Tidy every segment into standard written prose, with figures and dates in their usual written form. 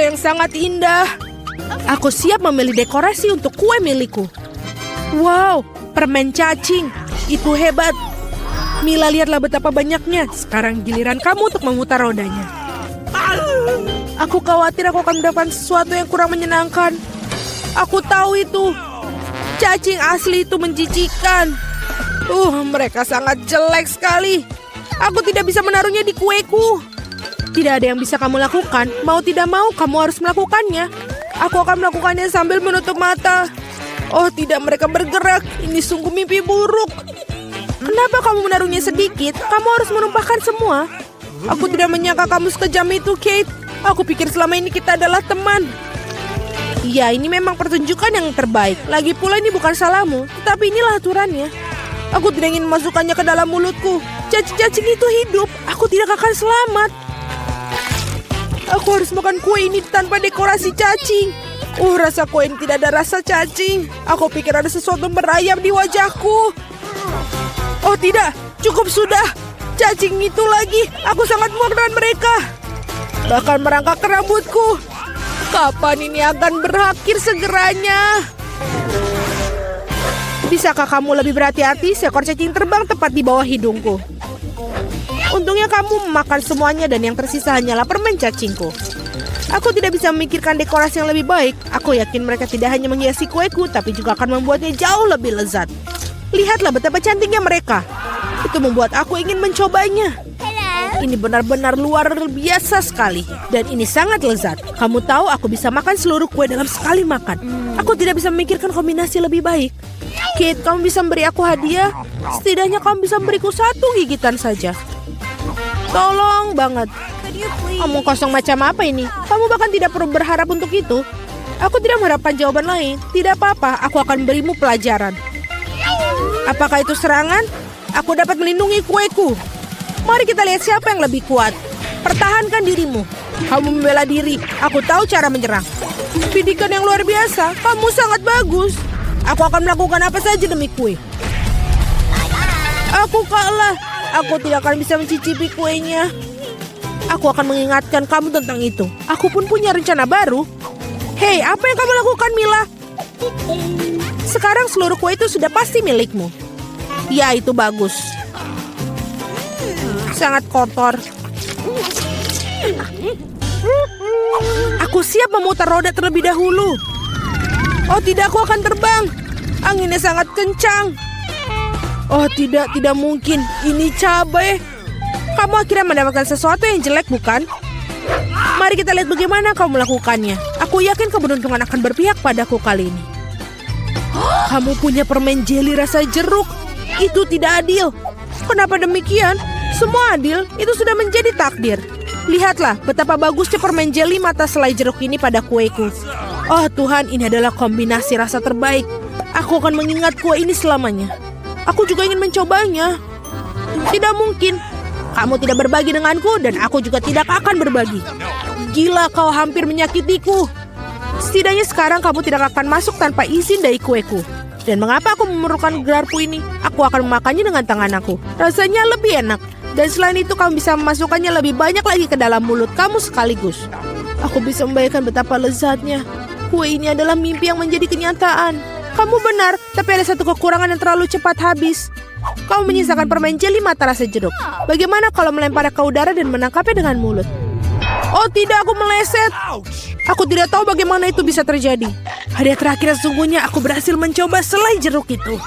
kue yang sangat indah. Aku siap memilih dekorasi untuk kue milikku. Wow, permen cacing. Itu hebat. Mila, lihatlah betapa banyaknya. Sekarang giliran kamu untuk memutar rodanya. Aku khawatir aku akan mendapatkan sesuatu yang kurang menyenangkan. Aku tahu itu. Cacing asli itu menjijikan. Mereka sangat jelek sekali. Aku tidak bisa menaruhnya di kueku. Tidak ada yang bisa kamu lakukan. Mau tidak mau, kamu harus melakukannya. Aku akan melakukannya sambil menutup mata. Oh tidak, mereka bergerak. Ini sungguh mimpi buruk. Kenapa kamu menaruhnya sedikit? Kamu harus menumpahkan semua. Aku tidak menyangka kamu sekejam itu, Kate. Aku pikir selama ini kita adalah teman. Ya, ini memang pertunjukan yang terbaik. Lagi pula ini bukan salahmu, tetapi inilah aturannya. Aku tidak ingin memasukkannya ke dalam mulutku. Cacing-cacing itu hidup. Aku tidak akan selamat. Aku harus makan kue ini tanpa dekorasi cacing. Rasa kue ini tidak ada rasa cacing. Aku pikir ada sesuatu merayap di wajahku. Oh tidak, cukup sudah. Cacing itu lagi. Aku sangat muak dengan mereka. Bahkan merangkak ke rambutku. Kapan ini akan berakhir segeranya? Bisakah kamu lebih berhati-hati? Seekor cacing terbang tepat di bawah hidungku. Untungnya kamu memakan semuanya dan yang tersisa hanyalah permen cacingku. Aku tidak bisa memikirkan dekorasi yang lebih baik. Aku yakin mereka tidak hanya menghiasi kueku, tapi juga akan membuatnya jauh lebih lezat. Lihatlah betapa cantiknya mereka. Itu membuat aku ingin mencobanya. Ini benar-benar luar biasa sekali. Dan ini sangat lezat. Kamu tahu aku bisa makan seluruh kue dalam sekali makan. Aku tidak bisa memikirkan kombinasi lebih baik. Kate, kamu bisa memberi aku hadiah? Setidaknya kamu bisa memberiku satu gigitan saja. Tolong banget. Kamu kosong macam apa ini? Kamu bahkan tidak perlu berharap untuk itu. Aku tidak mengharapkan jawaban lain. Tidak apa-apa, aku akan berimu pelajaran. Apakah itu serangan? Aku dapat melindungi kueku. Mari kita lihat siapa yang lebih kuat. Pertahankan dirimu. Kamu membela diri. Aku tahu cara menyerang. Bidikan yang luar biasa. Kamu sangat bagus. Aku akan melakukan apa saja demi kue. Aku kalah. Aku tidak akan bisa mencicipi kuenya. Aku akan mengingatkan kamu tentang itu. Aku pun punya rencana baru. Hei, apa yang kamu lakukan, Mila? Sekarang seluruh kue itu sudah pasti milikmu. Ya, itu bagus. Sangat kotor. Aku siap memutar roda terlebih dahulu. Oh tidak, aku akan terbang. Anginnya sangat kencang. Oh tidak mungkin. Ini cabai. Kamu akhirnya mendapatkan sesuatu yang jelek, bukan? Mari kita lihat bagaimana kamu melakukannya. Aku yakin keberuntungan akan berpihak padaku kali ini. Kamu punya permen jeli rasa jeruk. Itu tidak adil. Kenapa demikian? Semua adil, itu sudah menjadi takdir. Lihatlah betapa bagusnya permen jeli mata selai jeruk ini pada kueku. Oh Tuhan, ini adalah kombinasi rasa terbaik. Aku akan mengingat kue ini selamanya. Aku juga ingin mencobanya. Tidak mungkin. Kamu tidak berbagi denganku dan aku juga tidak akan berbagi. Gila, kau hampir menyakitiku. Setidaknya sekarang kamu tidak akan masuk tanpa izin dari kueku. Dan mengapa aku memerlukan gelarku ini? Aku akan memakannya dengan tangan aku. Rasanya lebih enak. Dan selain itu kamu bisa memasukkannya lebih banyak lagi ke dalam mulut kamu sekaligus. Aku bisa membayangkan betapa lezatnya. Kue ini adalah mimpi yang menjadi kenyataan. Kamu benar, tapi ada satu kekurangan yang terlalu cepat habis. Kamu menyisakan permen jeli mata rasa jeruk. Bagaimana kalau melemparnya ke udara dan menangkapnya dengan mulut? Oh tidak, aku meleset. Aku tidak tahu bagaimana itu bisa terjadi. Hadiah terakhir sesungguhnya aku berhasil mencoba selai jeruk itu.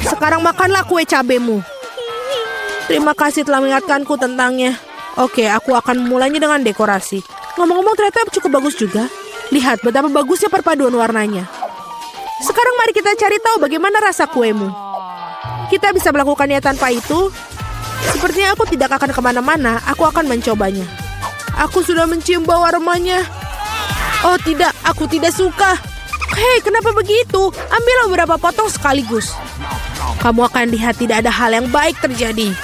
Sekarang makanlah kue cabemu. Terima kasih telah mengingatkanku tentangnya. Oke, aku akan memulainya dengan dekorasi. Ngomong-ngomong ternyata cukup bagus juga. Lihat betapa bagusnya perpaduan warnanya. Sekarang mari kita cari tahu bagaimana rasa kuemu. Kita bisa melakukannya tanpa itu. Sepertinya aku tidak akan kemana-mana. Aku akan mencobanya. Aku sudah mencium bau aromanya. Oh tidak, aku tidak suka. Hei, kenapa begitu? Ambil beberapa potong sekaligus. Kamu akan lihat tidak ada hal yang baik terjadi.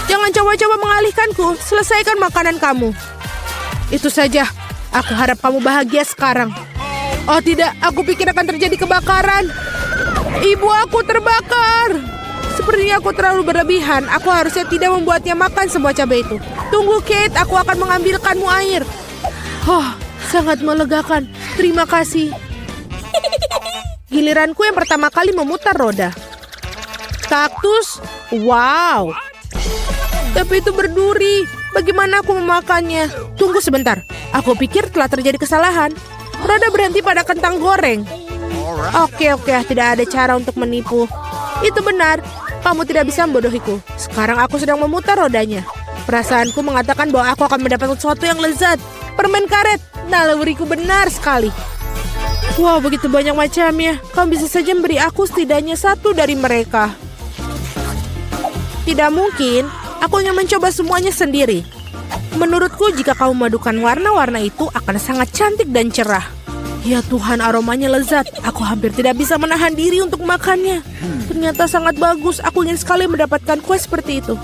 Jangan coba-coba mengalihkanku. Selesaikan makanan kamu. Itu saja. Aku harap kamu bahagia sekarang. Oh tidak, aku pikir akan terjadi kebakaran. Ibu aku terbakar. Sepertinya aku terlalu berlebihan. Aku harusnya tidak membuatnya makan semua cabai itu. Tunggu, Kate. Aku akan mengambilkanmu air. Sangat melegakan. Terima kasih. Giliranku yang pertama kali memutar roda. Kaktus? Wow. Tapi itu berduri. Bagaimana aku memakannya? Tunggu sebentar. Aku pikir telah terjadi kesalahan. Roda berhenti pada kentang goreng. Oke. Tidak ada cara untuk menipu. Itu benar. Kamu tidak bisa membodohiku. Sekarang aku sedang memutar rodanya. Perasaanku mengatakan bahwa aku akan mendapatkan sesuatu yang lezat. Permen karet. Naluriku benar sekali. Wow, begitu banyak macamnya. Kamu bisa saja memberi aku setidaknya satu dari mereka. Tidak mungkin. Aku ingin mencoba semuanya sendiri. Menurutku jika kamu memadukan warna-warna itu akan sangat cantik dan cerah. Ya Tuhan, aromanya lezat. Aku hampir tidak bisa menahan diri untuk makannya. Ternyata sangat bagus. Aku ingin sekali mendapatkan kue seperti itu.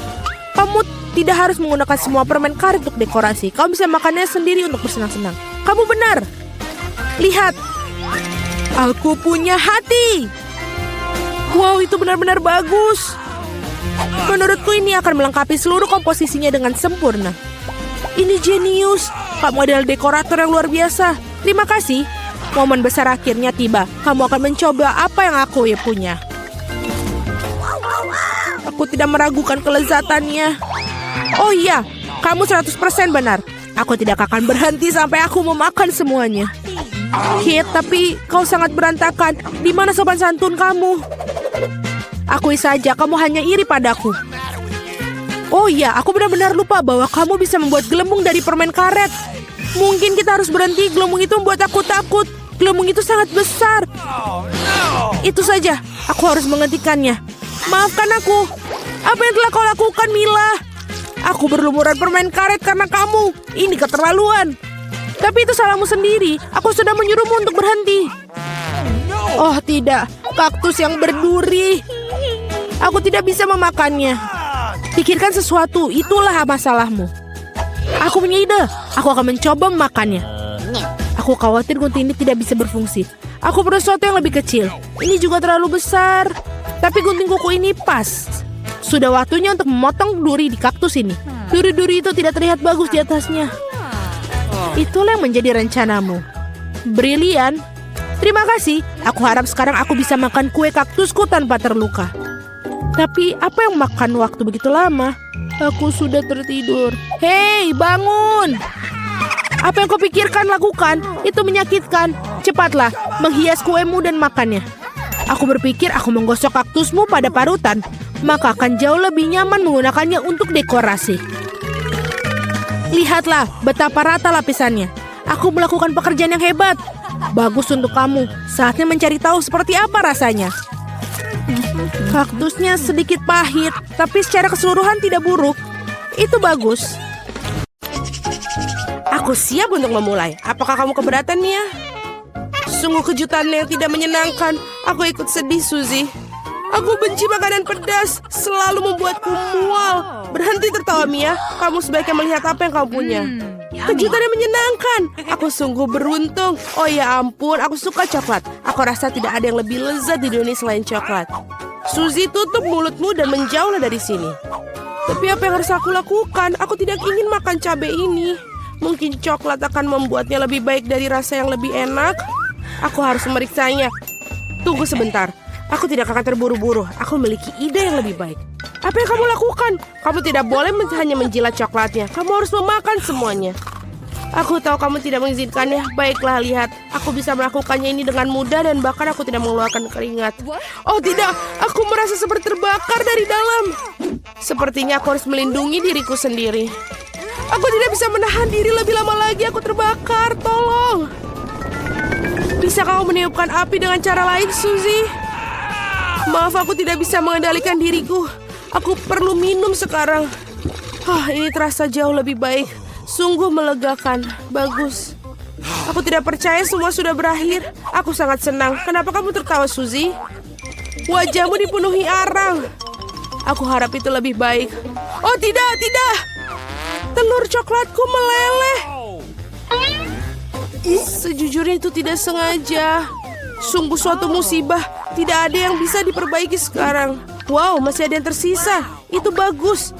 Kamu tidak harus menggunakan semua permen karet untuk dekorasi. Kamu bisa makannya sendiri untuk bersenang-senang. Kamu benar. Lihat. Aku punya hati. Wow, itu benar-benar bagus. Menurutku ini akan melengkapi seluruh komposisinya dengan sempurna. Ini jenius. Kamu adalah dekorator yang luar biasa. Terima kasih. Momen besar akhirnya tiba. Kamu akan mencoba apa yang aku punya. Aku tidak meragukan kelezatannya. Oh iya, kamu 100% benar. Aku tidak akan berhenti sampai aku memakan semuanya. Kate, tapi kau sangat berantakan. Di mana sopan santun kamu? Akui saja, kamu hanya iri padaku. Oh iya, aku benar-benar lupa bahwa kamu bisa membuat gelembung dari permen karet. Mungkin kita harus berhenti, gelembung itu membuat aku takut. Gelembung itu sangat besar. Itu saja, aku harus menghentikannya. Maafkan aku. Apa yang telah kau lakukan, Mila? Aku berlumuran permen karet karena kamu. Ini keterlaluan. Tapi itu salahmu sendiri. Aku sudah menyuruhmu untuk berhenti. Oh tidak, kaktus yang berduri. Aku tidak bisa memakannya. Pikirkan sesuatu, itulah masalahmu. Aku punya ide. Aku akan mencoba memakannya. Aku khawatir gunting ini tidak bisa berfungsi. Aku perlu sesuatu yang lebih kecil. Ini juga terlalu besar. Tapi gunting kuku ini pas. Sudah waktunya untuk memotong duri di kaktus ini. Duri-duri itu tidak terlihat bagus di atasnya. Itulah yang menjadi rencanamu. Brilian. Terima kasih. Aku harap sekarang aku bisa makan kue kaktusku tanpa terluka. Tapi apa yang makan waktu begitu lama? Aku sudah tertidur. Hei, bangun! Apa yang kau pikirkan lakukan? Itu menyakitkan. Cepatlah, menghias kuemu dan makannya. Aku berpikir aku menggosok kaktusmu pada parutan. Maka akan jauh lebih nyaman menggunakannya untuk dekorasi. Lihatlah betapa rata lapisannya. Aku melakukan pekerjaan yang hebat. Bagus untuk kamu. Saatnya mencari tahu seperti apa rasanya. Kaktusnya sedikit pahit, tapi secara keseluruhan tidak buruk. Itu bagus. Aku siap untuk memulai. Apakah kamu keberatan, Mia? Sungguh kejutan yang tidak menyenangkan. Aku ikut sedih, Suzy. Aku benci makanan pedas. Selalu membuatku mual. Berhenti tertawa, Mia. Kamu sebaiknya melihat apa yang kamu punya. Kejutan yang menyenangkan. Aku sungguh beruntung. Oh ya ampun, aku suka coklat. Aku rasa tidak ada yang lebih lezat di dunia selain coklat. Suzy, tutup mulutmu dan menjauhlah dari sini. Tapi apa yang harus aku lakukan? Aku tidak ingin makan cabai ini. Mungkin coklat akan membuatnya lebih baik dari rasa yang lebih enak. Aku harus memeriksanya. Tunggu sebentar. Aku tidak akan terburu-buru. Aku memiliki ide yang lebih baik. Apa yang kamu lakukan? Kamu tidak boleh hanya menjilat coklatnya. Kamu harus memakan semuanya. Aku tahu kamu tidak mengizinkannya. Baiklah, lihat. Aku bisa melakukannya ini dengan mudah dan bahkan aku tidak mengeluarkan keringat. Oh tidak, aku merasa seperti terbakar dari dalam. Sepertinya aku harus melindungi diriku sendiri. Aku tidak bisa menahan diri lebih lama lagi. Aku terbakar, tolong. Bisa kamu meniupkan api dengan cara lain, Suzy? Maaf, aku tidak bisa mengendalikan diriku. Aku perlu minum sekarang. Ini terasa jauh lebih baik. Sungguh melegakan. Bagus. Aku tidak percaya semua sudah berakhir. Aku sangat senang. Kenapa kamu tertawa, Suzy? Wajahmu dipenuhi arang. Aku harap itu lebih baik. Oh tidak, tidak. Telur coklatku meleleh. Sejujurnya itu tidak sengaja. Sungguh suatu musibah. Tidak ada yang bisa diperbaiki sekarang. Wow, masih ada yang tersisa. Itu bagus.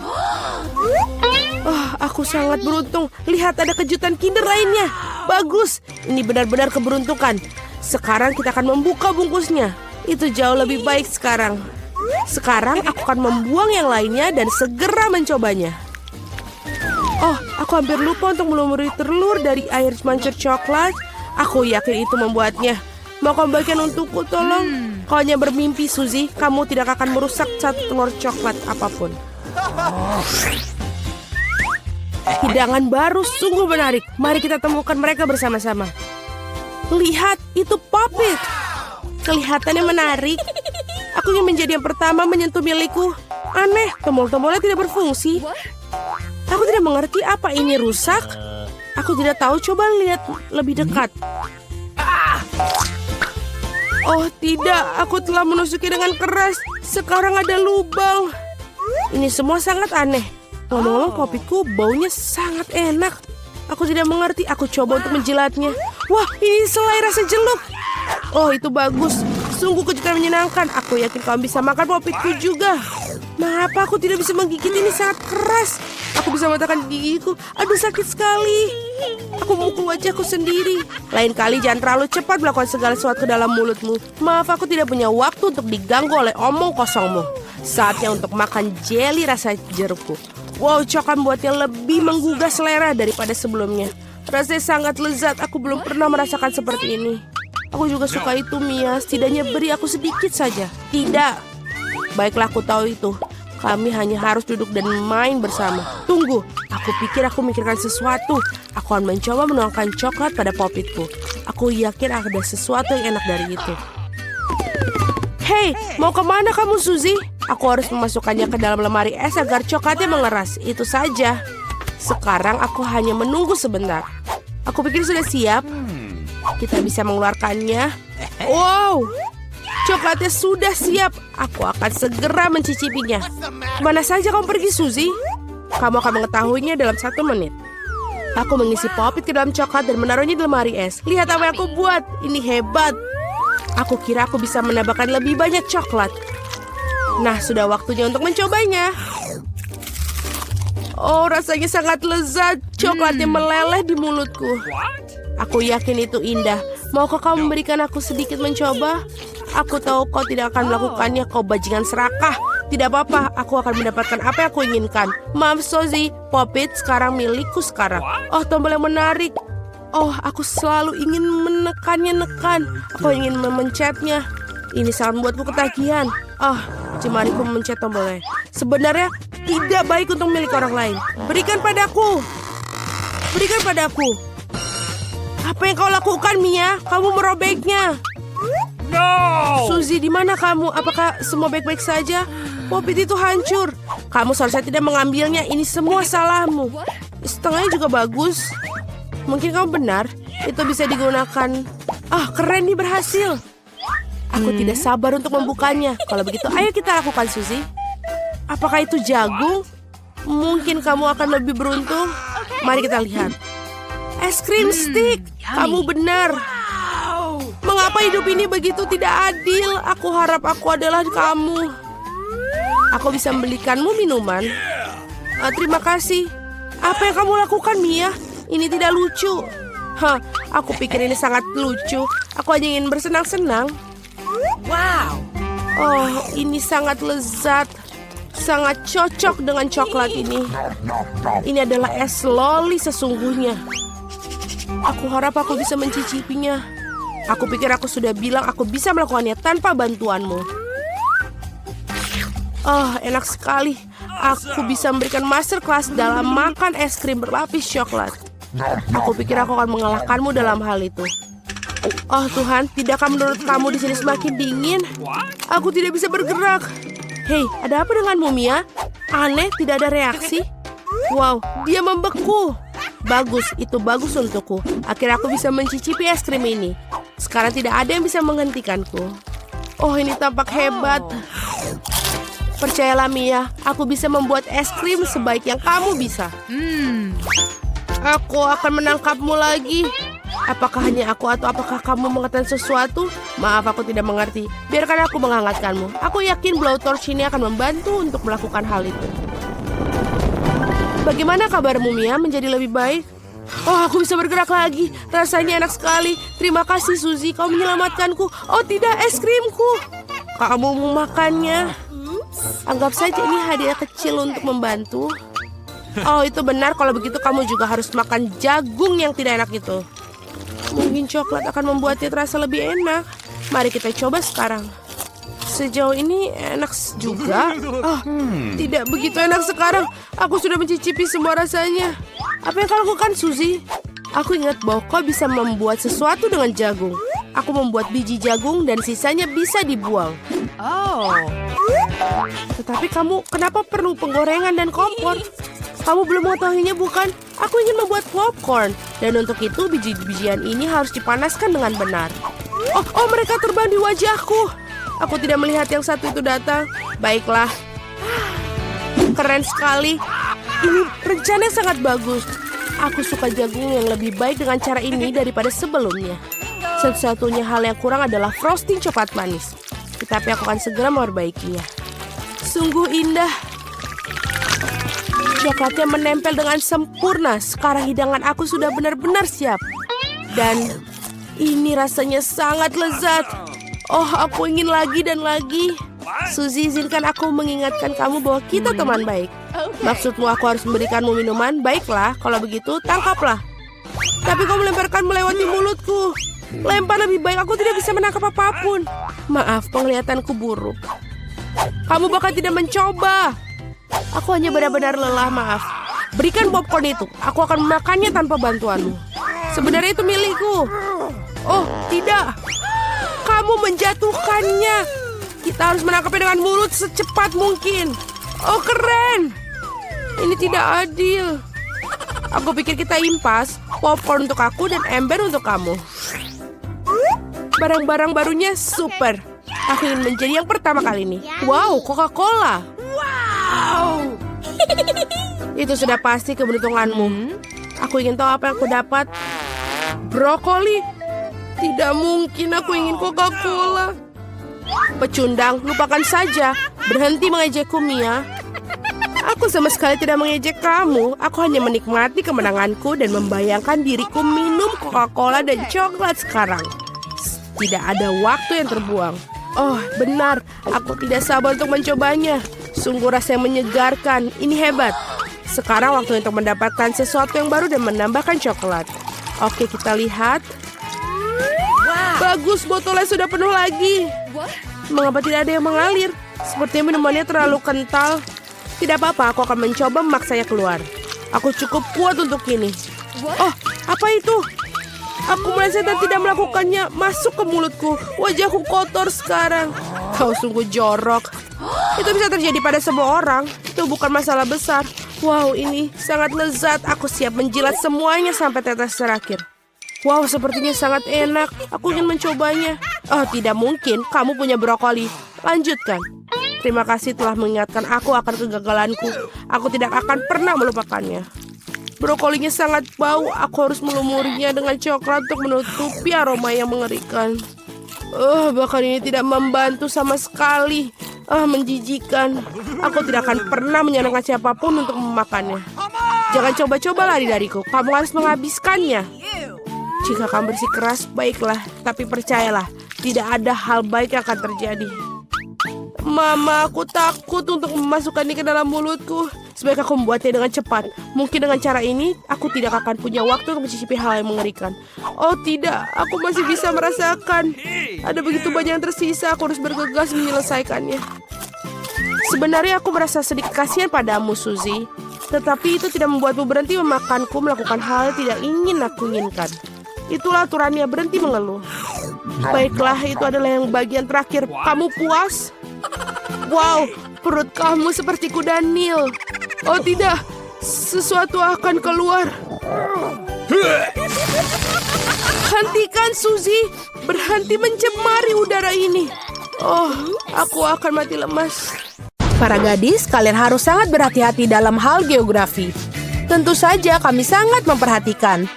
Aku sangat beruntung. Lihat, ada kejutan Kinder lainnya. Bagus. Ini benar-benar keberuntungan. Sekarang kita akan membuka bungkusnya. Itu jauh lebih baik sekarang. Sekarang aku akan membuang yang lainnya dan segera mencobanya. Aku hampir lupa untuk melumuri telur dari air mancur coklat. Aku yakin itu membuatnya. Mau kamu bagikan untukku, tolong? Kau hanya bermimpi, Suzy. Kamu tidak akan merusak satu telur coklat apapun. Hidangan baru sungguh menarik. Mari kita temukan mereka bersama-sama. Lihat, itu Poppet. Kelihatannya menarik. Aku ingin menjadi yang pertama menyentuh milikku. Aneh, tombol-tombolnya tidak berfungsi. Aku tidak mengerti apa ini rusak. Aku tidak tahu, coba lihat lebih dekat. Oh tidak, aku telah menusuknya dengan keras. Sekarang ada lubang. Ini semua sangat aneh. Ngomong-ngomong, Poppetku baunya sangat enak. Aku tidak mengerti, aku coba untuk menjilatnya. Wah, ini selai rasa jeluk. Oh, itu bagus. Sungguh kejutan menyenangkan. Aku yakin kamu bisa makan Poppetku juga. Mengapa aku tidak bisa menggigit, ini sangat keras. Aku bisa mematahkan gigiku. Aduh, sakit sekali. Aku memukul wajahku sendiri. Lain kali jangan terlalu cepat melakukan segala sesuatu ke dalam mulutmu. Maaf, aku tidak punya waktu untuk diganggu oleh omong kosongmu. Saatnya untuk makan jelly rasa jerukku. Wow, coklat membuatnya lebih menggugah selera daripada sebelumnya. Rasanya sangat lezat. Aku belum pernah merasakan seperti ini. Aku juga suka itu, Mia. Setidaknya beri aku sedikit saja. Tidak. Baiklah, aku tahu itu. Kami hanya harus duduk dan main bersama. Tunggu, aku pikir aku memikirkan sesuatu. Aku akan mencoba menuangkan coklat pada Poppetku. Aku yakin ada sesuatu yang enak dari itu. Hei, mau kemana kamu, Suzy? Aku harus memasukkannya ke dalam lemari es agar coklatnya mengeras. Itu saja. Sekarang aku hanya menunggu sebentar. Aku pikir sudah siap. Kita bisa mengeluarkannya. Wow, coklatnya sudah siap. Aku akan segera mencicipinya. Kemana saja kamu pergi, Suzy? Kamu akan mengetahuinya dalam 1 menit. Aku mengisi Poppet ke dalam coklat dan menaruhnya di lemari es. Lihat apa yang aku buat. Ini hebat. Aku kira aku bisa menambahkan lebih banyak coklat. Nah, sudah waktunya untuk mencobanya. Oh, rasanya sangat lezat. Coklatnya meleleh di mulutku. Aku yakin itu indah. Maukah kamu memberikan aku sedikit mencoba? Aku tahu kau tidak akan melakukannya, kau bajingan serakah. Tidak apa-apa, aku akan mendapatkan apa yang aku inginkan. Maaf, Suzy, Poppet sekarang milikku sekarang. Oh, tombol yang menarik. Oh, aku selalu ingin menekannya. Aku ingin memencetnya. Ini sangat membuatku ketagihan. Jemariku memencet tombolnya. Sebenarnya tidak baik untuk milik orang lain. Berikan padaku. Berikan padaku. Apa yang kau lakukan, Mia? Kamu merobeknya. No! Suzy, di mana kamu? Apakah semua baik-baik saja? Poppet itu hancur. Kamu seharusnya tidak mengambilnya. Ini semua salahmu. Setengahnya juga bagus. Mungkin kamu benar. Itu bisa digunakan. Keren nih, berhasil. Aku tidak sabar untuk membukanya. Kalau begitu, ayo kita lakukan, Suzy. Apakah itu jagung? Mungkin kamu akan lebih beruntung. Mari kita lihat. Es krim stick. Kamu benar. Mengapa hidup ini begitu tidak adil? Aku harap aku adalah kamu. Aku bisa membelikanmu minuman. Terima kasih. Apa yang kamu lakukan, Mia? Ini tidak lucu. Aku pikir ini sangat lucu. Aku hanya ingin bersenang-senang. Wow! Oh, ini sangat lezat. Sangat cocok dengan coklat ini. Ini adalah es loli sesungguhnya. Aku harap aku bisa mencicipinya. Aku pikir aku sudah bilang aku bisa melakukannya tanpa bantuanmu. Enak sekali. Aku bisa memberikan masterclass dalam makan es krim berlapis coklat. Aku pikir aku akan mengalahkanmu dalam hal itu. Oh Tuhan, tidakkah menurut kamu di sini semakin dingin? Aku tidak bisa bergerak. Hei, ada apa denganmu, Mia? Aneh, tidak ada reaksi. Wow, dia membeku. Bagus, itu bagus untukku. Akhirnya aku bisa mencicipi es krim ini. Sekarang tidak ada yang bisa menghentikanku. Oh, ini tampak hebat. Percayalah, Mia, aku bisa membuat es krim sebaik yang kamu bisa. Aku akan menangkapmu lagi. Apakah hanya aku atau apakah kamu mengatakan sesuatu? Maaf, aku tidak mengerti. Biarkan aku menghangatkanmu. Aku yakin blowtorch ini akan membantu untuk melakukan hal itu. Bagaimana kabarmu, Mia? Menjadi lebih baik? Oh, aku bisa bergerak lagi. Rasanya enak sekali. Terima kasih, Suzy. Kau menyelamatkanku. Oh tidak, es krimku. Kamu mau makannya? Anggap saja ini hadiah kecil untuk membantu. Oh, itu benar. Kalau begitu kamu juga harus makan jagung yang tidak enak itu. Mungkin coklat akan membuatnya terasa lebih enak. Mari kita coba sekarang. Sejauh ini enak juga. Oh, tidak begitu enak sekarang. Aku sudah mencicipi semua rasanya. Apa yang kau lakukan, Suzy? Aku ingat bahwa kau bisa membuat sesuatu dengan jagung. Aku membuat biji jagung dan sisanya bisa dibuang. Oh. Tetapi kamu kenapa perlu penggorengan dan kompor? Kamu belum mengetahuinya bukan? Aku ingin membuat popcorn. Dan untuk itu biji-bijian ini harus dipanaskan dengan benar. Oh, mereka terbang di wajahku. Aku tidak melihat yang satu itu datang. Baiklah. Keren sekali. Ini rencana sangat bagus. Aku suka jagung yang lebih baik dengan cara ini daripada sebelumnya. Satu-satunya hal yang kurang adalah frosting coklat manis. Tetapi aku akan segera memperbaikinya. Sungguh indah. Coklatnya menempel dengan sempurna. Sekarang hidangan aku sudah benar-benar siap. Dan ini rasanya sangat lezat. Oh, aku ingin lagi dan lagi. Suzy, izinkan aku mengingatkan kamu bahwa kita teman baik. Maksudmu aku harus memberikanmu minuman? Baiklah, kalau begitu tangkaplah. Tapi kau melemparkan melewati mulutku. Lempar lebih baik, aku tidak bisa menangkap apapun. Maaf, penglihatanku buruk. Kamu bahkan tidak mencoba. Aku hanya benar-benar lelah, maaf. Berikan popcorn itu, aku akan memakannya tanpa bantuanmu. Sebenarnya itu milikku. Oh, tidak. Kamu menjatuhkannya. Kita harus menangkapnya dengan mulut secepat mungkin. Oh, keren. Ini tidak adil. Aku pikir kita impas. Popcorn untuk aku dan ember untuk kamu. Barang-barang barunya super. Aku ingin menjadi yang pertama kali ini. Wow, Coca-Cola. Wow. Itu sudah pasti keberuntunganmu. Aku ingin tahu apa yang aku dapat. Brokoli. Tidak mungkin aku ingin Coca-Cola. Pecundang, lupakan saja. Berhenti mengejekku, Mia. Aku sama sekali tidak mengejek kamu. Aku hanya menikmati kemenanganku dan membayangkan diriku minum Coca-Cola dan coklat sekarang. Tidak ada waktu yang terbuang. Oh, benar. Aku tidak sabar untuk mencobanya. Sungguh rasa yang menyegarkan. Ini hebat. Sekarang waktu untuk mendapatkan sesuatu yang baru dan menambahkan coklat. Oke, kita lihat. Bagus, botolnya sudah penuh lagi. Mengapa tidak ada yang mengalir? Sepertinya minumannya terlalu kental. Tidak apa-apa, aku akan mencoba memaksanya keluar. Aku cukup kuat untuk ini. Oh, apa itu? Aku meleset dan tidak melakukannya. Masuk ke mulutku. Wajahku kotor sekarang. Kau sungguh jorok. Itu bisa terjadi pada semua orang. Itu bukan masalah besar. Wow, ini sangat lezat. Aku siap menjilat semuanya sampai tetes terakhir. Wow, sepertinya sangat enak. Aku ingin mencobanya. Oh, tidak mungkin. Kamu punya brokoli. Lanjutkan. Terima kasih telah mengingatkan aku akan kegagalanku. Aku tidak akan pernah melupakannya. Brokolinya sangat bau. Aku harus melumurinya dengan coklat untuk menutupi aroma yang mengerikan. Bahkan ini tidak membantu sama sekali. Menjijikan. Aku tidak akan pernah menyenangkan siapapun untuk memakannya. Jangan coba-coba lari dariku. Kamu harus menghabiskannya. Jika kamu bersikeras, baiklah. Tapi percayalah, tidak ada hal baik yang akan terjadi. Mama, aku takut untuk memasukkannya ke dalam mulutku. Sebaiknya aku membuatnya dengan cepat. Mungkin dengan cara ini, aku tidak akan punya waktu untuk mencicipi hal yang mengerikan. Oh tidak, aku masih bisa merasakan. Ada begitu banyak yang tersisa, aku harus bergegas menyelesaikannya. Sebenarnya aku merasa sedikit kasihan padamu, Suzy. Tetapi itu tidak membuatmu berhenti memakanku melakukan hal yang tidak ingin aku inginkan. Itulah aturannya, berhenti mengeluh. Baiklah, itu adalah yang bagian terakhir. Kamu puas? Wow, perut kamu seperti kuda Nil. Oh tidak, sesuatu akan keluar. Hentikan, Suzy. Berhenti mencemari udara ini. Oh, aku akan mati lemas. Para gadis, kalian harus sangat berhati-hati dalam hal geografi. Tentu saja kami sangat memperhatikan.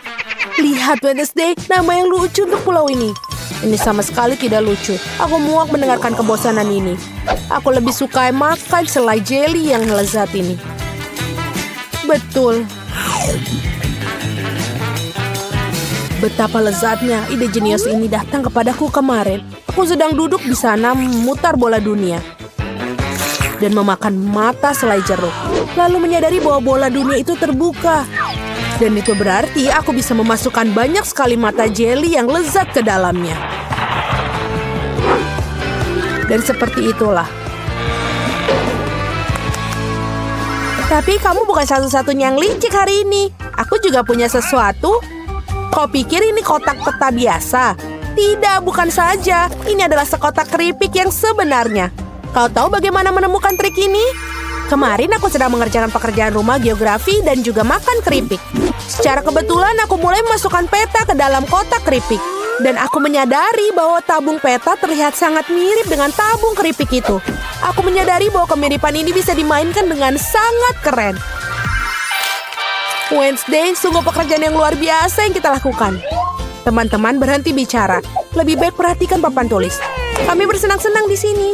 Lihat Wednesday, nama yang lucu untuk pulau ini. Ini sama sekali tidak lucu. Aku muak mendengarkan kebosanan ini. Aku lebih suka makan selai jelly yang lezat ini. Betul. Betapa lezatnya ide jenius ini datang kepadaku kemarin. Aku sedang duduk di sana memutar bola dunia dan memakan mata selai jeruk. Lalu menyadari bahwa bola dunia itu terbuka. Dan itu berarti aku bisa memasukkan banyak sekali mata jelly yang lezat ke dalamnya. Dan seperti itulah. Tapi kamu bukan satu-satunya yang licik hari ini. Aku juga punya sesuatu. Kau pikir ini kotak peta biasa? Tidak, bukan saja. Ini adalah sekotak keripik yang sebenarnya. Kau tahu bagaimana menemukan trik ini? Kemarin aku sedang mengerjakan pekerjaan rumah geografi dan juga makan keripik. Secara kebetulan aku mulai memasukkan peta ke dalam kotak keripik. Dan aku menyadari bahwa tabung peta terlihat sangat mirip dengan tabung keripik itu. Aku menyadari bahwa kemiripan ini bisa dimainkan dengan sangat keren. Wednesday, sungguh pekerjaan yang luar biasa yang kita lakukan. Teman-teman berhenti bicara. Lebih baik perhatikan papan tulis. Kami bersenang-senang di sini.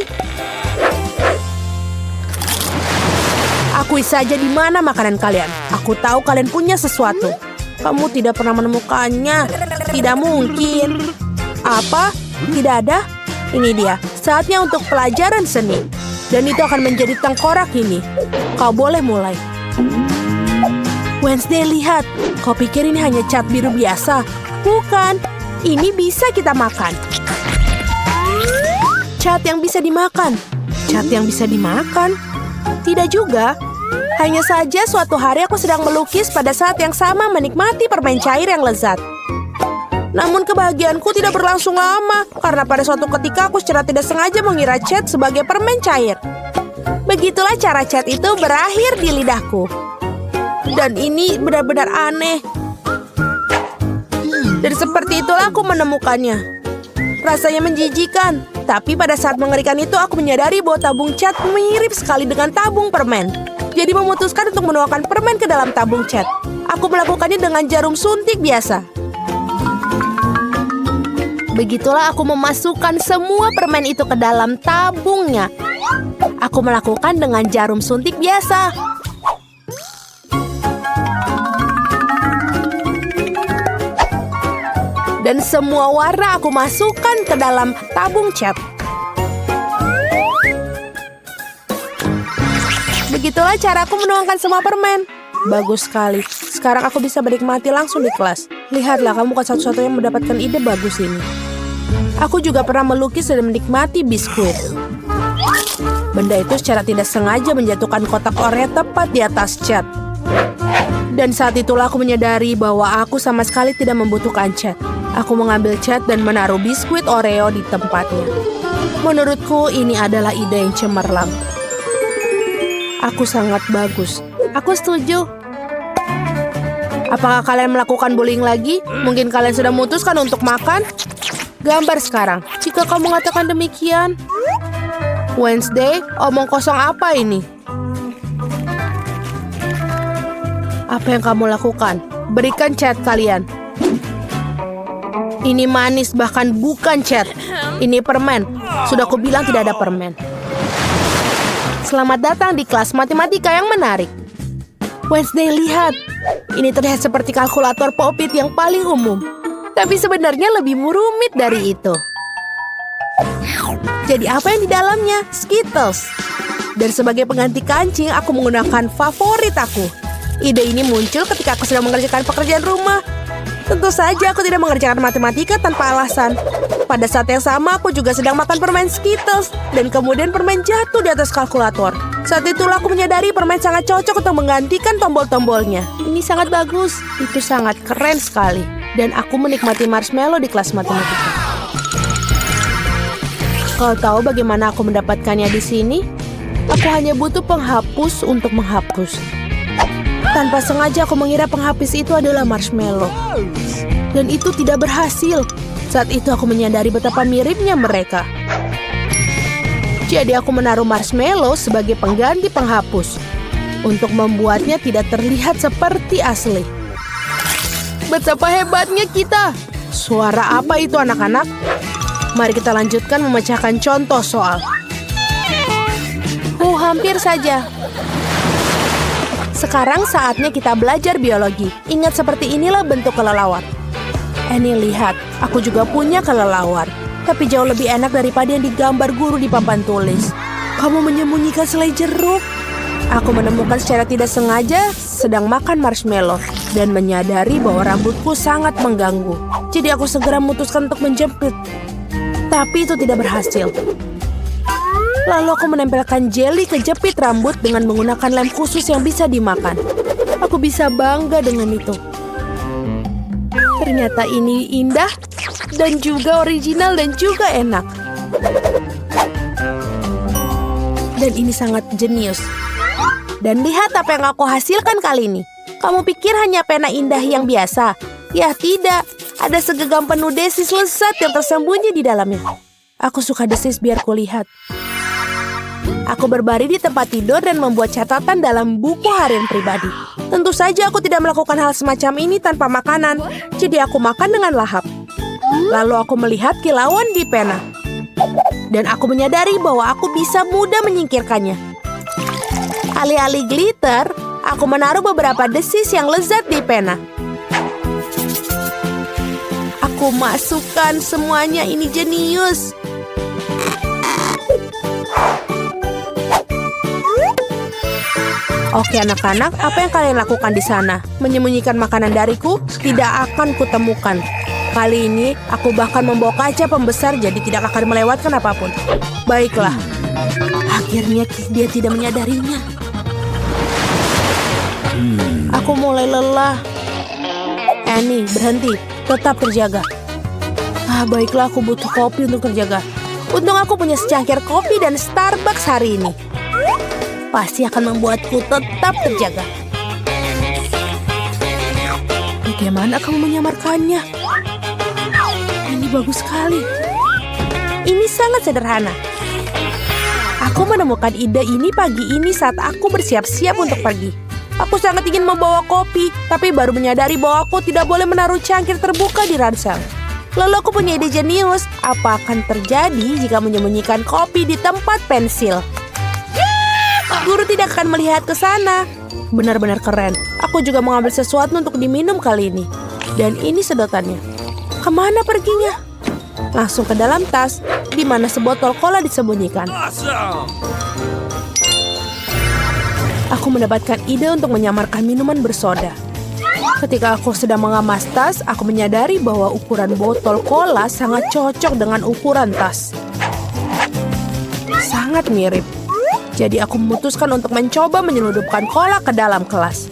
Akui saja di mana makanan kalian. Aku tahu kalian punya sesuatu. Kamu tidak pernah menemukannya. Tidak mungkin. Apa? Tidak ada? Ini dia. Saatnya untuk pelajaran seni. Dan itu akan menjadi tengkorak ini. Kau boleh mulai. Wednesday, lihat. Kau pikir ini hanya cat biru biasa? Bukan. Ini bisa kita makan. Cat yang bisa dimakan. Cat yang bisa dimakan? Tidak juga. Hanya saja suatu hari aku sedang melukis pada saat yang sama menikmati permen cair yang lezat. Namun kebahagiaanku tidak berlangsung lama karena pada suatu ketika aku secara tidak sengaja mengira cat sebagai permen cair. Begitulah cara cat itu berakhir di lidahku. Dan ini benar-benar aneh. Dan seperti itulah aku menemukannya. Rasanya menjijikan. Tapi pada saat mengerikan itu aku menyadari bahwa tabung cat mirip sekali dengan tabung permen. Jadi memutuskan untuk menuangkan permen ke dalam tabung cat. Aku melakukannya dengan jarum suntik biasa. Begitulah aku memasukkan semua permen itu ke dalam tabungnya. Aku melakukan dengan jarum suntik biasa. Dan semua warna aku masukkan ke dalam tabung cat. Begitulah cara aku menuangkan semua permen. Bagus sekali. Sekarang aku bisa menikmati langsung di kelas. Lihatlah, kamu bukan satu-satunya yang mendapatkan ide bagus ini. Aku juga pernah melukis dan menikmati biskuit. Benda itu secara tidak sengaja menjatuhkan kotak Oreo tepat di atas cat. Dan saat itulah aku menyadari bahwa aku sama sekali tidak membutuhkan cat. Aku mengambil cat dan menaruh biskuit Oreo di tempatnya. Menurutku ini adalah ide yang cemerlang. Aku sangat bagus. Aku setuju. Apakah kalian melakukan bullying lagi? Mungkin kalian sudah memutuskan untuk makan? Gambar sekarang. Jika kamu mengatakan demikian. Wednesday, omong kosong apa ini? Apa yang kamu lakukan? Berikan cat kalian. Ini manis, bahkan bukan cat. Ini permen. Sudah aku bilang tidak ada permen. Selamat datang di kelas matematika yang menarik. Wednesday, lihat. Ini terlihat seperti kalkulator Pop-it yang paling umum. Tapi sebenarnya lebih rumit dari itu. Jadi apa yang di dalamnya? Skittles. Dan sebagai pengganti kancing, aku menggunakan favorit aku. Ide ini muncul ketika aku sedang mengerjakan pekerjaan rumah. Tentu saja aku tidak mengerjakan matematika tanpa alasan. Pada saat yang sama aku juga sedang makan permen Skittles. Dan kemudian permen jatuh di atas kalkulator. Saat itulah aku menyadari permen sangat cocok untuk menggantikan tombol-tombolnya. Ini sangat bagus. Itu sangat keren sekali. Dan aku menikmati marshmallow di kelas matematika. Kau tahu bagaimana aku mendapatkannya di sini? Aku hanya butuh penghapus untuk menghapus. Tanpa sengaja aku mengira penghapus itu adalah marshmallow. Dan itu tidak berhasil. Saat itu aku menyadari betapa miripnya mereka. Jadi aku menaruh marshmallow sebagai pengganti penghapus. Untuk membuatnya tidak terlihat seperti asli. Betapa hebatnya kita. Suara apa itu anak-anak? Mari kita lanjutkan memecahkan contoh soal. Hampir saja. Sekarang saatnya kita belajar biologi. Ingat seperti inilah bentuk kelelawar. Annie, lihat, aku juga punya kelelawar. Tapi jauh lebih enak daripada yang digambar guru di papan tulis. Kamu menyembunyikan selai jeruk. Aku menemukan secara tidak sengaja sedang makan marshmallow dan menyadari bahwa rambutku sangat mengganggu. Jadi aku segera memutuskan untuk menjepit. Tapi itu tidak berhasil. Lalu aku menempelkan jeli ke jepit rambut dengan menggunakan lem khusus yang bisa dimakan. Aku bisa bangga dengan itu. Ternyata ini indah dan juga original dan juga enak. Dan ini sangat jenius. Dan lihat apa yang aku hasilkan kali ini. Kamu pikir hanya pena indah yang biasa? Ya tidak, ada segenggam penuh desis lezat yang tersembunyi di dalamnya. Aku suka desis biar kulihat. Aku berbaring di tempat tidur dan membuat catatan dalam buku harian pribadi. Tentu saja aku tidak melakukan hal semacam ini tanpa makanan. Jadi aku makan dengan lahap. Lalu aku melihat kilauan di pena. Dan aku menyadari bahwa aku bisa mudah menyingkirkannya. Alih-alih glitter, aku menaruh beberapa desis yang lezat di pena. Aku masukkan semuanya, ini jenius. Oke anak-anak, apa yang kalian lakukan di sana? Menyembunyikan makanan dariku? Tidak akan kutemukan. Kali ini, aku bahkan membawa kaca pembesar jadi tidak akan melewatkan apapun. Baiklah. Akhirnya dia tidak menyadarinya. Aku mulai lelah. Annie, berhenti. Tetap terjaga. Baiklah, aku butuh kopi untuk terjaga. Untung aku punya secangkir kopi dan Starbucks hari ini. Pasti akan membuatku tetap terjaga. Bagaimana kamu menyamarkannya? Ini bagus sekali. Ini sangat sederhana. Aku menemukan ide ini pagi ini saat aku bersiap-siap untuk pergi. Aku sangat ingin membawa kopi, tapi baru menyadari bahwa aku tidak boleh menaruh cangkir terbuka di ransel. Lalu aku punya ide jenius. Apa akan terjadi jika menyembunyikan kopi di tempat pensil? Guru tidak akan melihat ke sana. Benar-benar keren. Aku juga mengambil sesuatu untuk diminum kali ini. Dan ini sedotannya. Kemana perginya? Langsung ke dalam tas, di mana sebotol cola disembunyikan. Aku mendapatkan ide untuk menyamarkan minuman bersoda. Ketika aku sedang mengemas tas, aku menyadari bahwa ukuran botol cola sangat cocok dengan ukuran tas. Sangat mirip. Jadi aku memutuskan untuk mencoba menyelundupkan cola ke dalam kelas.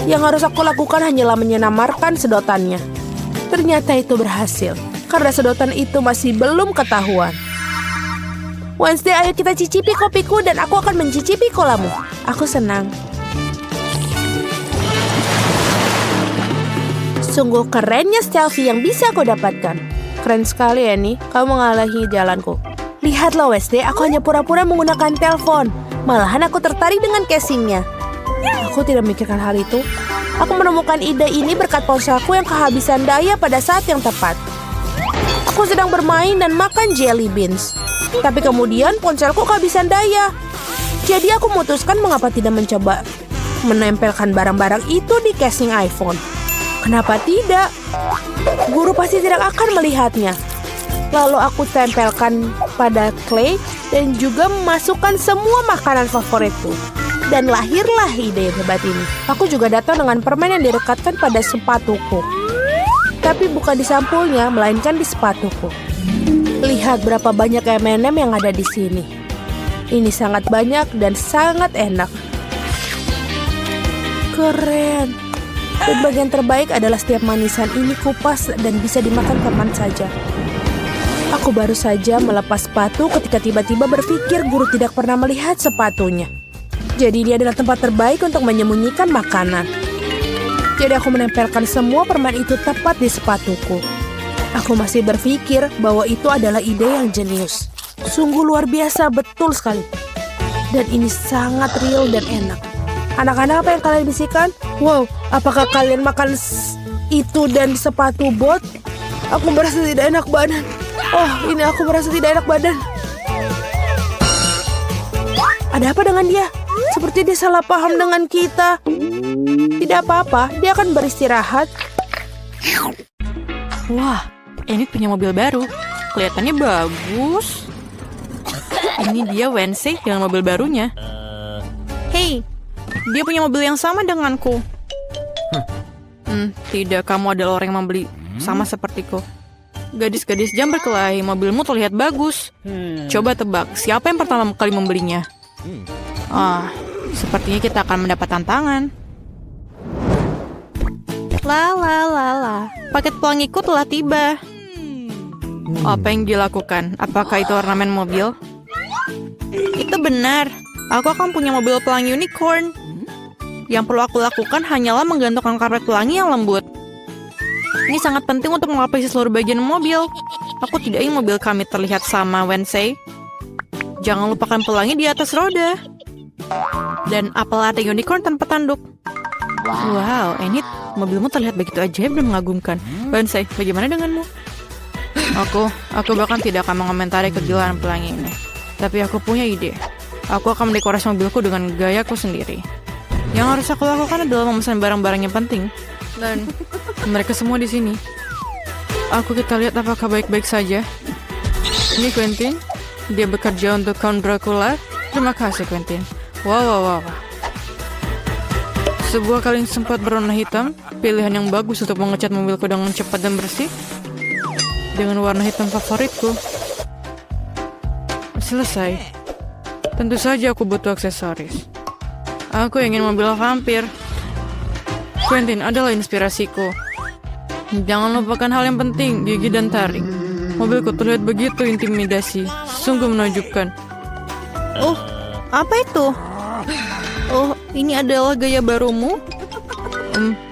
Yang harus aku lakukan hanyalah menyamarkan sedotannya. Ternyata itu berhasil, karena sedotan itu masih belum ketahuan. Wednesday, ayo kita cicipi kopiku dan aku akan mencicipi colamu. Aku senang. Sungguh kerennya selfie yang bisa aku dapatkan. Keren sekali ya nih, kamu mengalahi jalanku. Lihatlah Wednesday, aku hanya pura-pura menggunakan telepon. Malahan aku tertarik dengan casingnya. Aku tidak memikirkan hal itu. Aku menemukan ide ini berkat ponselku yang kehabisan daya pada saat yang tepat. Aku sedang bermain dan makan jelly beans. Tapi kemudian ponselku kehabisan daya. Jadi aku memutuskan mengapa tidak mencoba menempelkan barang-barang itu di casing iPhone. Kenapa tidak? Guru pasti tidak akan melihatnya. Lalu aku tempelkan pada clay dan juga memasukkan semua makanan favoritku. Dan lahirlah ide yang hebat ini. Aku juga datang dengan permen yang direkatkan pada sepatuku. Tapi bukan di sampulnya, melainkan di sepatuku. Lihat berapa banyak M&M yang ada di sini. Ini sangat banyak dan sangat enak. Keren. Dan bagian terbaik adalah setiap manisan ini kupas dan bisa dimakan kapan saja. Aku baru saja melepas sepatu ketika tiba-tiba berpikir guru tidak pernah melihat sepatunya. Jadi ini adalah tempat terbaik untuk menyembunyikan makanan. Jadi aku menempelkan semua permen itu tepat di sepatuku. Aku masih berpikir bahwa itu adalah ide yang jenius. Sungguh luar biasa, betul sekali. Dan ini sangat real dan enak. Anak-anak, apa yang kalian bisikan? Wow, apakah kalian makan itu dan sepatu bot? Aku merasa tidak enak badan. Oh, ini aku merasa tidak enak badan. Ada apa dengan dia? Seperti dia salah paham dengan kita. Tidak apa-apa, dia akan beristirahat. Wah, Enid punya mobil baru. Kelihatannya bagus. Ini dia Wednesday dengan mobil barunya. Hey, dia punya mobil yang sama denganku. Tidak, kamu adalah orang yang membeli sama sepertiku. Gadis-gadis jam berkelahi, mobilmu terlihat bagus. Coba tebak, siapa yang pertama kali membelinya? Sepertinya kita akan mendapat tantangan. Paket pelangiku telah tiba. Apa yang dilakukan? Apakah itu ornamen mobil? Itu benar. Aku akan punya mobil pelangi unicorn. Yang perlu aku lakukan hanyalah menggantungkan karpet pelangi yang lembut. Ini sangat penting untuk melapisi seluruh bagian mobil. Aku tidak ingin mobil kami terlihat sama Wednesday. Jangan lupakan pelangi di atas roda. Dan apel latte unicorn tanpa tanduk. Wow, Enid, mobilmu terlihat begitu ajaib dan mengagumkan. Wednesday, bagaimana denganmu? Aku bahkan tidak akan mengomentari kegilaan pelangi ini. Tapi aku punya ide. Aku akan mendekorasi mobilku dengan gayaku sendiri. Yang harus aku lakukan adalah memesan barang-barang yang penting. Dan mereka semua di sini. Kita lihat apakah baik-baik saja. Ini Quentin. Dia bekerja untuk Count Dracula. Terima kasih, Quentin. Wow. Sebuah kaleng sempat berwarna hitam. Pilihan yang bagus untuk mengecat mobilku dengan cepat dan bersih. Dengan warna hitam favoritku. Selesai. Tentu saja aku butuh aksesoris. Aku ingin mobil vampir. Quentin adalah inspirasiku. Jangan lupakan hal yang penting, gigi dan taring. Mobilku terlihat begitu intimidasi. Sungguh menakjubkan. Oh, apa itu? Oh, ini adalah gaya barumu?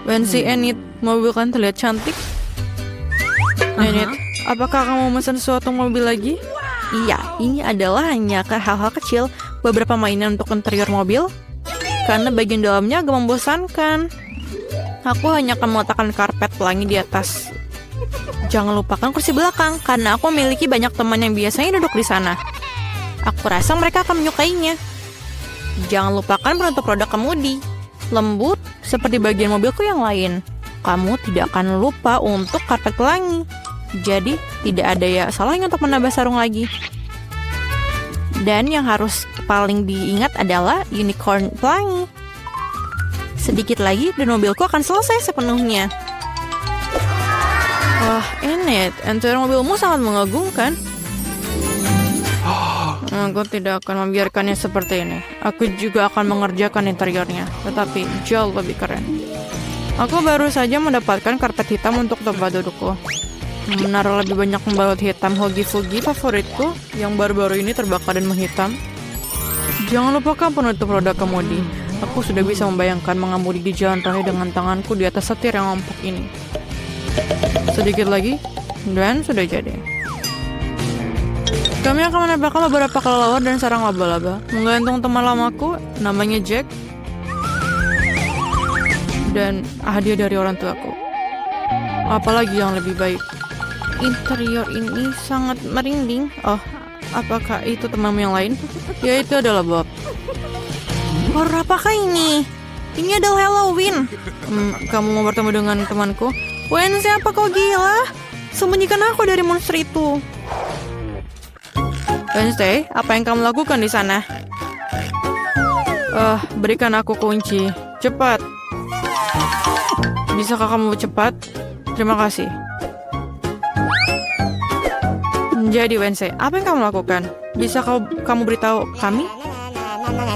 Wednesday, Enid, mobil kan terlihat cantik. Enid, apakah kamu memesan suatu mobil lagi? Iya, ini adalah hanya hal-hal kecil. Beberapa mainan untuk interior mobil. Karena bagian dalamnya agak membosankan. Aku hanya akan meletakkan karpet pelangi di atas. Jangan lupakan kursi belakang, karena aku memiliki banyak teman yang biasanya duduk di sana. Aku rasa mereka akan menyukainya. Jangan lupakan penutup roda kemudi. Lembut, seperti bagian mobilku yang lain. Kamu tidak akan lupa untuk karpet pelangi. Jadi, tidak ada ya salahnya untuk menambah sarung lagi. Dan yang harus paling diingat adalah unicorn pelangi. Sedikit lagi dan mobilku akan selesai sepenuhnya. Wah, Enid, interior mobilmu sangat mengagumkan. Aku tidak akan membiarkannya seperti ini. Aku juga akan mengerjakan interiornya, tetapi jauh lebih keren. Aku baru saja mendapatkan karpet hitam untuk tempat dudukku. Menaruh lebih banyak pembalut hitam hogi-fugi favoritku yang baru-baru ini terbakar dan menghitam. Jangan lupakan penutup roda kemudi. Aku sudah bisa membayangkan mengemudi di jalan raya dengan tanganku di atas setir yang empuk ini. Sedikit lagi, dan sudah jadi. Kami akan menembakkan beberapa kelelawar dan sarang laba-laba, menggantung teman lamaku, namanya Jack, dan hadiah dari orang tuaku. Apalagi yang lebih baik? Interior ini sangat merinding. Oh, apakah itu temanmu yang lain? Ya, itu adalah Bob. Horor apakah ini? Ini adalah Halloween. Kamu mau bertemu dengan temanku? Wednesday, apa kau gila? Sembunyikan aku dari monster itu. Wednesday, apa yang kamu lakukan di sana? Berikan aku kunci. Cepat. Bisakah kamu cepat? Terima kasih. Jadi Wednesday, apa yang kamu lakukan? Bisa kamu beritahu kami?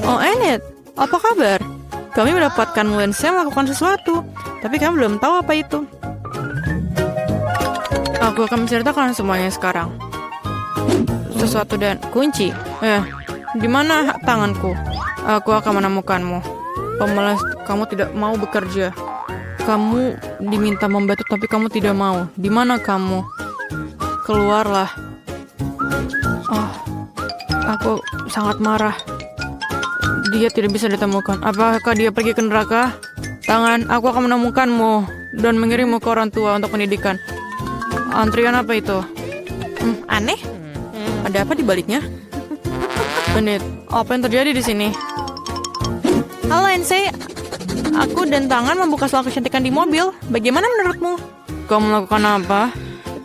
Oh, Enid, apa kabar? Kami mendapatkan Wednesday melakukan sesuatu, tapi kami belum tahu apa itu. Aku akan menceritakan semuanya sekarang. Sesuatu dan kunci. Di mana tanganku? Aku akan menemukanmu. Pemalas, kamu tidak mau bekerja. Kamu diminta membantu tapi kamu tidak mau. Di mana kamu? Keluarlah. Aku sangat marah. Dia tidak bisa ditemukan. Apakah dia pergi ke neraka? Tangan, aku akan menemukanmu dan mengirimmu ke orang tua untuk pendidikan. Antrian apa itu? Aneh. Ada apa di baliknya? Benit, apa yang terjadi di sini? Halo Ensei, aku dan Tangan membuka soal kecantikan di mobil. Bagaimana menurutmu? Kamu melakukan apa?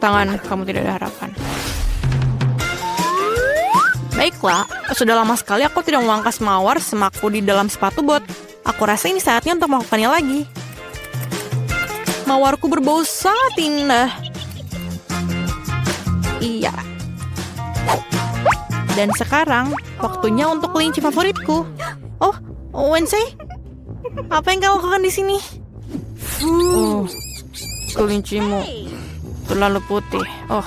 Tangan, kamu tidak ada harapan. Baiklah, sudah lama sekali aku tidak memangkas mawar semaku di dalam sepatu bot. Aku rasa ini saatnya untuk melakukannya lagi. Mawarku berbau sangat indah. Iya. Dan sekarang, waktunya untuk kelinci favoritku. Oh, Wednesday? Apa yang kamu lakukan di sini? Oh, kelincimu terlalu putih. Oh,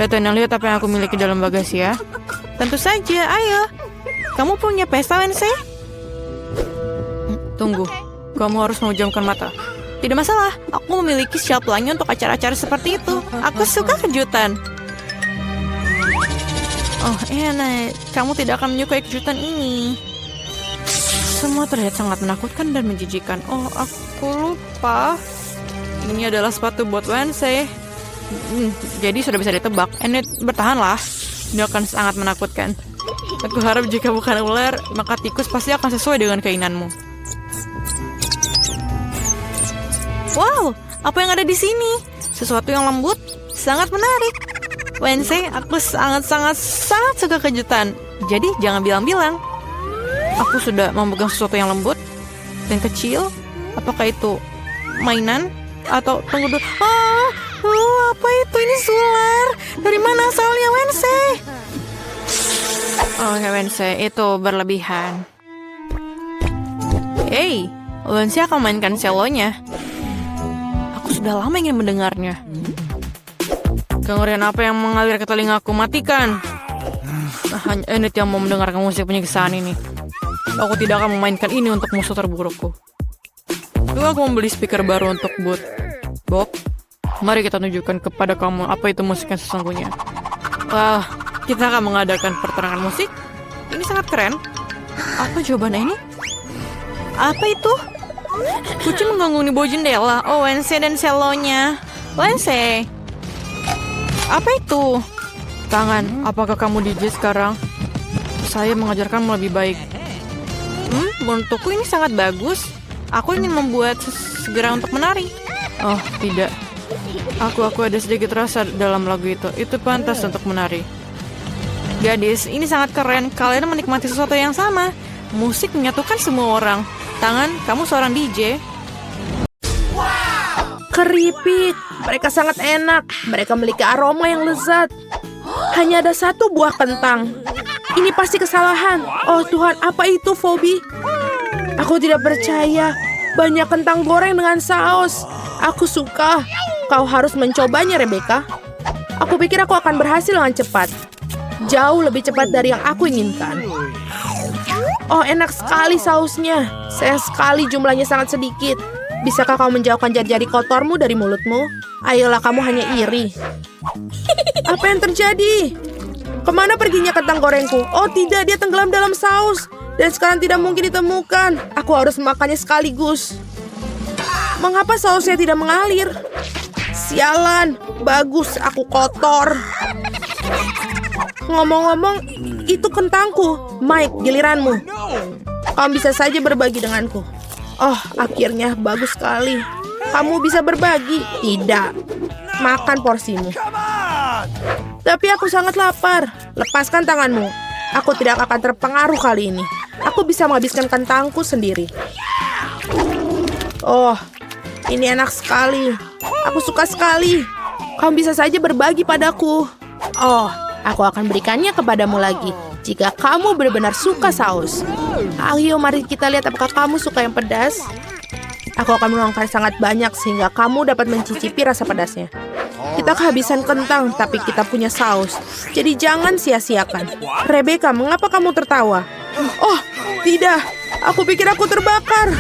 lihat apa yang aku miliki dalam bagasi ya. Tentu saja, ayo. Kamu punya pesta, Wednesday? Tunggu, kamu harus memejamkan mata. Tidak masalah, aku memiliki shelf lainnya untuk acara-acara seperti itu. Aku suka kejutan. Oh, enak. Kamu tidak akan menyukai kejutan ini. Semua terlihat sangat menakutkan dan menjijikan. Oh, aku lupa. Ini adalah sepatu buat Wednesday. Jadi sudah bisa ditebak. Enid, bertahanlah. Ini akan sangat menakutkan. Aku harap jika bukan ular, maka tikus pasti akan sesuai dengan keinginanmu. Wow, apa yang ada di sini? Sesuatu yang lembut, sangat menarik. Wednesday, aku sangat suka kejutan. Jadi jangan bilang-bilang. Aku sudah memegang sesuatu yang lembut dan kecil. Apakah itu mainan? Atau tunggu dulu. Apa itu? Ini sular. Dari mana asalnya, Wednesday? Oh, Wednesday, itu berlebihan. Hey, Wednesday akan mainkan cellonya. Aku sudah lama ingin mendengarnya. Kengerian apa yang mengalir ke telingaku? Matikan. Hanya Enid yang mau mendengarkan musik penyiksaan ini. Aku tidak akan memainkan ini untuk musuh terburukku. Lalu aku membeli speaker baru untuk Bob. Mari kita tunjukkan kepada kamu apa itu musik yang sesungguhnya. Wah, kita akan mengadakan pertarungan musik. Ini sangat keren. Apa jawabannya ini? Apa itu? Kucing mengganggu di bawah jendela. Oh, Wednesday dan cellonya. Wednesday. Apa itu? Tangan, apakah kamu DJ sekarang? Saya mengajarkanmu lebih baik. Untukku ini sangat bagus. Aku ingin membuat segera untuk menari. Oh, tidak. Aku ada sedikit rasa dalam lagu itu. Itu pantas untuk menari. Gadis, ini sangat keren. Kalian menikmati sesuatu yang sama. Musik menyatukan semua orang. Tangan, kamu seorang DJ. Keripik, mereka sangat enak. Mereka memiliki aroma yang lezat. Hanya ada satu buah kentang. Ini pasti kesalahan. Oh Tuhan, apa itu, Phoebe? Aku tidak percaya. Banyak kentang goreng dengan saus. Aku suka. Kau harus mencobanya, Rebecca. Aku pikir aku akan berhasil dengan cepat. Jauh lebih cepat dari yang aku inginkan. Oh, enak sekali sausnya. Sayang sekali jumlahnya sangat sedikit. Bisakah kau menjauhkan jari-jari kotormu dari mulutmu? Ayolah, kamu hanya iri. Apa yang terjadi? Kemana perginya kentang gorengku? Oh tidak, dia tenggelam dalam saus. Dan sekarang tidak mungkin ditemukan. Aku harus memakannya sekaligus. Mengapa sausnya tidak mengalir? Sialan, bagus, aku kotor. Ngomong-ngomong, itu kentangku. Mike, giliranmu. Kamu bisa saja berbagi denganku. Oh, akhirnya bagus sekali. Kamu bisa berbagi. Tidak. Makan porsimu. Tapi aku sangat lapar. Lepaskan tanganmu. Aku tidak akan terpengaruh kali ini. Aku bisa menghabiskan kentangku sendiri. Oh, ini enak sekali. Aku suka sekali. Kamu bisa saja berbagi padaku. Oh, aku akan berikannya kepadamu lagi. Jika kamu benar-benar suka saus. Ayo, mari kita lihat apakah kamu suka yang pedas. Aku akan menuangkan sangat banyak sehingga kamu dapat mencicipi rasa pedasnya. Kita kehabisan kentang, tapi kita punya saus. Jadi jangan sia-siakan. Rebecca, mengapa kamu tertawa? Oh, tidak. Aku pikir aku terbakar.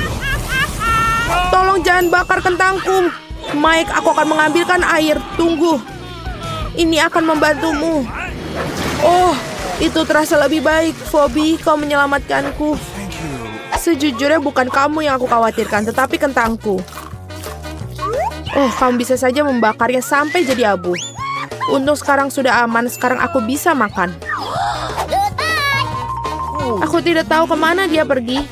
Tolong jangan bakar kentangku. Mike, aku akan mengambilkan air. Tunggu. Ini akan membantumu. Oh, itu terasa lebih baik. Phoebe, kau menyelamatkanku. Sejujurnya bukan kamu yang aku khawatirkan, tetapi kentangku. Oh, kamu bisa saja membakarnya sampai jadi abu. Untung sekarang sudah aman, sekarang aku bisa makan. Aku tidak tahu kemana dia pergi.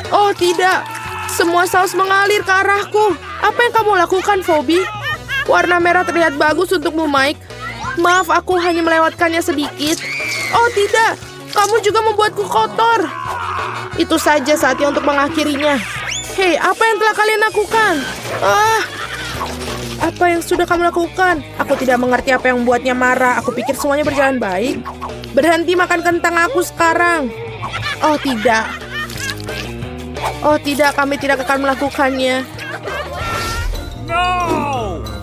Oh tidak, semua saus mengalir ke arahku. Apa yang kamu lakukan, Phoebe? Warna merah terlihat bagus untukmu, Mike. Maaf, aku hanya melewatkannya sedikit. Oh tidak, kamu juga membuatku kotor. Itu saja saatnya untuk mengakhirinya. Hei, apa yang telah kalian lakukan? Apa yang sudah kamu lakukan? Aku tidak mengerti apa yang membuatnya marah. Aku pikir semuanya berjalan baik. Berhenti makan kentang aku sekarang. Oh tidak. Oh tidak, kami tidak akan melakukannya.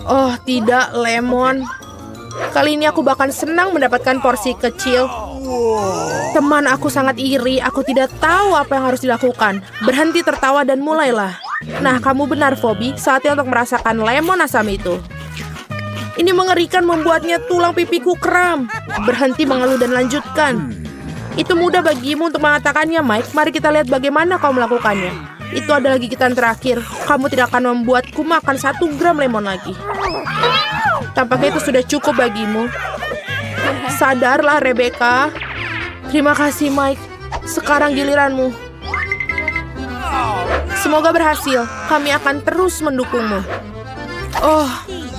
Oh tidak, Lemon. Kali ini aku bahkan senang mendapatkan porsi kecil. Teman aku sangat iri, aku tidak tahu apa yang harus dilakukan. Berhenti tertawa dan mulailah. Nah, kamu benar, Phoebe. Saatnya untuk merasakan lemon asam itu. Ini mengerikan, membuatnya tulang pipiku kram. Berhenti mengeluh dan lanjutkan. Itu mudah bagimu untuk mengatakannya, Mike. Mari kita lihat bagaimana kau melakukannya. Itu adalah gigitan terakhir. Kamu tidak akan membuatku makan 1 gram lemon lagi. Tampaknya itu sudah cukup bagimu. Sadarlah, Rebecca. Terima kasih, Mike. Sekarang giliranmu. Semoga berhasil. Kami akan terus mendukungmu. Oh,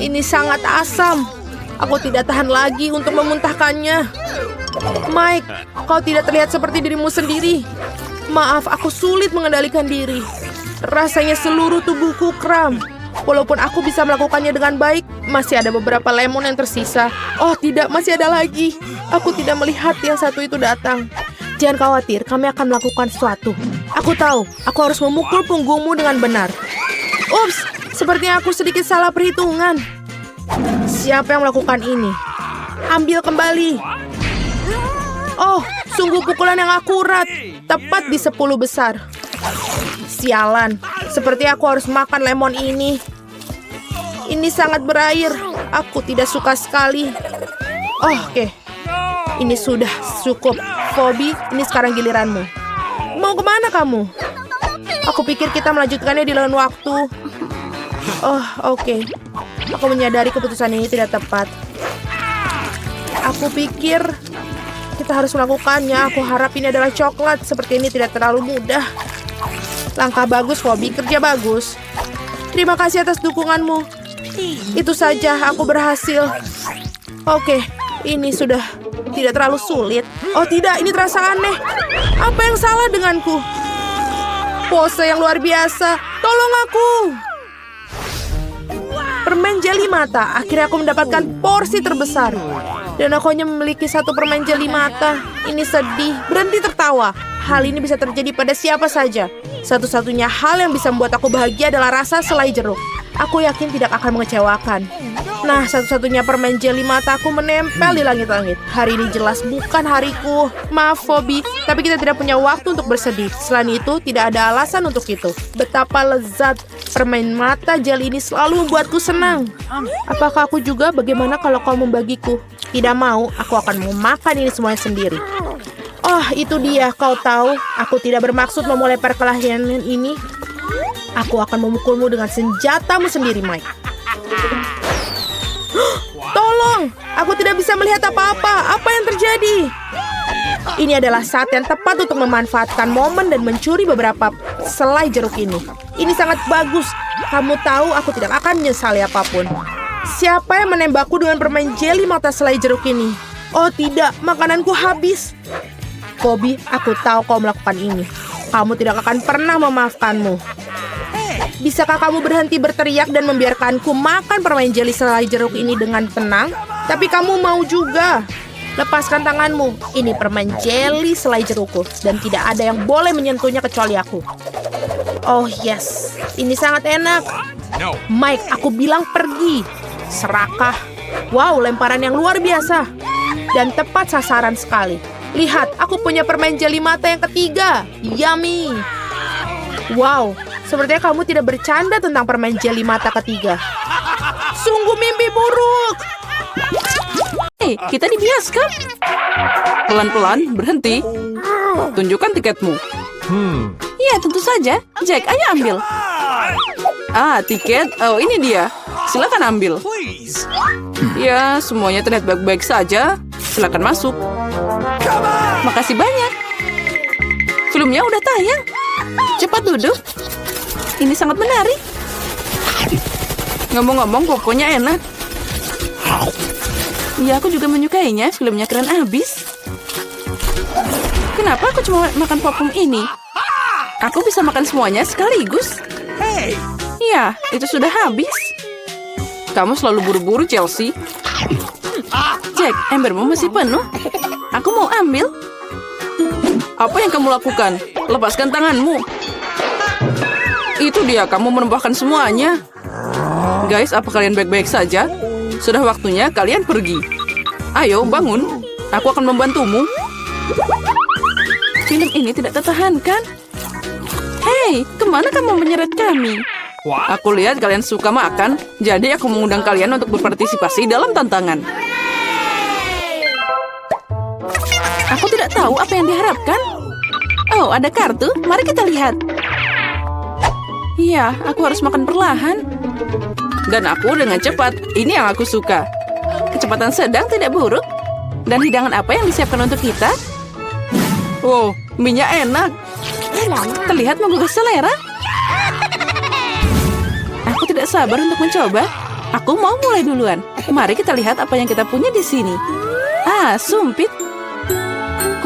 ini sangat asam. Aku tidak tahan lagi untuk memuntahkannya. Mike, kau tidak terlihat seperti dirimu sendiri. Maaf, aku sulit mengendalikan diri. Rasanya seluruh tubuhku kram. Walaupun aku bisa melakukannya dengan baik, masih ada beberapa lemon yang tersisa. Oh tidak, masih ada lagi. Aku tidak melihat yang satu itu datang. Jangan khawatir, kami akan melakukan sesuatu. Aku tahu, aku harus memukul punggungmu dengan benar. Ups, sepertinya aku sedikit salah perhitungan. Siapa yang melakukan ini? Ambil kembali. Oh, sungguh pukulan yang akurat. Tepat di 10 besar. Sialan, seperti aku harus makan lemon ini. Ini sangat berair. Aku tidak suka sekali. Oh, oke. Ini sudah cukup. Phoebe, ini sekarang giliranmu. Mau kemana kamu? Aku pikir kita melanjutkannya di lain waktu. Oh, oke. Aku menyadari keputusan ini tidak tepat. Aku pikir kita harus melakukannya. Aku harap ini adalah coklat. Seperti ini tidak terlalu mudah. Langkah bagus, Phoebe. Kerja bagus. Terima kasih atas dukunganmu. Itu saja, aku berhasil. Oke, ini sudah tidak terlalu sulit. Oh tidak, ini terasa aneh. Apa yang salah denganku? Pose yang luar biasa. Tolong aku. Permen jeli mata. Akhirnya aku mendapatkan porsi terbesar. Dan aku hanya memiliki 1 permen jeli mata. Ini sedih. Berhenti tertawa. Hal ini bisa terjadi pada siapa saja. Satu-satunya hal yang bisa membuat aku bahagia adalah rasa selai jeruk. Aku yakin tidak akan mengecewakan. Nah, satu-satunya permen jeli mataku menempel di langit-langit. Hari ini jelas bukan hariku. Maaf, Phoebe, tapi kita tidak punya waktu untuk bersedih. Selain itu, tidak ada alasan untuk itu. Betapa lezat. Permen mata jeli ini selalu membuatku senang. Apakah aku juga? Bagaimana kalau kau membagiku? Tidak mau, aku akan memakan ini semuanya sendiri. Oh, itu dia. Kau tahu, aku tidak bermaksud memulai perkelahian ini. Aku akan memukulmu dengan senjatamu sendiri, Mike. Tolong, aku tidak bisa melihat apa-apa. Apa yang terjadi? Ini adalah saat yang tepat untuk memanfaatkan momen dan mencuri beberapa selai jeruk ini. Ini sangat bagus. Kamu tahu, aku tidak akan menyesali apapun. Siapa yang menembakku dengan permen jeli mata selai jeruk ini? Oh tidak, makananku habis. Phoebe, aku tahu kau melakukan ini. Kamu tidak akan pernah memaafkanmu. Bisakah kamu berhenti berteriak dan membiarkanku makan permen jeli selai jeruk ini dengan tenang? Tapi kamu mau juga. Lepaskan tanganmu. Ini permen jeli selai jerukku. Dan tidak ada yang boleh menyentuhnya kecuali aku. Oh yes, ini sangat enak. Mike, aku bilang pergi. Serakah. Wow, lemparan yang luar biasa. Dan tepat sasaran sekali. Lihat, aku punya permen jeli mata yang ketiga. Yummy. Wow, sepertinya kamu tidak bercanda tentang permen jeli mata ketiga. Sungguh mimpi buruk. Kita di bioskop. Pelan-pelan, berhenti. Tunjukkan tiketmu. Ya, tentu saja. Jack, ayo ambil. Tiket. Oh, ini dia. Silakan ambil. Ya, semuanya terlihat baik-baik saja. Silakan masuk. Makasih banyak. Filmnya udah tayang. Cepat duduk. Ini sangat menarik. Ngomong-ngomong, pokoknya enak. Ya, aku juga menyukainya. Filmnya keren abis. Kenapa aku cuma makan popcorn ini? Aku bisa makan semuanya sekaligus. Ya, itu sudah habis. Kamu selalu buru-buru, Chelsea. Jack, embermu masih penuh. Aku mau ambil. Apa yang kamu lakukan? Lepaskan tanganmu. Itu dia, kamu menumpahkan semuanya. Guys, apa kalian baik-baik saja? Sudah waktunya kalian pergi. Ayo, bangun. Aku akan membantumu. Film ini tidak tertahankan. Hei, kemana kamu menyeret kami? Aku lihat kalian suka makan, jadi aku mengundang kalian untuk berpartisipasi dalam tantangan. Aku tidak tahu apa yang diharapkan. Oh, ada kartu. Mari kita lihat. Iya, aku harus makan perlahan. Dan aku dengan cepat. Ini yang aku suka. Kecepatan sedang tidak buruk. Dan hidangan apa yang disiapkan untuk kita? Wow, minyak enak. Terlihat menggugah selera. Aku tidak sabar untuk mencoba. Aku mau mulai duluan. Mari kita lihat apa yang kita punya di sini. Sumpit.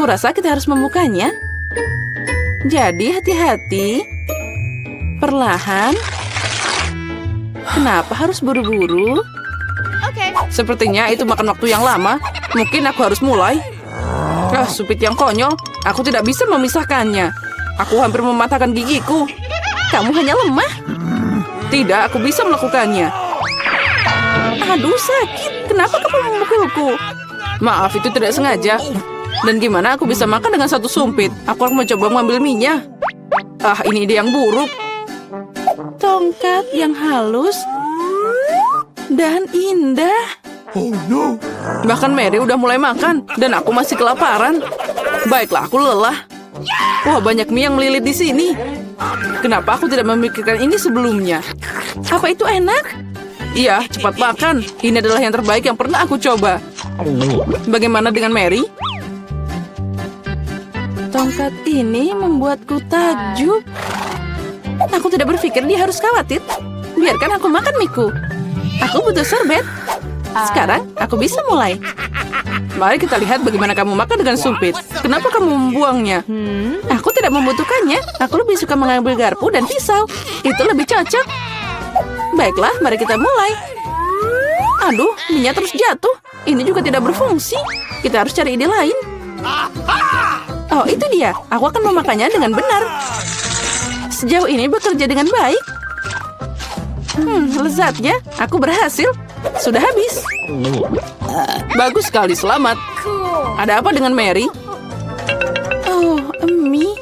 Kurasa kita harus membukanya. Jadi hati-hati. Perlahan. Kenapa harus buru-buru? Sepertinya itu makan waktu yang lama. Mungkin aku harus mulai. Sumpit yang konyol. Aku tidak bisa memisahkannya. Aku hampir mematahkan gigiku. Kamu hanya lemah. Tidak, aku bisa melakukannya. Aduh, sakit. Kenapa kamu memukulku? Maaf, itu tidak sengaja. Dan gimana aku bisa makan dengan satu sumpit? Aku akan mencoba mengambil minyak. Ini ide yang buruk. Tongkat yang halus dan indah. Bahkan Mary udah mulai makan dan aku masih kelaparan. Baiklah, aku lelah. Wah, banyak mie yang melilit di sini. Kenapa aku tidak memikirkan ini sebelumnya? Apa itu enak? Iya, cepat makan. Ini adalah yang terbaik yang pernah aku coba. Bagaimana dengan Mary? Tongkat ini membuatku takjub. Aku tidak berpikir dia harus khawatir. Biarkan aku makan miku. Aku butuh sorbet. Sekarang aku bisa mulai. Mari kita lihat bagaimana kamu makan dengan sumpit. Kenapa kamu membuangnya? Aku tidak membutuhkannya. Aku lebih suka mengambil garpu dan pisau. Itu lebih cocok. Baiklah, mari kita mulai. Aduh, minyak terus jatuh. Ini juga tidak berfungsi. Kita harus cari ide lain. Oh, itu dia. Aku akan memakannya dengan benar. Sejauh ini bekerja dengan baik. Lezatnya. Aku berhasil. Sudah habis. Bagus sekali, selamat. Ada apa dengan Mary? Oh, mie.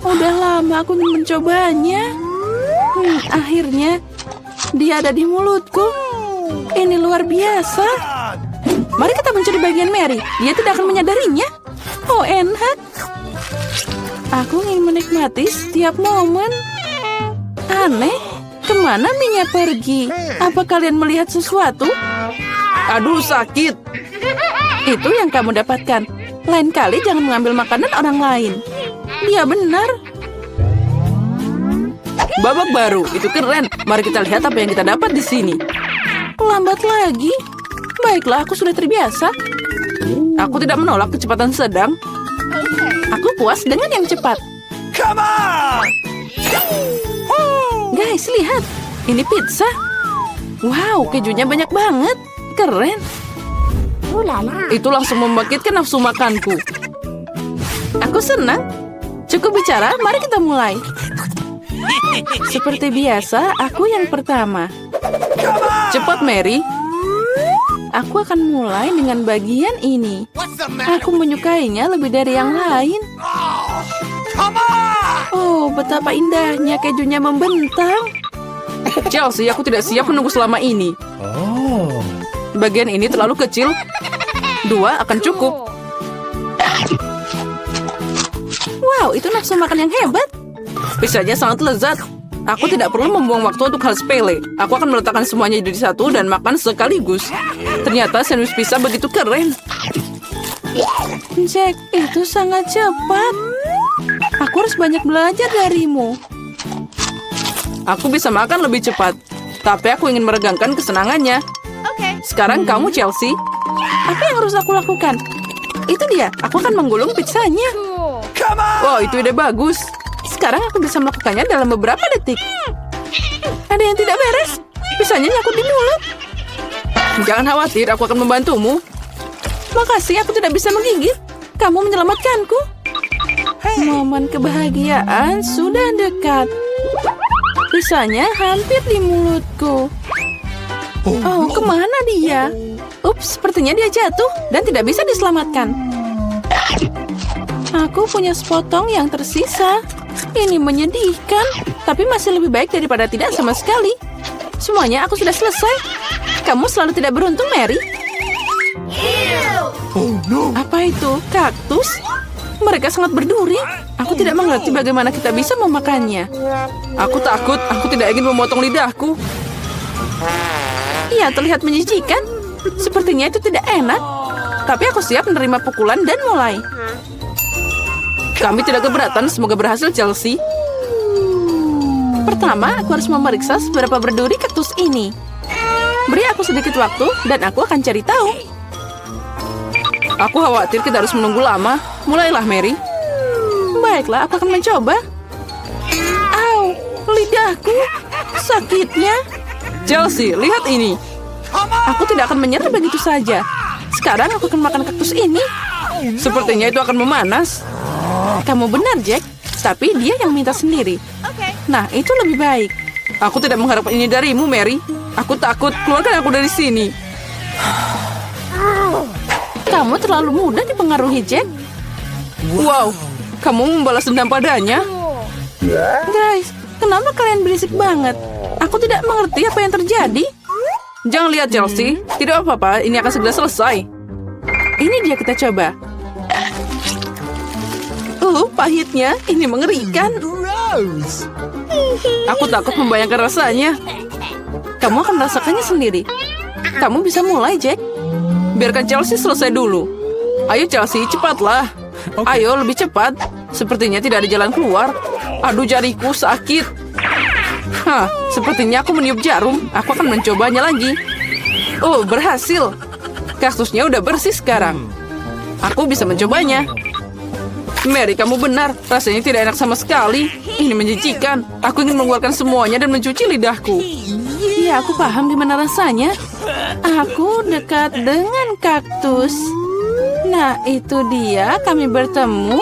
Udah lama aku ingin mencobanya. Akhirnya, dia ada di mulutku. Ini luar biasa. Mari kita mencari bagian Mary. Dia tidak akan menyadarinya. Oh, enak. Aku ingin menikmati setiap momen. Aneh, kemana minyak pergi? Apa kalian melihat sesuatu? Aduh, sakit. Itu yang kamu dapatkan. Lain kali jangan mengambil makanan orang lain. Dia benar. Babak baru, itu keren. Mari kita lihat apa yang kita dapat di sini. Lambat lagi. Baiklah, aku sudah terbiasa. Aku tidak menolak kecepatan sedang. Aku puas dengan yang cepat. Guys, lihat. Ini pizza. Wow, kejunya banyak banget. Keren. Itu langsung membangkitkan nafsu makanku. Aku senang. Cukup bicara, mari kita mulai. Seperti biasa, aku yang pertama. Cepat, Mary. Aku akan mulai dengan bagian ini. Aku menyukainya lebih dari yang lain. Oh, betapa indahnya kejunya membentang. Chelsea, aku tidak siap menunggu selama ini. Bagian ini terlalu kecil. 2 akan cukup. Wow, itu nafsu makan yang hebat. Pizzanya sangat lezat. Aku tidak perlu membuang waktu untuk hal sepele. Aku akan meletakkan semuanya jadi satu dan makan sekaligus. Ternyata sandwich pizza begitu keren. Jack, itu sangat cepat. Aku harus banyak belajar darimu. Aku bisa makan lebih cepat, tapi aku ingin meregangkan kesenangannya. Sekarang kamu, Chelsea. Apa yang harus aku lakukan? Itu dia, aku akan menggulung pizzanya. Wow, itu ide bagus. Sekarang aku bisa melakukannya dalam beberapa detik. Ada yang tidak beres. Pizzanya nyangkut di mulut. Jangan khawatir, aku akan membantumu. Makasih, aku tidak bisa menggigit. Kamu menyelamatkanku. Momen kebahagiaan sudah dekat. Pizzanya hampir di mulutku. Oh, kemana dia? Ups, sepertinya dia jatuh dan tidak bisa diselamatkan. Aku punya sepotong yang tersisa. Ini menyedihkan, tapi masih lebih baik daripada tidak sama sekali. Semuanya aku sudah selesai. Kamu selalu tidak beruntung, Mary. Apa itu? Kaktus? Mereka sangat berduri. Aku tidak mengerti bagaimana kita bisa memakannya. Aku takut, aku tidak ingin memotong lidahku. Iya, terlihat menjijikan. Sepertinya itu tidak enak. Tapi aku siap menerima pukulan dan mulai. Kami tidak keberatan, semoga berhasil, Chelsea. Pertama, aku harus memeriksa seberapa berduri kaktus ini. Beri aku sedikit waktu, dan aku akan cari tahu. Aku khawatir kita harus menunggu lama. Mulailah, Mary. Baiklah, aku akan mencoba. Au, lidahku. Sakitnya. Chelsea, lihat ini. Aku tidak akan menyerah begitu saja. Sekarang aku akan makan kaktus ini. Sepertinya itu akan memanas. Kamu benar, Jack. Tapi dia yang minta sendiri. Nah, itu lebih baik. Aku tidak mengharapkan ini darimu, Mary. Aku takut. Keluarkan aku dari sini. Kamu terlalu mudah dipengaruhi, Jack. Wow, kamu membalas dendam padanya. Guys, kenapa kalian berisik banget? Aku tidak mengerti apa yang terjadi. Jangan lihat, Chelsea. Tidak apa-apa, ini akan segera selesai. Ini dia, kita coba. Pahitnya. Ini mengerikan. Aku takut membayangkan rasanya. Kamu akan merasakannya sendiri. Kamu bisa mulai, Jack. Biarkan Chelsea selesai dulu. Ayo, Chelsea, cepatlah. Ayo, lebih cepat. Sepertinya tidak ada jalan keluar. Aduh, jariku sakit. Sepertinya aku meniup jarum. Aku akan mencobanya lagi. Oh, berhasil. Kaktusnya udah bersih sekarang. Aku bisa mencobanya. Mary, kamu benar. Rasanya tidak enak sama sekali. Ini menjijikan. Aku ingin mengeluarkan semuanya dan mencuci lidahku. Iya, aku paham gimana rasanya. Aku dekat dengan kaktus. Nah, itu dia. Kami bertemu.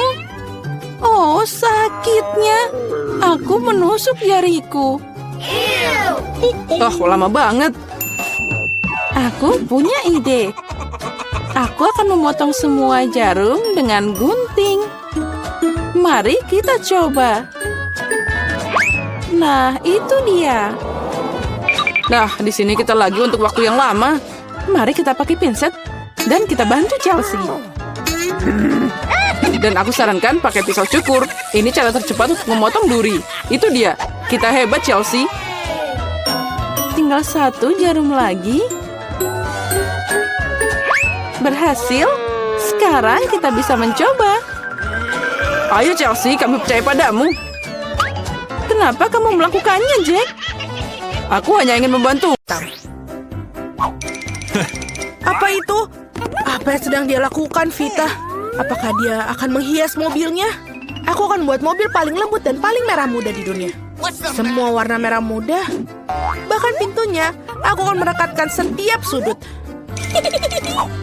Oh, sakitnya. Aku menusuk jariku. Oh, lama banget. Aku punya ide. Aku akan memotong semua jarum dengan gunting. Mari kita coba. Nah, itu dia. Nah, di sini kita lagi untuk waktu yang lama. Mari kita pakai pinset dan kita bantu Chelsea. Dan aku sarankan pakai pisau cukur. Ini cara tercepat untuk memotong duri. Itu dia. Kita hebat, Chelsea. Tinggal satu jarum lagi. Berhasil. Sekarang kita bisa mencoba. Ayo, Chelsea, kami percaya padamu. Kenapa kamu melakukannya, Jack? Aku hanya ingin membantu. Apa itu? Apa yang sedang dia lakukan, Vita? Apakah dia akan menghias mobilnya? Aku akan buat mobil paling lembut dan paling merah muda di dunia. Semua warna merah muda. Bahkan pintunya, aku akan merekatkan setiap sudut.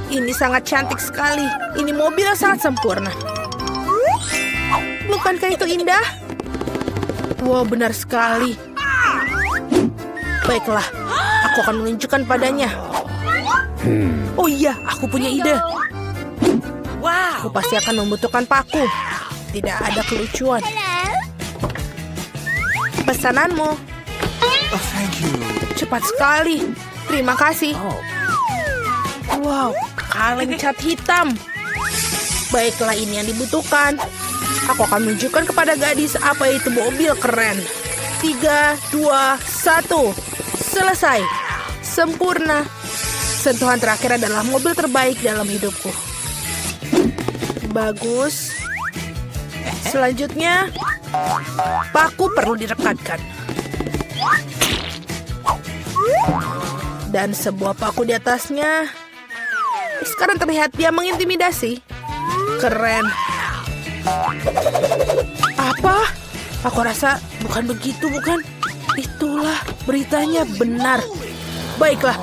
Ini sangat cantik sekali. Ini mobil yang sangat sempurna. Bukankah itu indah? Wow, benar sekali. Baiklah, aku akan menunjukkan padanya. Oh iya, aku punya ide. Aku pasti akan membutuhkan paku. Tidak ada kelucuan. Pesananmu. Oh, thank you. Cepat sekali. Terima kasih. Wow, kaleng cat hitam. Baiklah, ini yang dibutuhkan. Aku akan menunjukkan kepada gadis apa itu mobil keren. 3, 2, 1. Selesai. Sempurna. Sentuhan terakhir adalah mobil terbaik dalam hidupku. Bagus. Selanjutnya, paku perlu direkatkan. Dan sebuah paku di atasnya. Sekarang terlihat dia mengintimidasi. Keren. Apa? Aku rasa bukan begitu, bukan? Itulah beritanya benar. Baiklah.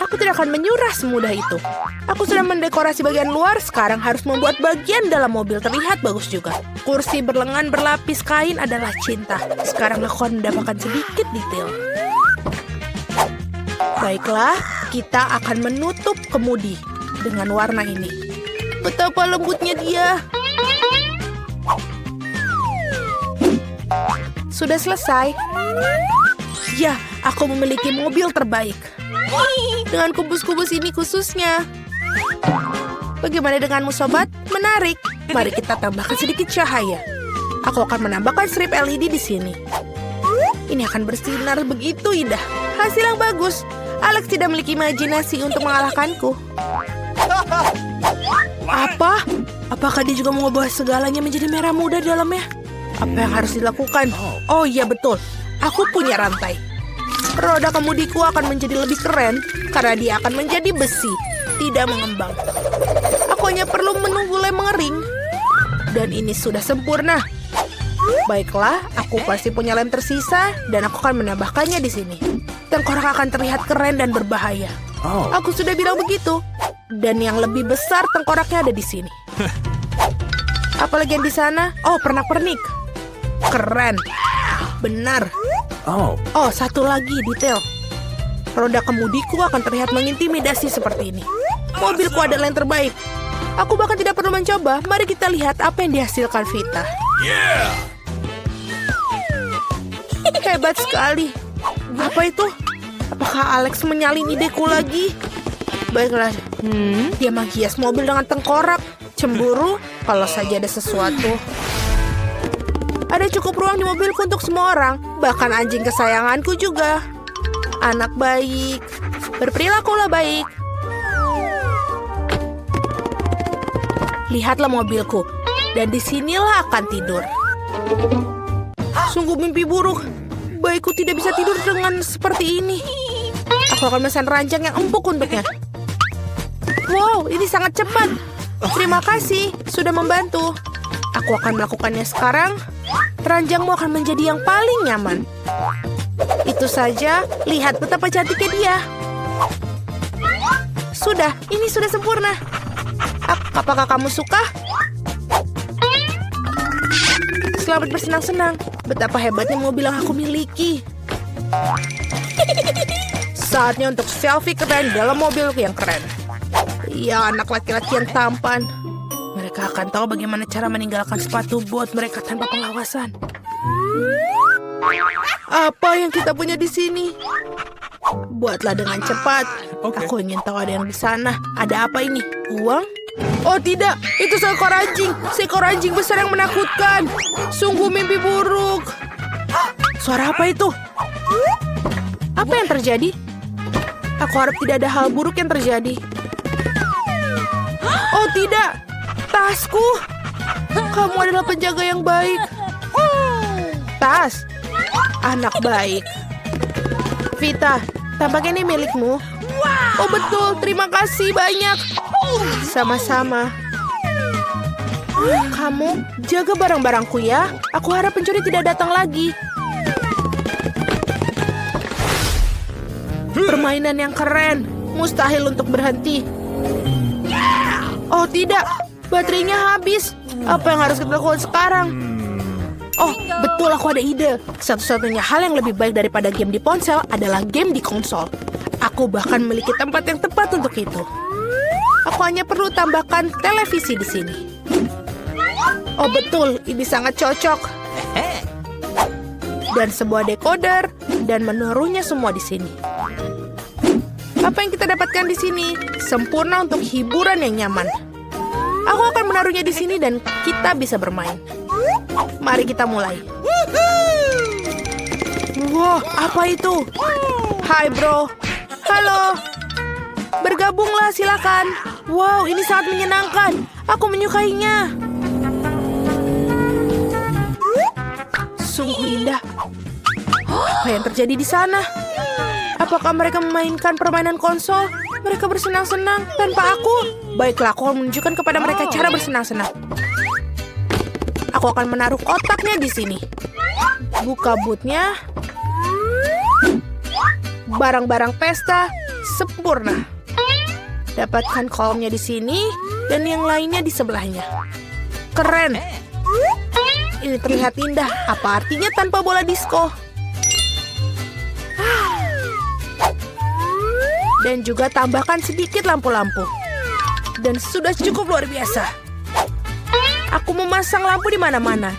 Aku tidak akan menyerah semudah itu. Aku sudah mendekorasi bagian luar, sekarang harus membuat bagian dalam mobil terlihat bagus juga. Kursi berlengan berlapis kain adalah cinta. Sekarang aku akan mendapatkan sedikit detail. Baiklah, kita akan menutup kemudi dengan warna ini. Betapa lembutnya dia. Sudah selesai. Ya, aku memiliki mobil terbaik. Dengan kubus-kubus ini khususnya. Bagaimana denganmu, sobat? Menarik. Mari kita tambahkan sedikit cahaya. Aku akan menambahkan strip LED di sini. Ini akan bersinar begitu indah. Hasil yang bagus. Alex tidak memiliki imajinasi untuk mengalahkanku. Apa? Apakah dia juga mengubah segalanya menjadi merah muda di dalamnya? Apa yang harus dilakukan? Oh iya betul. Aku punya rantai. Roda kemudiku akan menjadi lebih keren karena dia akan menjadi besi, tidak mengembang. Aku hanya perlu menunggu lem mengering. Dan ini sudah sempurna. Baiklah, aku pasti punya lem tersisa dan aku akan menambahkannya di sini. Tengkorak akan terlihat keren dan berbahaya. Aku sudah bilang begitu. Dan yang lebih besar tengkoraknya ada di sini. Apalagi yang di sana? Oh, pernak-pernik. Keren. Benar. Oh, satu lagi detail. Roda kemudiku akan terlihat mengintimidasi seperti ini. Mobilku adalah yang terbaik. Aku bahkan tidak perlu mencoba. Mari kita lihat apa yang dihasilkan Vita. Hebat sekali. Apa itu? Apakah Alex menyalin ideku lagi? Baiklah. Dia menghias mobil dengan tengkorak. Cemburu? Kalau saja ada sesuatu. Ada cukup ruang di mobilku untuk semua orang. Bahkan anjing kesayanganku juga. Anak baik. Berperilakulah baik. Lihatlah mobilku. Dan disinilah akan tidur. Sungguh mimpi buruk. Baikku tidak bisa tidur dengan seperti ini. Aku akan memesan ranjang yang empuk untuknya. Wow, ini sangat cepat. Terima kasih, sudah membantu. Aku akan melakukannya sekarang. Ranjangmu akan menjadi yang paling nyaman. Itu saja, lihat betapa cantiknya dia. Sudah, ini sudah sempurna. Apakah kamu suka? Selamat bersenang-senang. Betapa hebatnya mobil yang aku miliki. Saatnya untuk selfie keren dalam mobilku yang keren. Ya, anak laki-laki yang tampan. Mereka akan tahu bagaimana cara meninggalkan sepatu bot mereka tanpa pengawasan. Apa yang kita punya di sini? Buatlah dengan cepat. Aku ingin tahu ada yang di sana. Ada apa ini? Uang? Oh tidak, itu seekor anjing. Seekor anjing besar yang menakutkan. Sungguh mimpi buruk. Suara apa itu? Apa yang terjadi? Aku harap tidak ada hal buruk yang terjadi. Oh tidak, tasku. Kamu adalah penjaga yang baik. Tas, anak baik. Vita, tampaknya ini milikmu. Oh betul, terima kasih banyak. Sama-sama. Kamu jaga barang-barangku ya. Aku harap pencuri tidak datang lagi. Permainan yang keren. Mustahil untuk berhenti. Oh tidak, baterainya habis. Apa yang harus kita lakukan sekarang? Oh, betul, aku ada ide. Satu-satunya hal yang lebih baik daripada game di ponsel adalah game di konsol. Aku bahkan memiliki tempat yang tepat untuk itu. Aku hanya perlu tambahkan televisi di sini. Oh betul, ini sangat cocok. Dan sebuah decoder dan menaruhnya semua di sini. Apa yang kita dapatkan di sini? Sempurna untuk hiburan yang nyaman. Aku akan menaruhnya di sini dan kita bisa bermain. Mari kita mulai. Wah, apa itu? Hai bro. Halo. Bergabunglah silakan. Wow, ini sangat menyenangkan. Aku menyukainya. Sungguh indah. Apa yang terjadi di sana? Apakah mereka memainkan permainan konsol? Mereka bersenang-senang tanpa aku. Baiklah, aku akan menunjukkan kepada mereka cara bersenang-senang. Aku akan menaruh kotaknya di sini. Buka bootnya. Barang-barang pesta sempurna. Dapatkan kolomnya di sini dan yang lainnya di sebelahnya. Keren. Ini terlihat indah. Apa artinya tanpa bola disko? Dan juga tambahkan sedikit lampu-lampu. Dan sudah cukup luar biasa. Aku memasang lampu di mana-mana.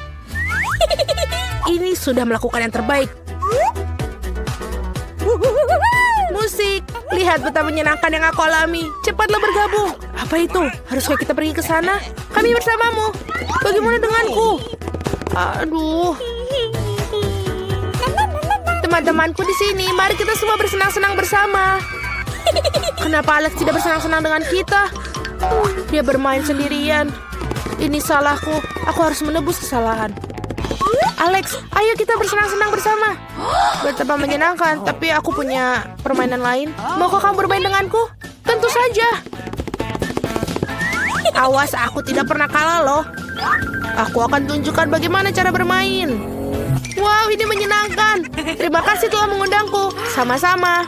Ini sudah melakukan yang terbaik. Musik, lihat betapa menyenangkan yang aku alami. Cepatlah bergabung. Apa itu? Haruskah kita pergi ke sana? Kami bersamamu. Bagaimana denganku? Aduh. Teman-temanku di sini, mari kita semua bersenang-senang bersama. Kenapa Alex tidak bersenang-senang dengan kita? Dia bermain sendirian. Ini salahku. Aku harus menebus kesalahan. Alex, ayo kita bersenang-senang bersama. Betapa menyenangkan, tapi aku punya permainan lain. Maukah kamu bermain denganku? Tentu saja. Awas, aku tidak pernah kalah loh. Aku akan tunjukkan bagaimana cara bermain. Wow, ini menyenangkan. Terima kasih telah mengundangku. Sama-sama.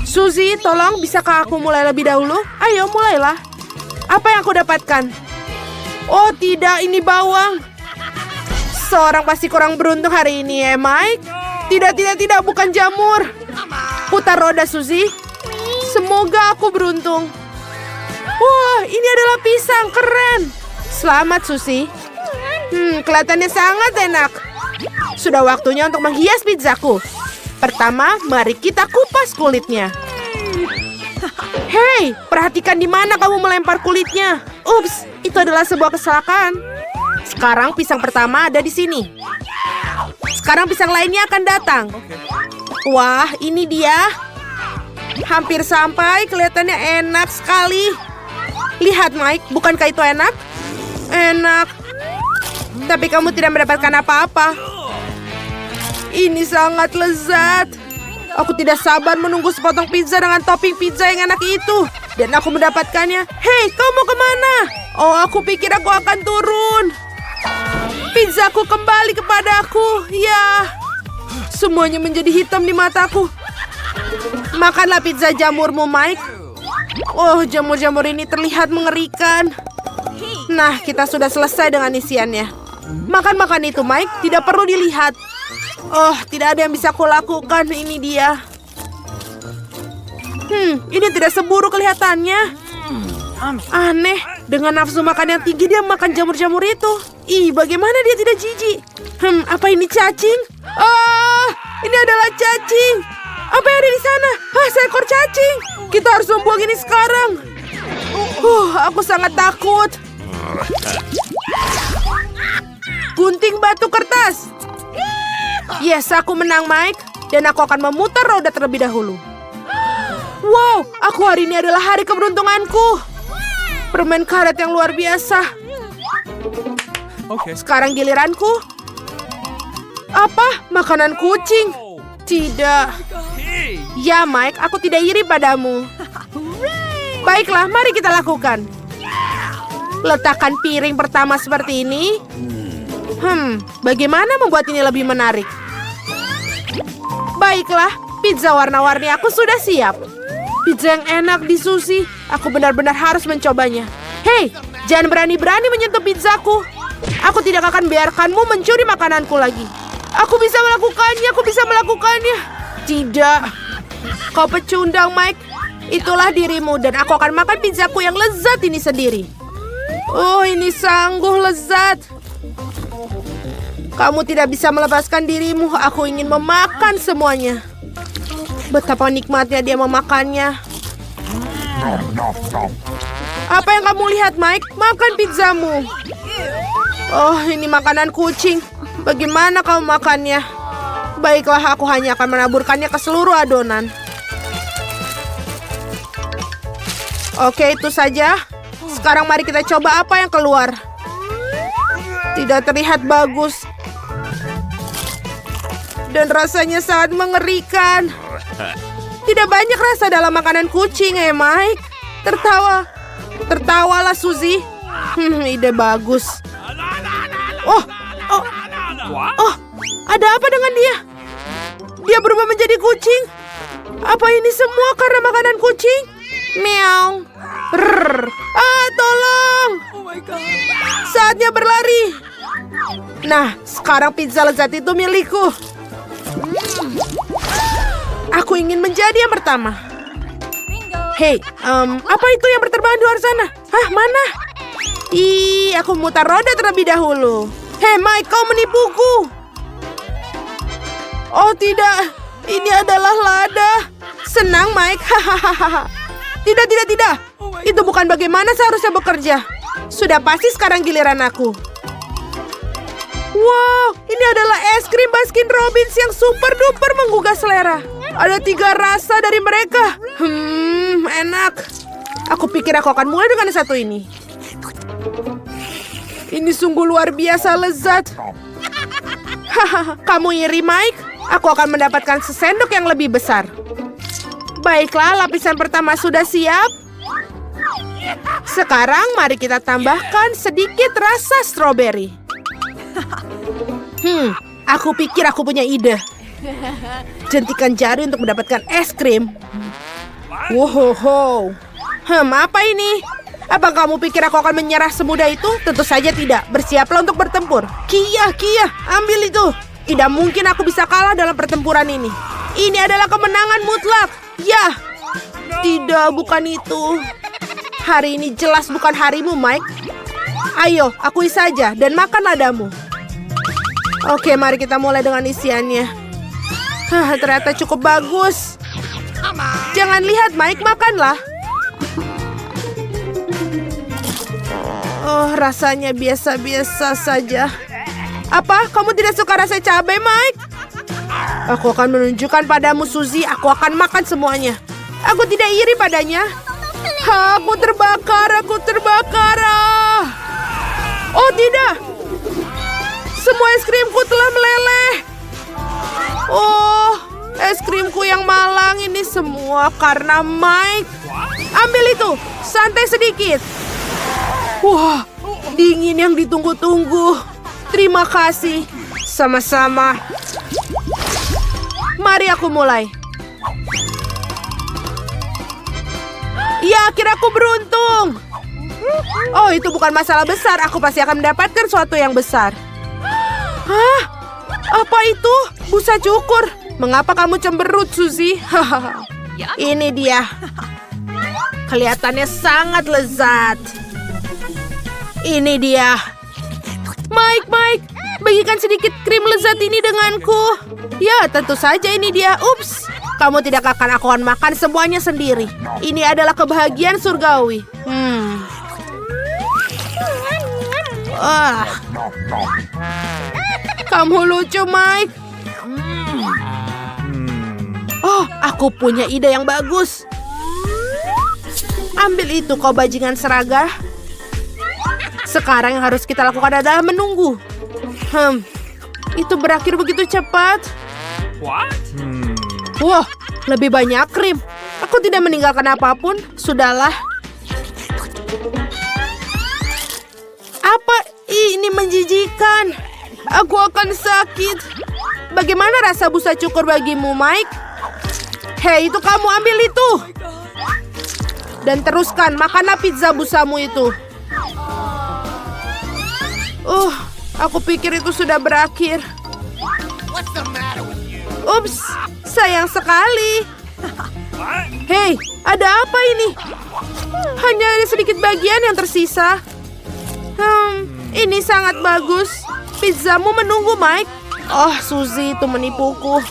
Suzy, tolong bisakah aku mulai lebih dahulu? Ayo, mulailah. Apa yang aku dapatkan? Oh tidak, ini bawang. Seorang pasti kurang beruntung hari ini ya, Mike. Tidak, bukan jamur. Putar roda, Suzy. Semoga aku beruntung. Wah, ini adalah pisang, keren. Selamat, Suzy. Kelihatannya sangat enak. Sudah waktunya untuk menghias pizzaku. Pertama, mari kita kupas kulitnya. Hei, perhatikan di mana kamu melempar kulitnya. Ups, itu adalah sebuah kecelakaan. Sekarang pisang pertama ada di sini. Sekarang pisang lainnya akan datang. Wah, ini dia. Hampir sampai, kelihatannya enak sekali. Lihat, Mike, bukankah itu enak? Enak. Tapi kamu tidak mendapatkan apa-apa. Ini sangat lezat. Aku tidak sabar menunggu sepotong pizza dengan topping pizza yang enak itu. Dan aku mendapatkannya. Hei, kamu mau kemana? Oh, aku pikir aku akan turun. Pizzaku kembali kepadaku. Ya, semuanya menjadi hitam di mataku. Makanlah pizza jamurmu, Mike. Oh, jamur-jamur ini terlihat mengerikan. Nah, kita sudah selesai dengan isiannya. Makan-makan itu, Mike. Tidak perlu dilihat. Oh, tidak ada yang bisa aku lakukan. Ini dia. Ini tidak seburuk kelihatannya. Aneh, dengan nafsu makan yang tinggi dia makan jamur-jamur itu. Ih, bagaimana dia tidak jijik? Apa ini cacing? Ini adalah cacing. Apa yang ada di sana? Seekor cacing. Kita harus membuang ini sekarang. Aku sangat takut. Gunting batu kertas. Yes, aku menang, Mike. Dan aku akan memutar roda terlebih dahulu. Wow, aku hari ini adalah hari keberuntunganku. Permen karet yang luar biasa. Sekarang giliranku. Apa? Makanan kucing? Tidak. Ya, Mike, aku tidak iri padamu. Baiklah, mari kita lakukan. Letakkan piring pertama seperti ini. Bagaimana membuat ini lebih menarik? Baiklah, pizza warna-warni aku sudah siap. Pizza yang enak di Suzy. Aku benar-benar harus mencobanya. Hei, jangan berani-berani menyentuh pizzaku. Aku tidak akan biarkanmu mencuri makananku lagi. Aku bisa melakukannya. Tidak. Kau pecundang, Mike. Itulah dirimu dan aku akan makan pizzaku yang lezat ini sendiri. Oh, ini sungguh lezat. Kamu tidak bisa melepaskan dirimu. Aku ingin memakan semuanya. Betapa nikmatnya dia memakannya. Apa yang kamu lihat, Mike? Makan pizzamu. Oh, ini makanan kucing. Bagaimana kamu makannya? Baiklah, aku hanya akan menaburkannya ke seluruh adonan. Oke, itu saja. Sekarang mari kita coba apa yang keluar. Tidak terlihat bagus. Dan rasanya sangat mengerikan. Tidak banyak rasa dalam makanan kucing, Mike. Tertawalah, Suzy. Ide bagus. Oh, ada apa dengan dia? Dia berubah menjadi kucing. Apa ini semua karena makanan kucing? Meow. Tolong. Saatnya berlari. Nah, sekarang pizza lezat itu milikku. Aku ingin menjadi yang pertama. Hei, apa itu yang berterbangan di luar sana? Hah, mana? Aku memutar roda terlebih dahulu. Hei, Mike, kau menipuku. Oh tidak, ini adalah lada. Senang, Mike. Hahaha. Tidak. Itu bukan bagaimana seharusnya bekerja. Sudah pasti sekarang giliran aku. Wow, ini adalah es krim Baskin Robbins yang super duper menggugah selera. Ada 3 rasa dari mereka. Enak. Aku pikir aku akan mulai dengan satu ini. Ini sungguh luar biasa lezat. Hahaha, kamu iri, Mike? Aku akan mendapatkan sesendok yang lebih besar. Baiklah, lapisan pertama sudah siap. Sekarang mari kita tambahkan sedikit rasa stroberi. Aku pikir aku punya ide. Jentikan jari untuk mendapatkan es krim. Wow. Apa ini? Apa kamu pikir aku akan menyerah semudah itu? Tentu saja tidak. Bersiaplah untuk bertempur. Kia, ambil itu. Tidak mungkin aku bisa kalah dalam pertempuran ini. Ini adalah kemenangan mutlak. Ya. Tidak, bukan itu. Hari ini jelas bukan harimu, Mike. Ayo, akui saja dan makan ladamu. Oke, mari kita mulai dengan isiannya. Ternyata cukup bagus. Jangan lihat, Mike, makanlah. Oh, rasanya biasa-biasa saja. Apa? Kamu tidak suka rasa cabai, Mike? Aku akan menunjukkan padamu, Suzy. Aku akan makan semuanya. Aku tidak iri padanya. Aku terbakar. Oh, tidak. Semua es krimku telah meleleh. Oh, es krimku yang malang ini semua karena Mike. Ambil itu, santai sedikit. Wah, dingin yang ditunggu-tunggu. Terima kasih. Sama-sama. Mari aku mulai. Ya, akhirnya aku beruntung. Oh, itu bukan masalah besar. Aku pasti akan mendapatkan sesuatu yang besar. Hah? Apa itu? Busa cukur. Mengapa kamu cemberut, Suzy? Ini dia. Kelihatannya sangat lezat. Ini dia. Mike, bagikan sedikit krim lezat ini denganku. Ya, tentu saja ini dia. Ups, kamu tidak akan aku akan makan semuanya sendiri. Ini adalah kebahagiaan surgawi. Kamu lucu, Mike. Oh, aku punya ide yang bagus. Ambil itu, kau bajingan seragah. Sekarang yang harus kita lakukan adalah menunggu. Itu berakhir begitu cepat. Wah, lebih banyak krim. Aku tidak meninggalkan apapun. Sudahlah. Apa ini menjijikan? Aku akan sakit. Bagaimana rasa busa cukur bagimu, Mike? Hei, itu kamu ambil itu. Dan teruskan, makanlah pizza busamu itu. Aku pikir itu sudah berakhir. Ups, sayang sekali. Hei, ada apa ini? Hanya ada sedikit bagian yang tersisa. Ini sangat bagus. Pizzamu menunggu, Mike. Oh, Suzy itu menipuku.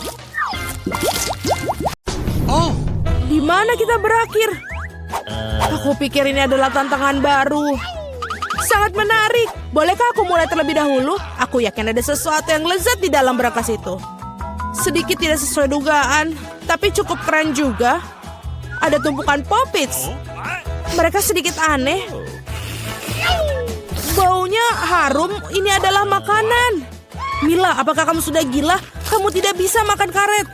Di mana kita berakhir? Aku pikir ini adalah tantangan baru. Sangat menarik. Bolehkah aku mulai terlebih dahulu? Aku yakin ada sesuatu yang lezat di dalam berangkas itu. Sedikit tidak sesuai dugaan, tapi cukup keren juga. Ada tumpukan Poppits. Mereka sedikit aneh. Baunya harum, ini adalah makanan. Mila, apakah kamu sudah gila? Kamu tidak bisa makan karet.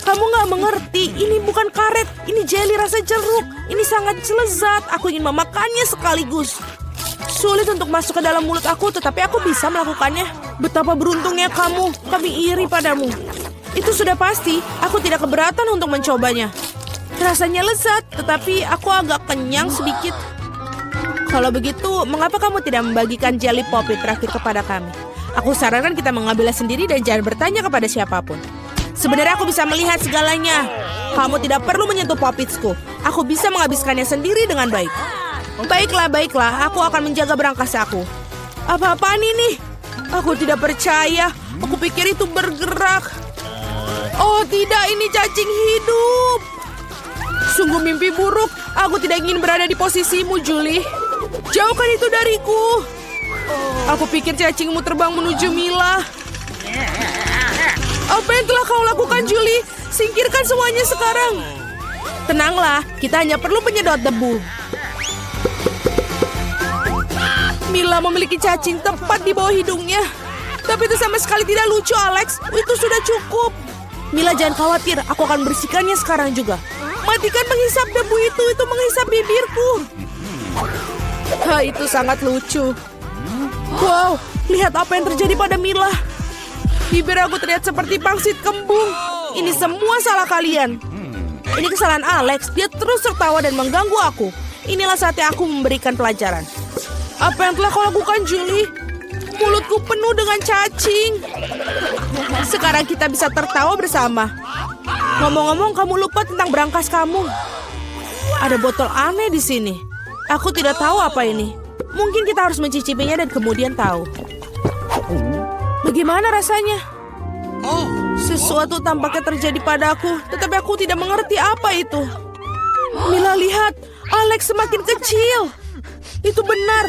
Kamu nggak mengerti, ini bukan karet. Ini jelly rasa jeruk. Ini sangat lezat, aku ingin memakannya sekaligus. Sulit untuk masuk ke dalam mulut aku, tetapi aku bisa melakukannya. Betapa beruntungnya kamu, kami iri padamu. Itu sudah pasti, aku tidak keberatan untuk mencobanya. Rasanya lezat, tetapi aku agak kenyang sedikit. Kalau begitu, mengapa kamu tidak membagikan jelly Poppit terakhir kepada kami? Aku sarankan kita mengambilnya sendiri dan jangan bertanya kepada siapapun. Sebenarnya aku bisa melihat segalanya. Kamu tidak perlu menyentuh Poppitsku. Aku bisa menghabiskannya sendiri dengan baik. Baiklah, aku akan menjaga berangkas aku. Apa-apaan ini? Aku tidak percaya. Aku pikir itu bergerak. Oh tidak, ini cacing hidup. Sungguh mimpi buruk. Aku tidak ingin berada di posisimu, Julie. Jauhkan itu dariku. Aku pikir cacingmu terbang menuju Mila. Apa yang telah kau lakukan, Julie? Singkirkan semuanya sekarang. Tenanglah, kita hanya perlu penyedot debu. Mila memiliki cacing tepat di bawah hidungnya. Tapi itu sama sekali tidak lucu, Alex. Itu sudah cukup. Mila, jangan khawatir. Aku akan bersihkannya sekarang juga. Matikan menghisap debu itu menghisap bibirku. Itu sangat lucu. Wow, lihat apa yang terjadi pada Mila. Bibir aku terlihat seperti pangsit kembung. Ini semua salah kalian. Ini kesalahan Alex. Dia terus tertawa dan mengganggu aku. Inilah saatnya aku memberikan pelajaran. Apa yang telah kau lakukan, Julie? Mulutku penuh dengan cacing. Sekarang kita bisa tertawa bersama. Ngomong-ngomong, kamu lupa tentang berangkas kamu. Ada botol aneh di sini. Aku tidak tahu apa ini. Mungkin kita harus mencicipinya dan kemudian tahu. Bagaimana rasanya? Sesuatu tampaknya terjadi padaku, tetapi aku tidak mengerti apa itu. Mila, lihat. Alex semakin kecil. Itu benar.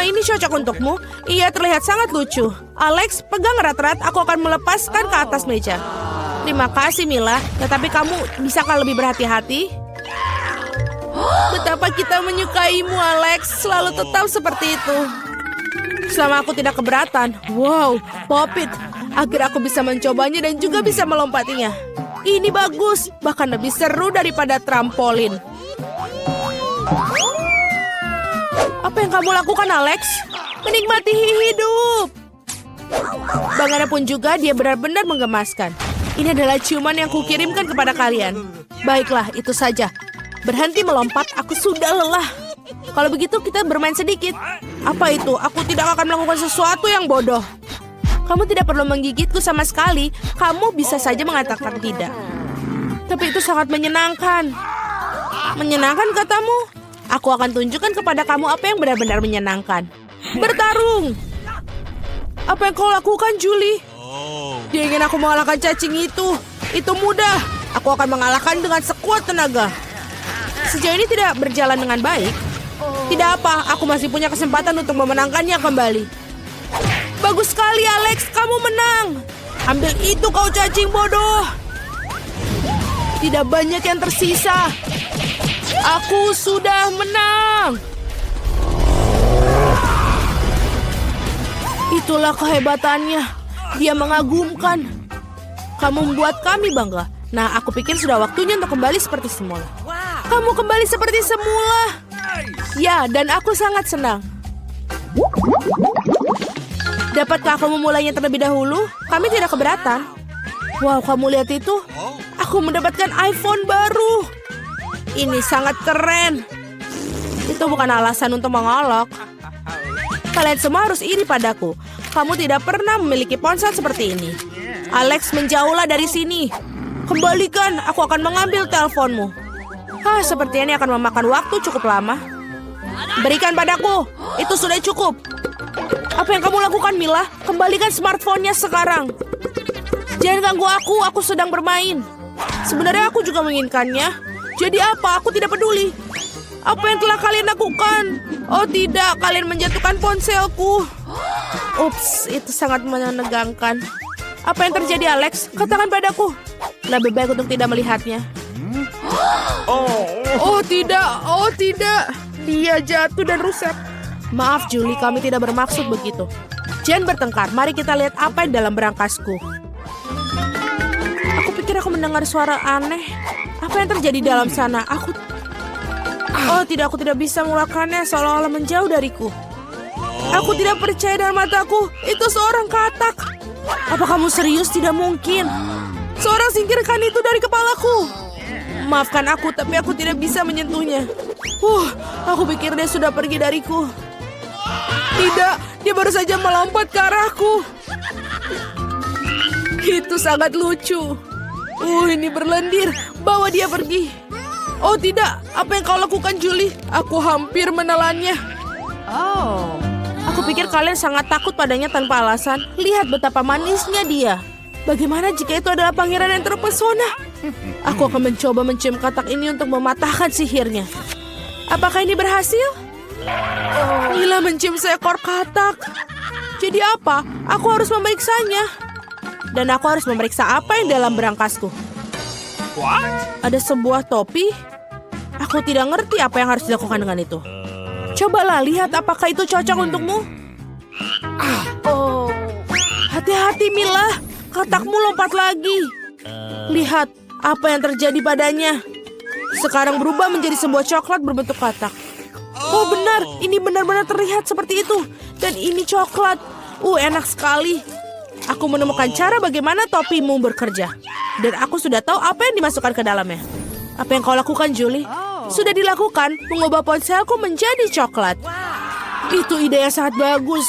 Ini cocok untukmu. Ia terlihat sangat lucu. Alex, pegang erat-erat. Aku akan melepaskan ke atas meja. Terima kasih, Mila. Tetapi kamu bisakah lebih berhati-hati? Betapa kita menyukaimu, Alex. Selalu tetap seperti itu. Selama aku tidak keberatan. Wow, Poppit. Akhirnya aku bisa mencobanya dan juga bisa melompatinya. Ini bagus. Bahkan lebih seru daripada trampolin. Apa yang kamu lakukan, Alex? Menikmati hidup. Bagaimanapun juga, dia benar-benar menggemaskan. Ini adalah ciuman yang kukirimkan kepada kalian. Baiklah, itu saja. Berhenti melompat, aku sudah lelah. Kalau begitu, kita bermain sedikit. Apa itu? Aku tidak akan melakukan sesuatu yang bodoh. Kamu tidak perlu menggigitku sama sekali. Kamu bisa saja mengatakan tidak. Tapi itu sangat menyenangkan. Menyenangkan katamu? Aku akan tunjukkan kepada kamu apa yang benar-benar menyenangkan. Bertarung! Apa yang kau lakukan, Julie? Dia ingin aku mengalahkan cacing itu. Itu mudah. Aku akan mengalahkan dengan sekuat tenaga. Sejauh ini tidak berjalan dengan baik. Tidak apa, aku masih punya kesempatan untuk memenangkannya kembali. Bagus sekali, Alex. Kamu menang. Ambil itu, kau cacing bodoh. Tidak banyak yang tersisa. Aku sudah menang. Itulah kehebatannya. Dia mengagumkan. Kamu membuat kami bangga. Nah, aku pikir sudah waktunya untuk kembali seperti semula. Kamu kembali seperti semula. Ya, dan aku sangat senang. Dapatkah aku memulainya terlebih dahulu? Kami tidak keberatan. Wow, kamu lihat itu? Aku mendapatkan iPhone baru. Ini sangat keren. Itu bukan alasan untuk mengolok. Kalian semua harus iri padaku. Kamu tidak pernah memiliki ponsel seperti ini. Alex, menjauhlah dari sini. Kembalikan, aku akan mengambil teleponmu. Sepertinya ini akan memakan waktu cukup lama. Berikan padaku, itu sudah cukup. Apa yang kamu lakukan, Mila? Kembalikan smartphone-nya sekarang. Jangan ganggu aku sedang bermain. Sebenarnya aku juga menginginkannya. Jadi apa? Aku tidak peduli. Apa yang telah kalian lakukan? Oh tidak, kalian menjatuhkan ponselku. Ups, itu sangat menegangkan. Apa yang terjadi, Alex? Katakan padaku. Lebih baik untuk tidak melihatnya. Oh tidak. Dia jatuh dan rusak. Maaf Julie, kami tidak bermaksud begitu. Jangan bertengkar, mari kita lihat apa yang dalam berangkasku. Aku pikir aku mendengar suara aneh. Apa yang terjadi dalam sana? Oh tidak, aku tidak bisa mengeluarkannya, seolah-olah menjauh dariku. Aku tidak percaya dengan mataku. Itu seorang katak. Apa kamu serius? Tidak mungkin. Seorang singkirkan itu dari kepalaku. Maafkan aku, tapi aku tidak bisa menyentuhnya. Aku pikir dia sudah pergi dariku. Tidak, dia baru saja melompat ke arahku. Itu sangat lucu. Ini berlendir. Bawa dia pergi. Oh tidak, apa yang kau lakukan Julie? Aku hampir menelannya. Aku pikir kalian sangat takut padanya tanpa alasan. Lihat betapa manisnya dia. Bagaimana jika itu adalah pangeran yang terpesona? Aku akan mencoba mencium katak ini untuk mematahkan sihirnya. Apakah ini berhasil? Mila mencium seekor katak. Jadi apa? Aku harus memeriksanya. Dan aku harus memeriksa apa yang dalam berangkasku. Ada sebuah topi. Aku tidak ngerti apa yang harus dilakukan dengan itu. Cobalah lihat apakah itu cocok untukmu. Hati-hati Mila, katakmu lompat lagi. Lihat apa yang terjadi padanya. Sekarang berubah menjadi sebuah coklat berbentuk katak. Oh benar, ini benar-benar terlihat seperti itu. Dan ini coklat. Enak sekali. Aku menemukan cara bagaimana topimu bekerja. Dan aku sudah tahu apa yang dimasukkan ke dalamnya. Apa yang kau lakukan, Julie? Sudah dilakukan, mengubah ponselku menjadi coklat. Itu ide yang sangat bagus.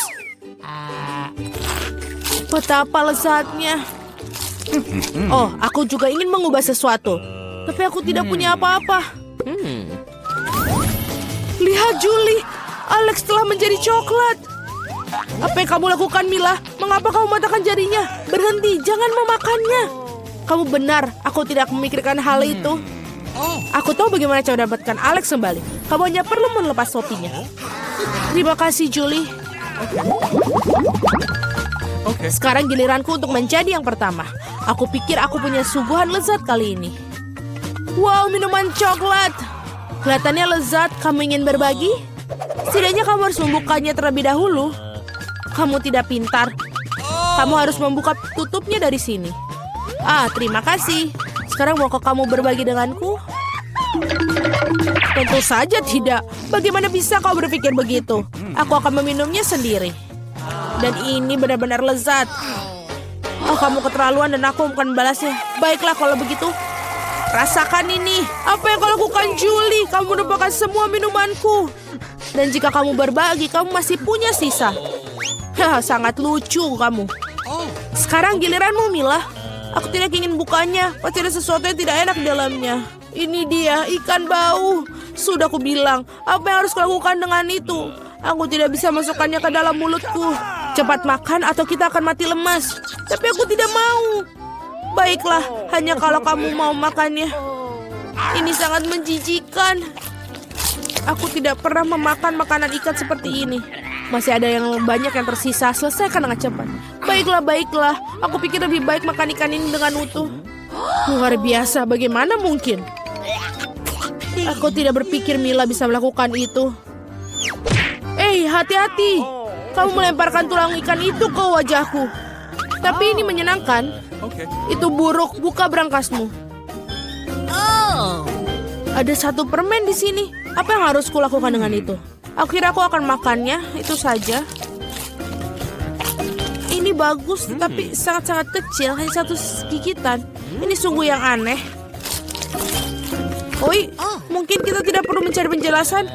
Betapa lezatnya. Oh, aku juga ingin mengubah sesuatu. Tapi aku tidak punya apa-apa. Lihat, Julie. Alex telah menjadi coklat. Apa yang kamu lakukan, Mila? Mengapa kamu mematahkan jarinya? Berhenti, jangan memakannya. Kamu benar, aku tidak memikirkan hal itu. Aku tahu bagaimana cara dapatkan Alex kembali. Kamu hanya perlu melepas topinya. Terima kasih, Julie. Sekarang giliranku untuk menjadi yang pertama. Aku pikir aku punya suguhan lezat kali ini. Wow, minuman coklat. Kelihatannya lezat. Kamu ingin berbagi? Setidaknya kamu harus membukanya terlebih dahulu. Kamu tidak pintar. Kamu harus membuka tutupnya dari sini. Terima kasih. Sekarang maukah kamu berbagi denganku? Tentu saja tidak. Bagaimana bisa kau berpikir begitu? Aku akan meminumnya sendiri. Dan ini benar-benar lezat. Kamu keterlaluan dan aku bukan membalasnya. Baiklah kalau begitu. Rasakan ini. Apa yang kau lakukan, Julie? Kamu menumpahkan semua minumanku. Dan jika kamu berbagi, kamu masih punya sisa. Sangat lucu kamu. Sekarang giliranmu, Mila. Aku tidak ingin bukanya. Pasti ada sesuatu yang tidak enak di dalamnya. Ini dia, ikan bau. Sudah aku bilang, apa yang harus kulakukan dengan itu? Aku tidak bisa masukkannya ke dalam mulutku. Cepat makan atau kita akan mati lemas. Tapi aku tidak mau. Baiklah, hanya kalau kamu mau makannya. Ini sangat menjijikan. Aku tidak pernah memakan makanan ikan seperti ini. Masih ada yang banyak yang tersisa. Selesaikan dengan cepat. Baiklah. Aku pikir lebih baik makan ikan ini dengan utuh. Luar biasa, bagaimana mungkin? Aku tidak berpikir Mila bisa melakukan itu. Hati-hati. Kamu melemparkan tulang ikan itu ke wajahku. Tapi ini menyenangkan. Itu buruk, buka berangkasmu. Ada satu permen di sini. Apa yang harus kulakukan dengan itu? Aku kira aku akan makannya, itu saja. Ini bagus, tapi sangat-sangat kecil, hanya satu gigitan. Ini sungguh yang aneh. Mungkin kita tidak perlu mencari penjelasan.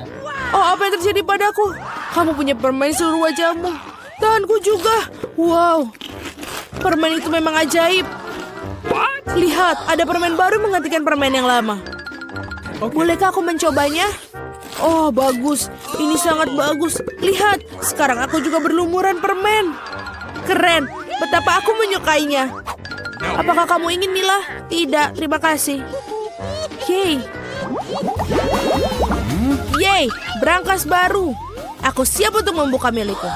Apa yang terjadi padaku? Kamu punya permen seluruh wajahmu. Tanganku juga. Wow, permen itu memang ajaib. Lihat, ada permen baru menggantikan permen yang lama. Bolehkah aku mencobanya? Oh, bagus. Ini sangat bagus. Lihat, sekarang aku juga berlumuran permen. Keren. Betapa aku menyukainya. Apakah kamu ingin, Mila? Tidak, terima kasih. Yay, Yeay, brankas baru. Aku siap untuk membuka milikku.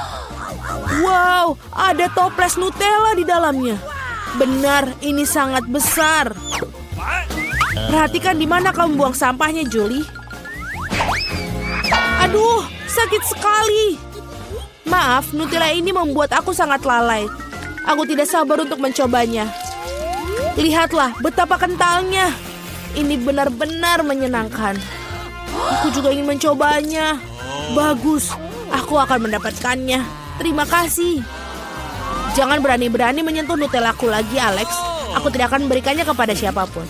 Wow, ada toples Nutella di dalamnya. Benar, ini sangat besar. Perhatikan di mana kamu buang sampahnya, Julie. Aduh, sakit sekali. Maaf, Nutella ini membuat aku sangat lalai. Aku tidak sabar untuk mencobanya. Lihatlah betapa kentalnya. Ini benar-benar menyenangkan. Aku juga ingin mencobanya. Bagus, aku akan mendapatkannya. Terima kasih. Jangan berani-berani menyentuh Nutellaku lagi, Alex. Aku tidak akan memberikannya kepada siapapun.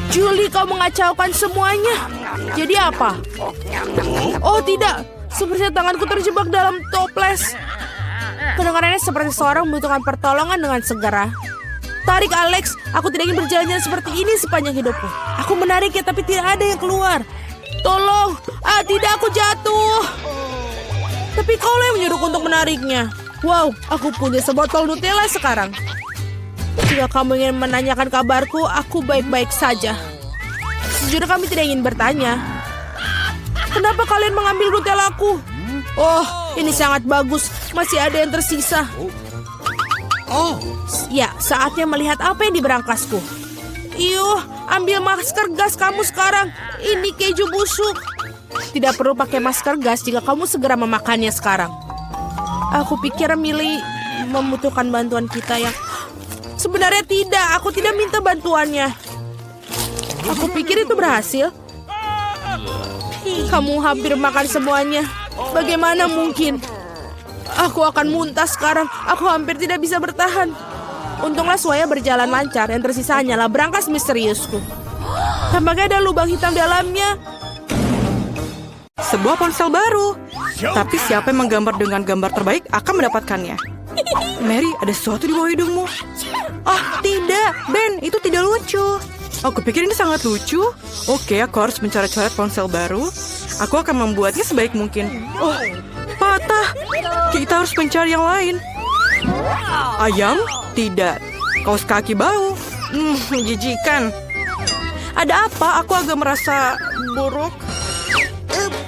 Julie, kau mengacaukan semuanya. Jadi apa? Oh tidak, sepertinya tanganku terjebak dalam toples. Kedengarannya seperti seorang membutuhkan pertolongan dengan segera. Tarik, Alex. Aku tidak ingin berjalan-jalan seperti ini sepanjang hidupku. Aku menariknya tapi tidak ada yang keluar. Tolong. Tidak, aku jatuh. Tapi kau yang menyuruhku untuk menariknya. Wow, aku punya sebotol Nutella sekarang. Jika kamu ingin menanyakan kabarku, aku baik-baik saja. Sejujurnya kami tidak ingin bertanya. Kenapa kalian mengambil Nutellaku? Oh, ini sangat bagus. Masih ada yang tersisa. Ya, saatnya melihat apa yang di berangkasku. Iyuh, ambil masker gas kamu sekarang. Ini keju busuk. Tidak perlu pakai masker gas jika kamu segera memakannya sekarang. Aku pikir Millie membutuhkan bantuan kita yang... Sebenarnya tidak, aku tidak minta bantuannya. Aku pikir itu berhasil. Kamu hampir makan semuanya. Bagaimana mungkin? Aku akan muntah sekarang. Aku hampir tidak bisa bertahan. Untunglah semuanya berjalan lancar. Yang tersisa hanyalah berangkas misteriusku. Tampaknya ada lubang hitam dalamnya. Sebuah ponsel baru. Tapi siapa yang menggambar dengan gambar terbaik akan mendapatkannya. Mary, ada sesuatu di bawah hidungmu. Tidak, Ben, itu tidak lucu. Aku pikir ini sangat lucu. Oke, aku harus mencoret-coret ponsel baru. Aku akan membuatnya sebaik mungkin. Oh, patah. Kita harus mencari yang lain. Ayam? Tidak. Kaos kaki bau. Menjijikan. Ada apa? Aku agak merasa buruk.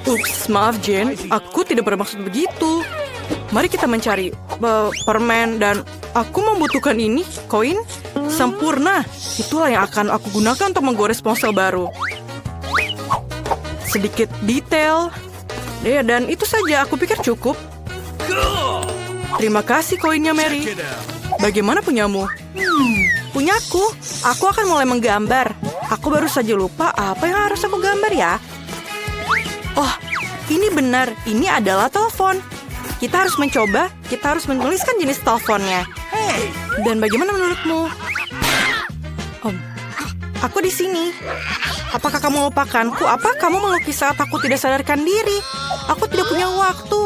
Ups, maaf Jane. Aku tidak bermaksud begitu. Mari kita mencari permen dan aku membutuhkan ini, koin. Sempurna. Itulah yang akan aku gunakan untuk menggores ponsel baru. Sedikit detail. Ya, dan itu saja. Aku pikir cukup. Terima kasih koinnya, Mary. Bagaimana punyamu? Punyaku. Aku akan mulai menggambar. Aku baru saja lupa apa yang harus aku gambar ya. Oh, ini benar. Ini adalah telepon. Kita harus mencoba. Kita harus menuliskan jenis teleponnya. Dan bagaimana menurutmu? Aku di sini. Apakah kamu melupakanku? Apa kamu melukis saat aku tidak sadarkan diri? Aku tidak punya waktu.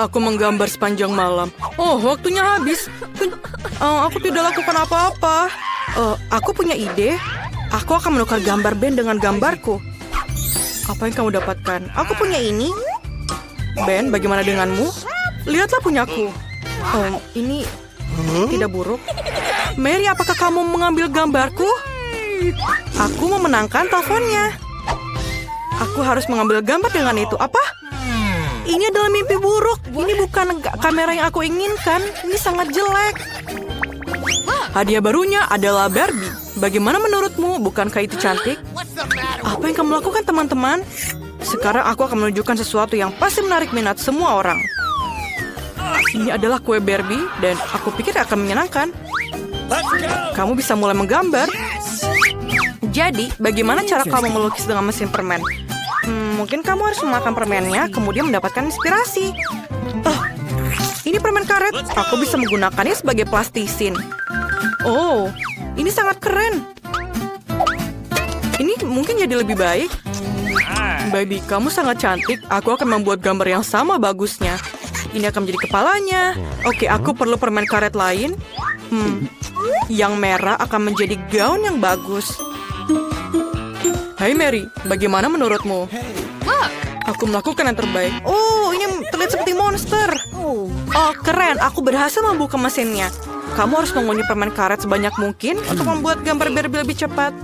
Aku menggambar sepanjang malam. Waktunya habis. Aku tidak lakukan apa-apa. Aku punya ide. Aku akan menukar gambar Ben dengan gambarku. Apa yang kamu dapatkan? Aku punya ini. Ben, bagaimana denganmu? Lihatlah punyaku. Ini tidak buruk. Mary, apakah kamu mengambil gambarku? Aku memenangkan teleponnya. Aku harus mengambil gambar dengan itu. Apa? Ini adalah mimpi buruk. Ini bukan kamera yang aku inginkan. Ini sangat jelek. Hadiah barunya adalah Barbie. Bagaimana menurutmu? Bukankah itu cantik? Apa yang kamu lakukan, teman-teman? Sekarang aku akan menunjukkan sesuatu yang pasti menarik minat semua orang. Ini adalah kue Barbie dan aku pikir akan menyenangkan. Kamu bisa mulai menggambar. Jadi, bagaimana cara kamu melukis dengan mesin permen? Mungkin kamu harus memakan permennya, kemudian mendapatkan inspirasi. Ini permen karet. Aku bisa menggunakannya sebagai plastisin. Oh, ini sangat keren. Ini mungkin jadi lebih baik. Baby, kamu sangat cantik. Aku akan membuat gambar yang sama bagusnya. Ini akan menjadi kepalanya. Oke, aku perlu permen karet lain. Yang merah akan menjadi gaun yang bagus. Hai Mary, bagaimana menurutmu? Aku melakukan yang terbaik. Oh, ini terlihat seperti monster. Oh, keren. Aku berhasil membuka mesinnya. Kamu harus mengunyah permen karet sebanyak mungkin untuk membuat gambar Barbie lebih cepat.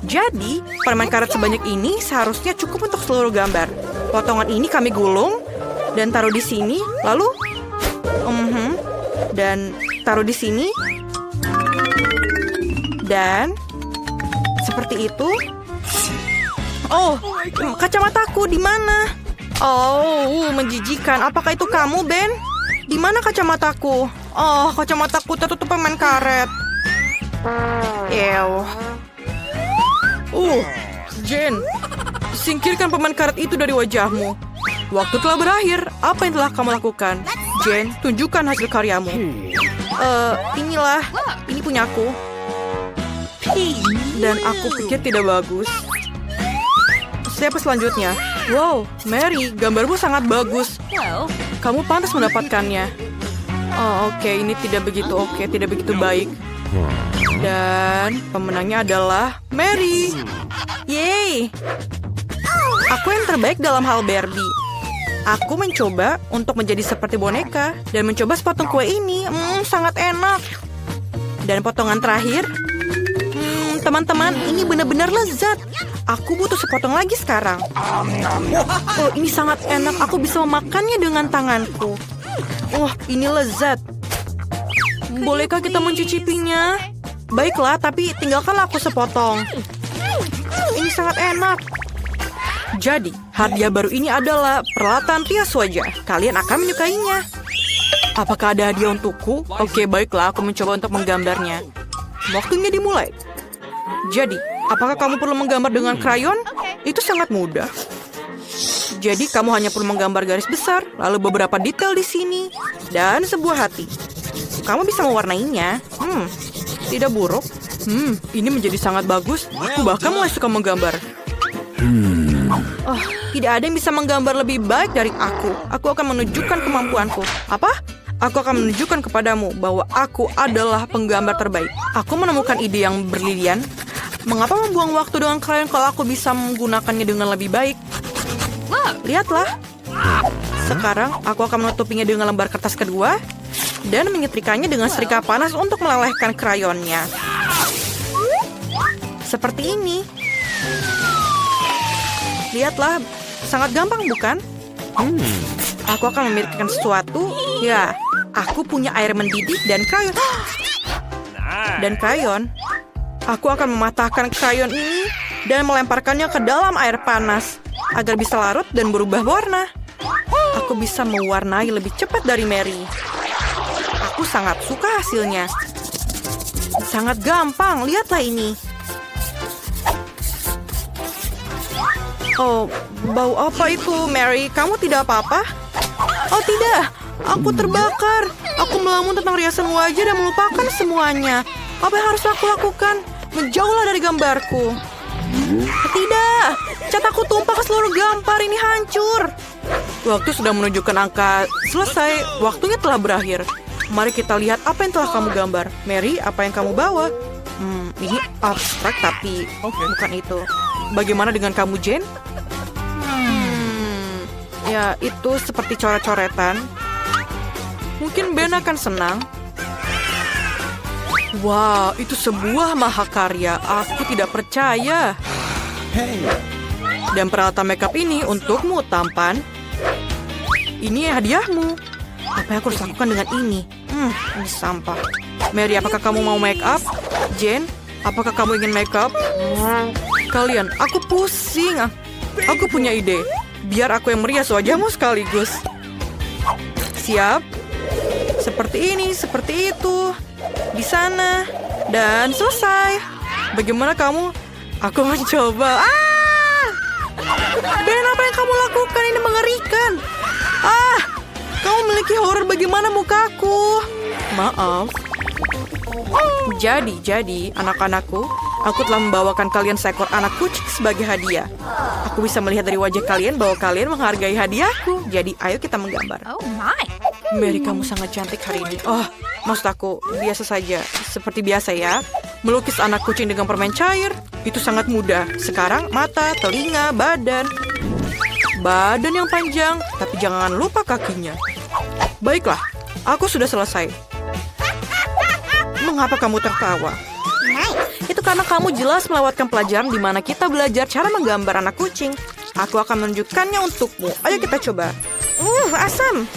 Jadi, permen karet sebanyak ini seharusnya cukup untuk seluruh gambar. Potongan ini kami gulung dan taruh di sini, lalu dan taruh di sini. Dan seperti itu. Oh, kacamataku di mana? Oh, menjijikan. Apakah itu kamu, Ben? Di mana kacamataku? Oh, kacamataku tertutup permen karet. Ew. Jen, singkirkan permen karet itu dari wajahmu. Waktu telah berakhir. Apa yang telah kamu lakukan? Jen, tunjukkan hasil karyamu. Inilah. Ini punyaku. Dan aku pikir tidak bagus. Siapa selanjutnya? Wow, Mary, gambarmu sangat bagus. Kamu pantas mendapatkannya. Oh, oke, ini tidak begitu oke, tidak begitu baik. Dan pemenangnya adalah Mary. Yeay. Aku yang terbaik dalam hal Barbie. Aku mencoba untuk menjadi seperti boneka dan mencoba sepotong kue ini. Sangat enak. Dan potongan terakhir. Teman-teman, ini benar-benar lezat. Aku butuh sepotong lagi sekarang. Oh, ini sangat enak. Aku bisa memakannya dengan tanganku. Wah, ini lezat. Bolehkah kita mencicipinya? Baiklah, tapi tinggalkanlah aku sepotong. Ini sangat enak. Jadi, hadiah baru ini adalah peralatan rias wajah. Kalian akan menyukainya. Apakah ada hadiah untukku? Oke, baiklah, aku mencoba untuk menggambarnya. Waktunya dimulai. Jadi, apakah kamu perlu menggambar dengan krayon? Itu sangat mudah. Jadi, kamu hanya perlu menggambar garis besar, lalu beberapa detail di sini, dan sebuah hati. Kamu bisa mewarnainya. Tidak buruk. Ini menjadi sangat bagus. Aku bahkan mulai suka menggambar. Oh, tidak ada yang bisa menggambar lebih baik dari aku. Aku akan menunjukkan kemampuanku. Apa? Aku akan menunjukkan kepadamu bahwa aku adalah penggambar terbaik. Aku menemukan ide yang berlilian. Mengapa membuang waktu dengan krayon kalau aku bisa menggunakannya dengan lebih baik? Lihatlah. Sekarang aku akan menutupinya dengan lembar kertas kedua dan menyetrikanya dengan setrika panas untuk melelehkan krayonnya. Seperti ini. Lihatlah, sangat gampang bukan? Aku akan memikirkan sesuatu. Ya, aku punya air mendidih dan krayon. Dan krayon. Aku akan mematahkan krayon ini dan melemparkannya ke dalam air panas agar bisa larut dan berubah warna. Aku bisa mewarnai lebih cepat dari Mary. Aku sangat suka hasilnya. Sangat gampang, lihatlah ini. Oh, bau apa itu, Mary? Kamu tidak apa-apa? Oh tidak, aku terbakar. Aku melamun tentang riasan wajah dan melupakan semuanya. Apa yang harus aku lakukan? Menjauhlah dari gambarku. Tidak, cat aku tumpah ke seluruh gambar, ini hancur. Waktu sudah menunjukkan angka selesai, waktunya telah berakhir. Mari kita lihat apa yang telah kamu gambar. Mary, apa yang kamu bawa? Ini abstrak tapi bukan itu. Bagaimana dengan kamu, Jane? Ya, itu seperti coret-coretan. Mungkin Ben akan senang. Wah, itu sebuah mahakarya. Aku tidak percaya. Dan peralatan makeup ini untukmu, tampan. Ini hadiahmu. Apa yang aku harus lakukan dengan ini? Ini sampah. Mary, apakah kamu mau make up? Jane, apakah kamu ingin make up? Kalian, aku pusing. Aku punya ide. Biar aku yang merias wajahmu sekaligus. Siap? Seperti ini, seperti itu. Di sana. Dan selesai. Bagaimana kamu? Aku mencoba. Ben, apa yang kamu lakukan? Ini mengerikan. Kamu memiliki horor. Bagaimana mukaku? Maaf. Jadi, anak-anakku, aku telah membawakan kalian seekor anak kucing sebagai hadiah. Aku bisa melihat dari wajah kalian bahwa kalian menghargai hadiahku. Jadi, ayo kita menggambar. Mary, kamu sangat cantik hari ini. Oh, maksud aku, biasa saja. Seperti biasa ya. Melukis anak kucing dengan permen cair, itu sangat mudah. Sekarang, mata, telinga, badan. Badan yang panjang, tapi jangan lupa kakinya. Baiklah, aku sudah selesai. Mengapa kamu tertawa? Itu karena kamu jelas melewatkan pelajaran di mana kita belajar cara menggambar anak kucing. Aku akan menunjukkannya untukmu. Ayo kita coba. Asam.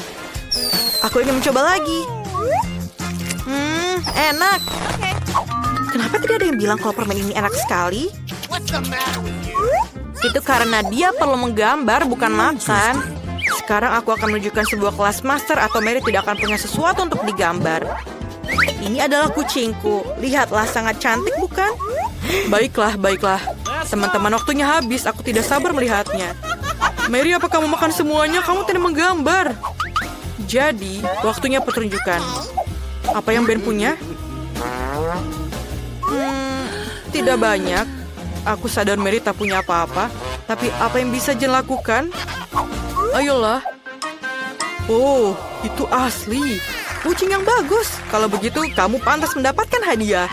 Aku ingin mencoba lagi. Enak. Kenapa tidak ada yang bilang kalau permen ini enak sekali? Itu karena dia perlu menggambar, bukan makan. Sekarang aku akan menunjukkan sebuah kelas master atau Mary tidak akan punya sesuatu untuk digambar. Ini adalah kucingku. Lihatlah, sangat cantik bukan? Baiklah, baiklah. Teman-teman, waktunya habis. Aku tidak sabar melihatnya. Mary, apa kamu makan semuanya? Kamu tidak menggambar. Jadi, waktunya pertunjukan. Apa yang Ben punya? Tidak banyak. Aku sadar Mary tak punya apa-apa. Tapi apa yang bisa Jen lakukan? Ayolah. Oh, itu asli. Kucing yang bagus. Kalau begitu, kamu pantas mendapatkan hadiah.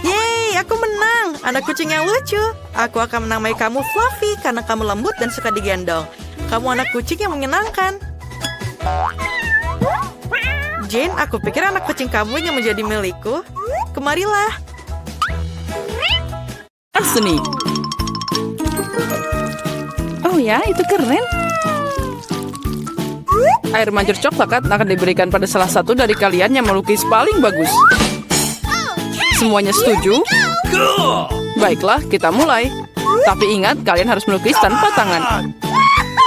Yeay, aku menang. Anak kucing yang lucu. Aku akan menamai kamu Fluffy karena kamu lembut dan suka digendong. Kamu anak kucing yang menyenangkan. Jane, aku pikir anak kucing kamu yang menjadi milikku. Kemarilah. Seni. Oh ya, itu keren. Air mancur coklat akan diberikan pada salah satu dari kalian yang melukis paling bagus. Semuanya setuju? Baiklah, kita mulai. Tapi ingat, kalian harus melukis tanpa tangan.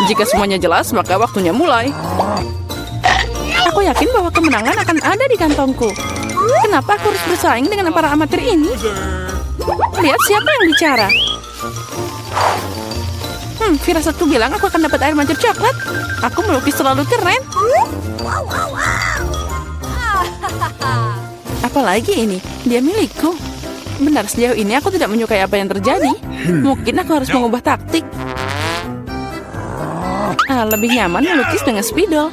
Jika semuanya jelas, maka waktunya mulai. Aku yakin bahwa kemenangan akan ada di kantongku. Kenapa aku harus bersaing dengan para amatir ini? Lihat siapa yang bicara. Firasatku bilang aku akan dapat air mancur coklat. Aku melukis terlalu keren. Apalagi ini, dia milikku. Benar, sejauh ini aku tidak menyukai apa yang terjadi. Mungkin aku harus mengubah taktik. Lebih nyaman melukis dengan spidol.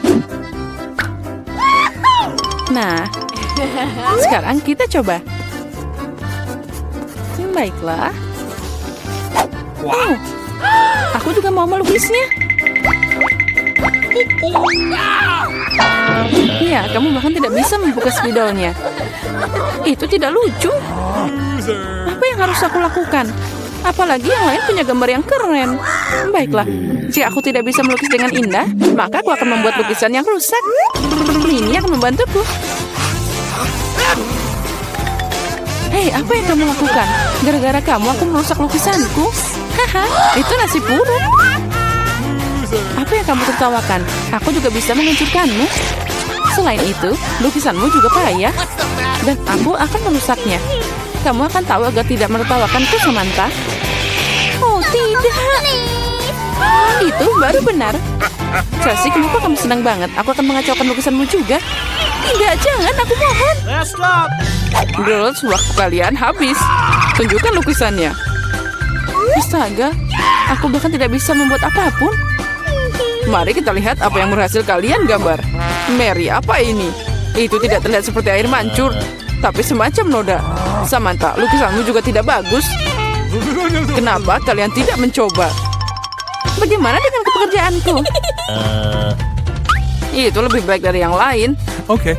Nah, sekarang kita coba. Baiklah. Oh, aku juga mau melukisnya. Iya, kamu bahkan tidak bisa membuka spidolnya. Itu tidak lucu. Apa yang harus aku lakukan? Apalagi yang lain punya gambar yang keren. Baiklah, jika aku tidak bisa melukis dengan indah, maka aku akan membuat lukisan yang rusak. Ini akan membantuku. Hei, apa yang kamu lakukan? Gara-gara kamu aku merusak lukisanku. Haha, itu nasib buruk. Apa yang kamu tertawakan? Aku juga bisa menghancurkanmu. Selain itu, lukisanmu juga payah. Dan aku akan merusaknya. Kamu akan tahu agar tidak menertawakanku, Samantha. Oh, tidak. Itu baru benar. Chelsea, kenapa kamu senang banget? Aku akan mengacaukan lukisanmu juga. Tidak, jangan, aku mohon. Girls, waktu kalian habis. Tunjukkan lukisannya. Astaga, aku bahkan tidak bisa membuat apapun. Mari kita lihat apa yang berhasil kalian gambar. Mary, apa ini? Itu tidak terlihat seperti air mancur, tapi semacam noda. Samantha, lukisanmu juga tidak bagus. Kenapa kalian tidak mencoba? Bagaimana dengan pekerjaanku? Itu lebih baik dari yang lain. Okay.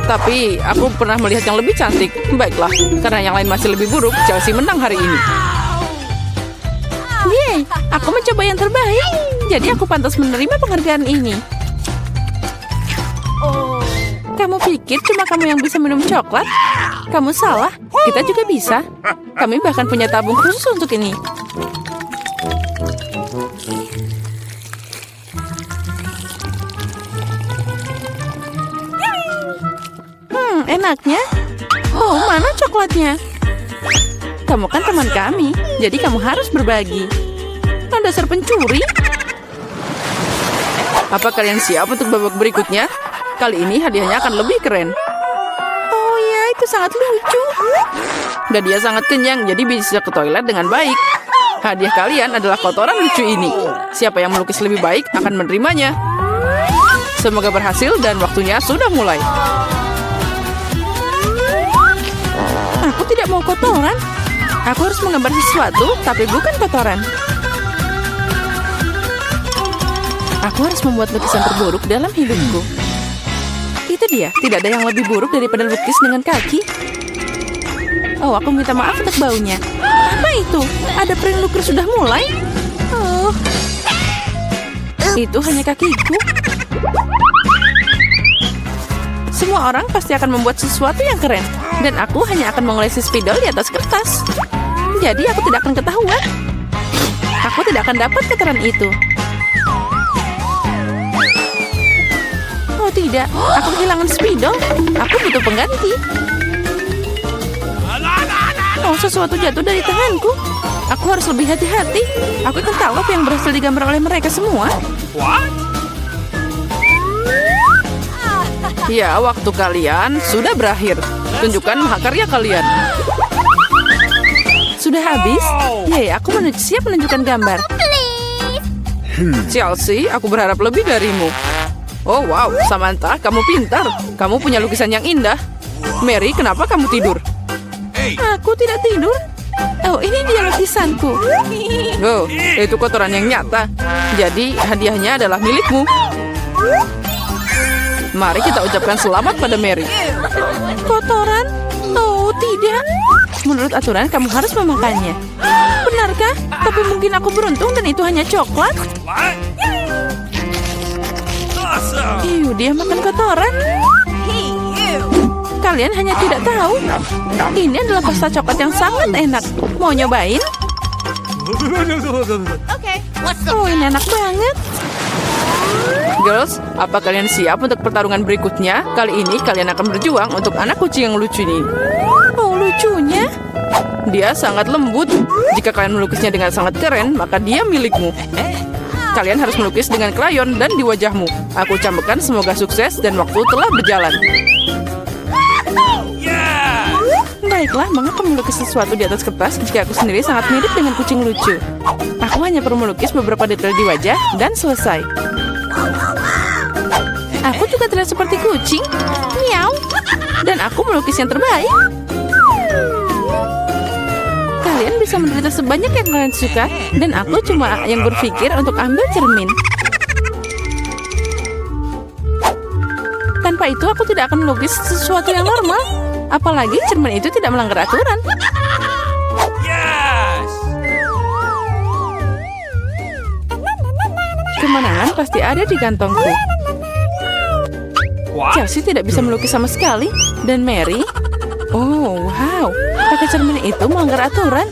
Tapi aku pernah melihat yang lebih cantik. Baiklah, karena yang lain masih lebih buruk, Chelsea menang hari ini. Yeay, aku mencoba yang terbaik. Jadi aku pantas menerima penghargaan ini. Kamu pikir cuma kamu yang bisa minum coklat? Kamu salah, kita juga bisa. Kami bahkan punya tabung khusus untuk ini. Enaknya. Oh, mana coklatnya? Kamu kan teman kami, jadi kamu harus berbagi. Dasar pencuri. Apa kalian siap untuk babak berikutnya? Kali ini hadiahnya akan lebih keren. Oh ya, itu sangat lucu. Dan dia sangat kenyang, jadi bisa ke toilet dengan baik. Hadiah kalian adalah kotoran lucu ini. Siapa yang melukis lebih baik akan menerimanya. Semoga berhasil dan waktunya sudah mulai. Aku tidak mau kotoran. Aku harus menggambar sesuatu, tapi bukan kotoran. Aku harus membuat lukisan terburuk dalam hidupku. Itu Itu dia, tidak ada yang lebih buruk daripada lukis dengan kaki. Oh, aku minta maaf untuk baunya. Apa itu? Ada prank lukis sudah mulai? Oh, itu hanya kakiku. Semua orang pasti akan membuat sesuatu yang keren. Dan aku hanya akan mengolesi spidol di atas kertas. Jadi aku tidak akan ketahuan. Aku tidak akan dapat kotoran itu. Oh tidak, aku kehilangan spidol. Aku butuh pengganti. Oh, sesuatu jatuh dari tanganku. Aku harus lebih hati-hati. Aku akan tahu apa yang berhasil digambar oleh mereka semua. Ya, waktu kalian sudah berakhir. Tunjukkan mahakarya kalian. Sudah habis? Yeay, aku siap menunjukkan gambar. Chelsea, aku berharap lebih darimu. Oh wow, Samantha, kamu pintar. Kamu punya lukisan yang indah. Mary, kenapa kamu tidur? Aku tidak tidur. Oh, ini dia lukisanku. Oh, itu kotoran yang nyata. Jadi, hadiahnya adalah milikmu. Mari kita ucapkan selamat pada Mary. Kotoran? Oh, tidak. Menurut aturan, kamu harus memakannya. Benarkah? Tapi mungkin aku beruntung dan itu hanya coklat. Dia makan kotoran. Kalian hanya tidak tahu. Ini adalah pasta coklat yang sangat enak. Mau nyobain? Oh, ini enak banget. Girls, apa kalian siap untuk pertarungan berikutnya? Kali ini kalian akan berjuang untuk anak kucing yang lucu ini. Oh, lucunya. Dia sangat lembut. Jika kalian melukisnya dengan sangat keren, maka dia milikmu. Kalian harus melukis dengan krayon dan di wajahmu. Aku ucapkan semoga sukses dan waktu telah berjalan. Baiklah, mengapa melukis sesuatu di atas kertas jika aku sendiri sangat mirip dengan kucing lucu? Aku hanya perlu melukis beberapa detail di wajah dan selesai. Aku juga terlihat seperti kucing. Miau. Dan aku melukis yang terbaik. Kalian bisa menderita sebanyak yang kalian suka. Dan aku cuma yang berpikir untuk ambil cermin. Tanpa itu aku tidak akan melukis sesuatu yang normal. Apalagi cermin itu tidak melanggar aturan. Kemenangan pasti ada di kantongku. Chelsea tidak bisa melukis sama sekali. Dan Mary, oh wow, pakai cermin itu melanggar aturan.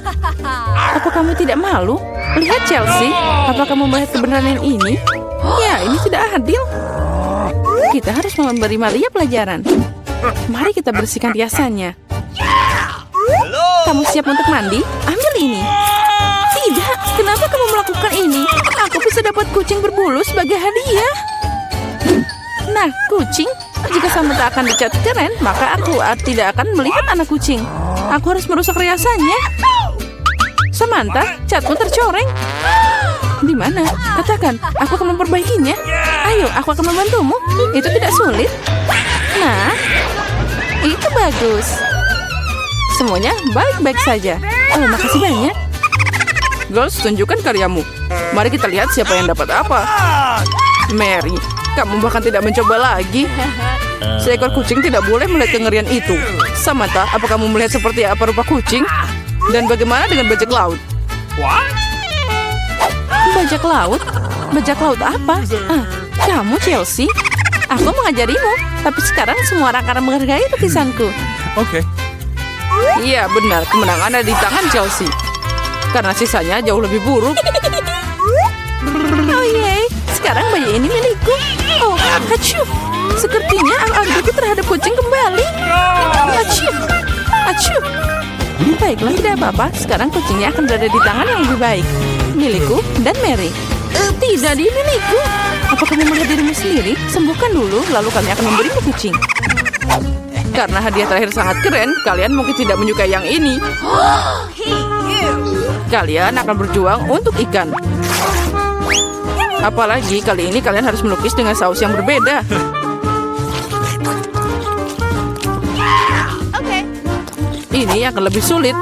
Apa kamu tidak malu? Lihat Chelsea, apa kamu melihat kebenaran yang ini? Ya, ini tidak adil. Kita harus memberi Maria pelajaran. Mari kita bersihkan riasannya. Kamu siap untuk mandi? Ambil ini. Tidak, kenapa kamu melakukan ini? Aku bisa dapat kucing berbulu sebagai hadiah. Nah, kucing, jika Samantha akan dicat keren, maka aku tidak akan melihat anak kucing. Aku harus merusak riasannya. Samantha, catmu tercoreng. Di mana? Katakan, aku akan memperbaikinya. Ayo, aku akan membantumu. Itu tidak sulit. Nah, itu bagus. Semuanya baik-baik saja. Oh, makasih banyak. Girls, tunjukkan karyamu. Mari kita lihat siapa yang dapat apa. Mary, kamu bahkan tidak mencoba lagi. Seekor kucing tidak boleh melihat kengerian itu. Samantha, apa kamu melihat seperti apa rupa kucing? Dan bagaimana dengan bajak laut? Bajak laut? Bajak laut apa? Kamu Chelsea? Aku mengajarimu. Tapi sekarang semua orang akan menghargai lukisanku. Okay. Iya benar, kemenangan ada di tangan Chelsea. Karena sisanya jauh lebih buruk. Oh yeay, sekarang bayi ini milikku. Oh, acuh. Sepertinya alergiku terhadap kucing kembali. Acuh, acuh. Baiklah, tidak apa-apa. Sekarang kucingnya akan berada di tangan yang lebih baik. Milikku dan Mary. Tidak di milikku. Apa kamu melihat dirimu sendiri? Sembuhkan dulu, lalu kami akan memberimu kucing. Karena hadiah terakhir sangat keren, kalian mungkin tidak menyukai yang ini. Kalian akan berjuang untuk ikan. Apalagi kali ini kalian harus melukis dengan saus yang berbeda. Ini akan lebih sulit.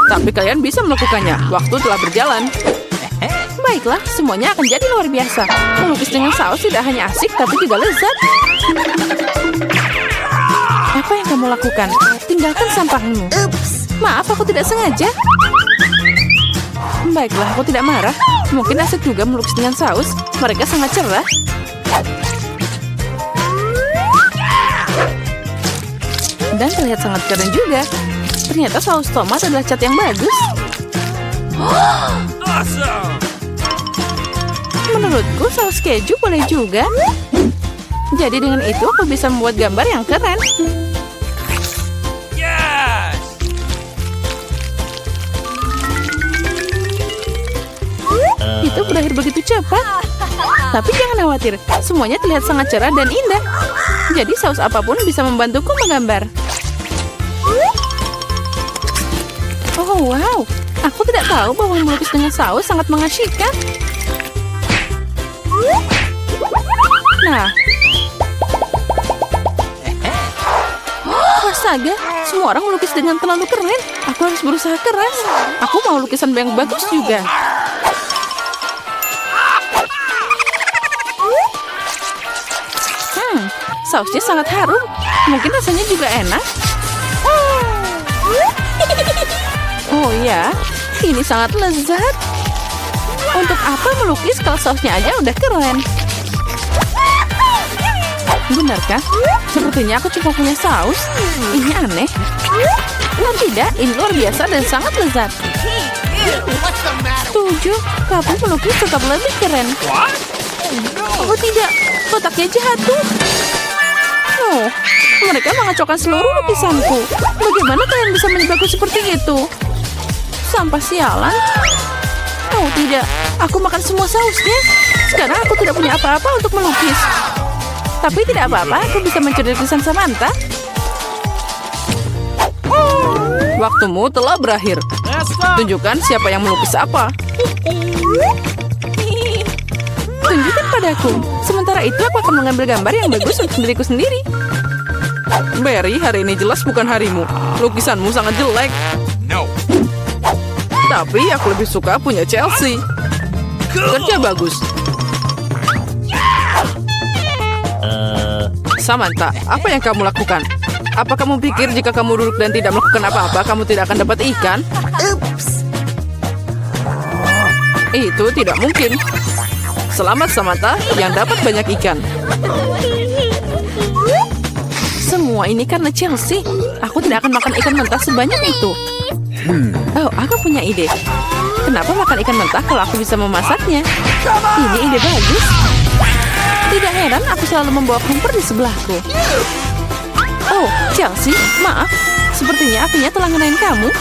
Tapi kalian bisa melakukannya. Waktu telah berjalan. Baiklah, semuanya akan jadi luar biasa. Melukis dengan saus tidak hanya asik, tapi juga lezat. lakukan. Tinggalkan sampahmu. Maaf, aku tidak sengaja. Baiklah, aku tidak marah. Mungkin asik juga melukis dengan saus. Mereka sangat cerah. Dan terlihat sangat keren juga. Ternyata saus tomat adalah cat yang bagus. Menurutku saus keju boleh juga. Jadi dengan itu aku bisa membuat gambar yang keren. Itu berakhir begitu cepat. Tapi jangan khawatir, semuanya terlihat sangat cerah dan indah. Jadi saus apapun bisa membantuku menggambar. Oh wow, aku tidak tahu bahwa melukis dengan saus sangat mengasyikkan. Nah, astaga, semua orang melukis dengan terlalu keren. Aku harus berusaha keras. Aku mau lukisan yang bagus juga. Sausnya sangat harum. Mungkin rasanya juga enak. Oh ya, ini sangat lezat. Untuk apa melukis kalau sausnya aja udah keren? Benarkah? Sepertinya aku cuma punya saus. Ini aneh. Oh tidak, ini luar biasa dan sangat lezat. Setuju, tapi melukis tetap lebih keren. Oh tidak, kotaknya jatuh. Oh, mereka mengacaukan seluruh lukisanku. Bagaimana kalian bisa menjebakku seperti itu? Sampah sialan. Oh tidak, aku makan semua sausnya. Sekarang aku tidak punya apa-apa untuk melukis. Tapi tidak apa-apa, aku bisa mencuri lukisan Samantha. Waktumu telah berakhir. Tunjukkan siapa yang melukis apa. Tunjukkan padaku. Sementara itu aku akan mengambil gambar yang bagus untuk diriku sendiri. Barry, hari ini jelas bukan harimu. Lukisanmu sangat jelek. No. Tapi aku lebih suka punya Chelsea. Kerja bagus. Samantha, apa yang kamu lakukan? Apa kamu pikir jika kamu duduk dan tidak melakukan apa-apa, kamu tidak akan dapat ikan? Itu tidak mungkin. Selamat Samantha yang dapat banyak ikan. Semua ini karena Chelsea. Aku tidak akan makan ikan mentah sebanyak itu. Oh, aku punya ide. Kenapa makan ikan mentah kalau aku bisa memasaknya? Ini ide bagus. Tidak heran aku selalu membawa kompor di sebelahku. Oh, Chelsea, maaf. Sepertinya apinya telah ngenain kamu.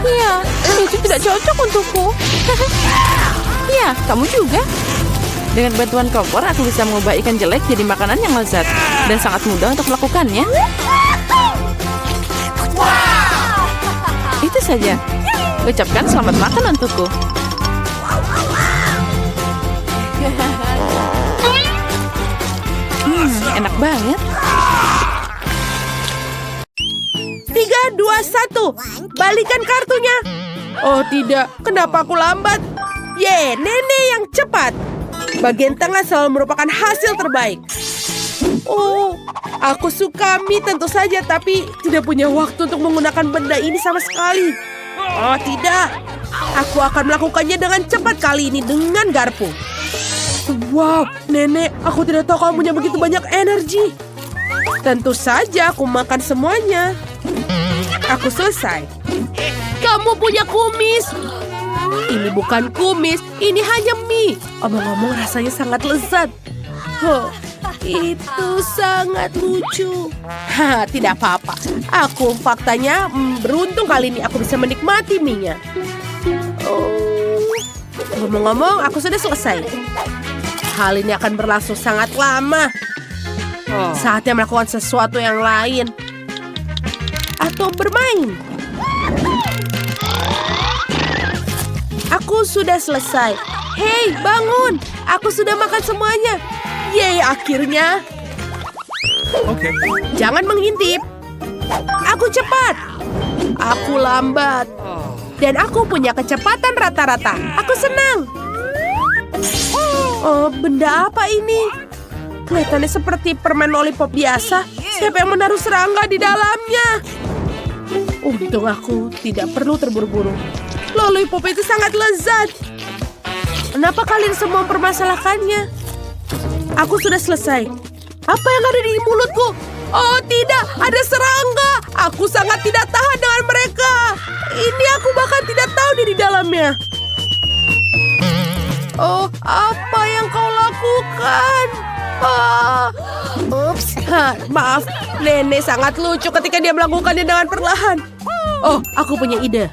Ya, itu tidak cocok untukku. Ya, kamu juga. Dengan bantuan kompor, aku bisa mengubah ikan jelek jadi makanan yang lezat. Dan sangat mudah untuk melakukannya. Itu saja. Ucapkan selamat makan untukku. Enak banget. 3, 2, 1. Balikan kartunya. Oh tidak, kenapa aku lambat? Ye, nenek yang cepat. Bagian tengah selalu merupakan hasil terbaik. Oh, aku suka mie tentu saja, tapi tidak punya waktu untuk menggunakan benda ini sama sekali. Oh tidak, aku akan melakukannya dengan cepat kali ini dengan garpu. Wow, nenek, aku tidak tahu kamu punya begitu banyak energi. Tentu saja aku makan semuanya. Aku selesai. Kamu punya kumis. Ini bukan kumis, ini hanya mie. Omong-omong rasanya sangat lezat. Oh, itu sangat lucu. Tidak apa-apa. Aku faktanya beruntung kali ini aku bisa menikmati mie-nya. Oh, ngomong-ngomong, aku sudah selesai. Hal ini akan berlangsung sangat lama. Saatnya melakukan sesuatu yang lain. Atau bermain. Aku sudah selesai. Hei, bangun. Aku sudah makan semuanya. Yeay, akhirnya. Okay. Jangan mengintip. Aku cepat. Aku lambat. Dan aku punya kecepatan rata-rata. Aku senang. Oh, benda apa ini? Kelihatannya seperti permen lollipop biasa. Siapa yang menaruh serangga di dalamnya? Untung aku tidak perlu terburu-buru. Lollipop itu sangat lezat. Kenapa kalian semua mempermasalahkannya? Aku sudah selesai. Apa yang ada di mulutku? Oh tidak, ada serangga. Aku sangat tidak tahan dengan mereka. Ini aku bahkan tidak tahu di dalamnya. Oh, apa yang kau lakukan? Ups, maaf. Nenek sangat lucu ketika dia melakukannya dengan perlahan. Oh, aku punya ide.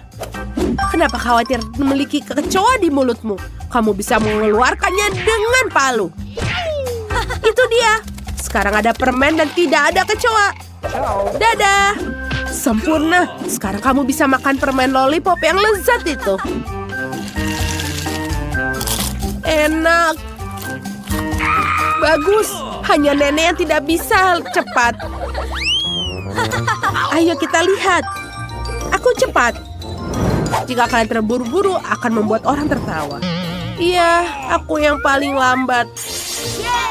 Kenapa khawatir memiliki kecoa di mulutmu? Kamu bisa mengeluarkannya dengan palu. Itu dia. Sekarang ada permen dan tidak ada kecoa. Dadah. Sempurna. Sekarang kamu bisa makan permen lollipop yang lezat itu. Enak. Bagus. Hanya nenek yang tidak bisa cepat. Ayo kita lihat. Aku cepat. Jika kalian terburu-buru akan membuat orang tertawa. Iya, aku yang paling lambat.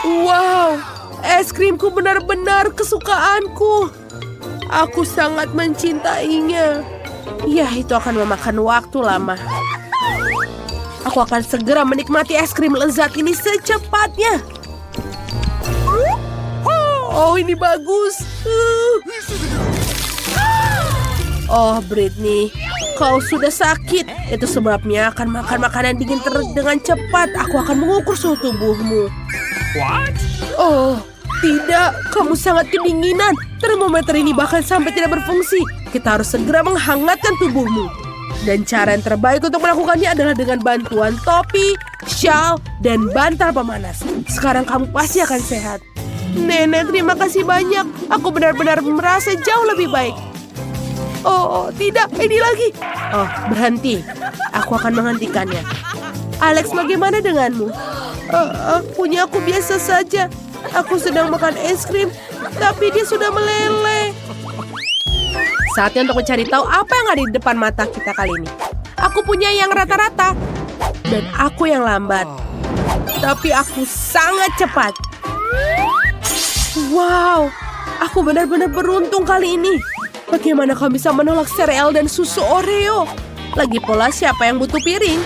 Wow, es krimku benar-benar kesukaanku. Aku sangat mencintainya. Ya, itu akan memakan waktu lama. Aku akan segera menikmati es krim lezat ini secepatnya. Oh, ini bagus. Oh, Britney, kau sudah sakit. Itu sebabnya akan makan makanan dingin dengan cepat. Aku akan mengukur suhu tubuhmu. What? Oh, tidak. Kamu sangat kedinginan. Termometer ini bahkan sampai tidak berfungsi. Kita harus segera menghangatkan tubuhmu. Dan cara yang terbaik untuk melakukannya adalah dengan bantuan topi, shawl, dan bantal pemanas. Sekarang kamu pasti akan sehat. Nenek, terima kasih banyak. Aku benar-benar merasa jauh lebih baik. Oh, tidak. Ini lagi. Oh, berhenti. Aku akan menghentikannya. Alex, bagaimana denganmu? Punya aku biasa saja. Aku sedang makan es krim, tapi dia sudah meleleh. Saatnya untuk mencari tahu apa yang ada di depan mata kita kali ini. Aku punya yang rata-rata. Dan aku yang lambat. Tapi aku sangat cepat. Wow, aku benar-benar beruntung kali ini. Bagaimana kau bisa menolak sereal dan susu Oreo? Lagi pula siapa yang butuh piring?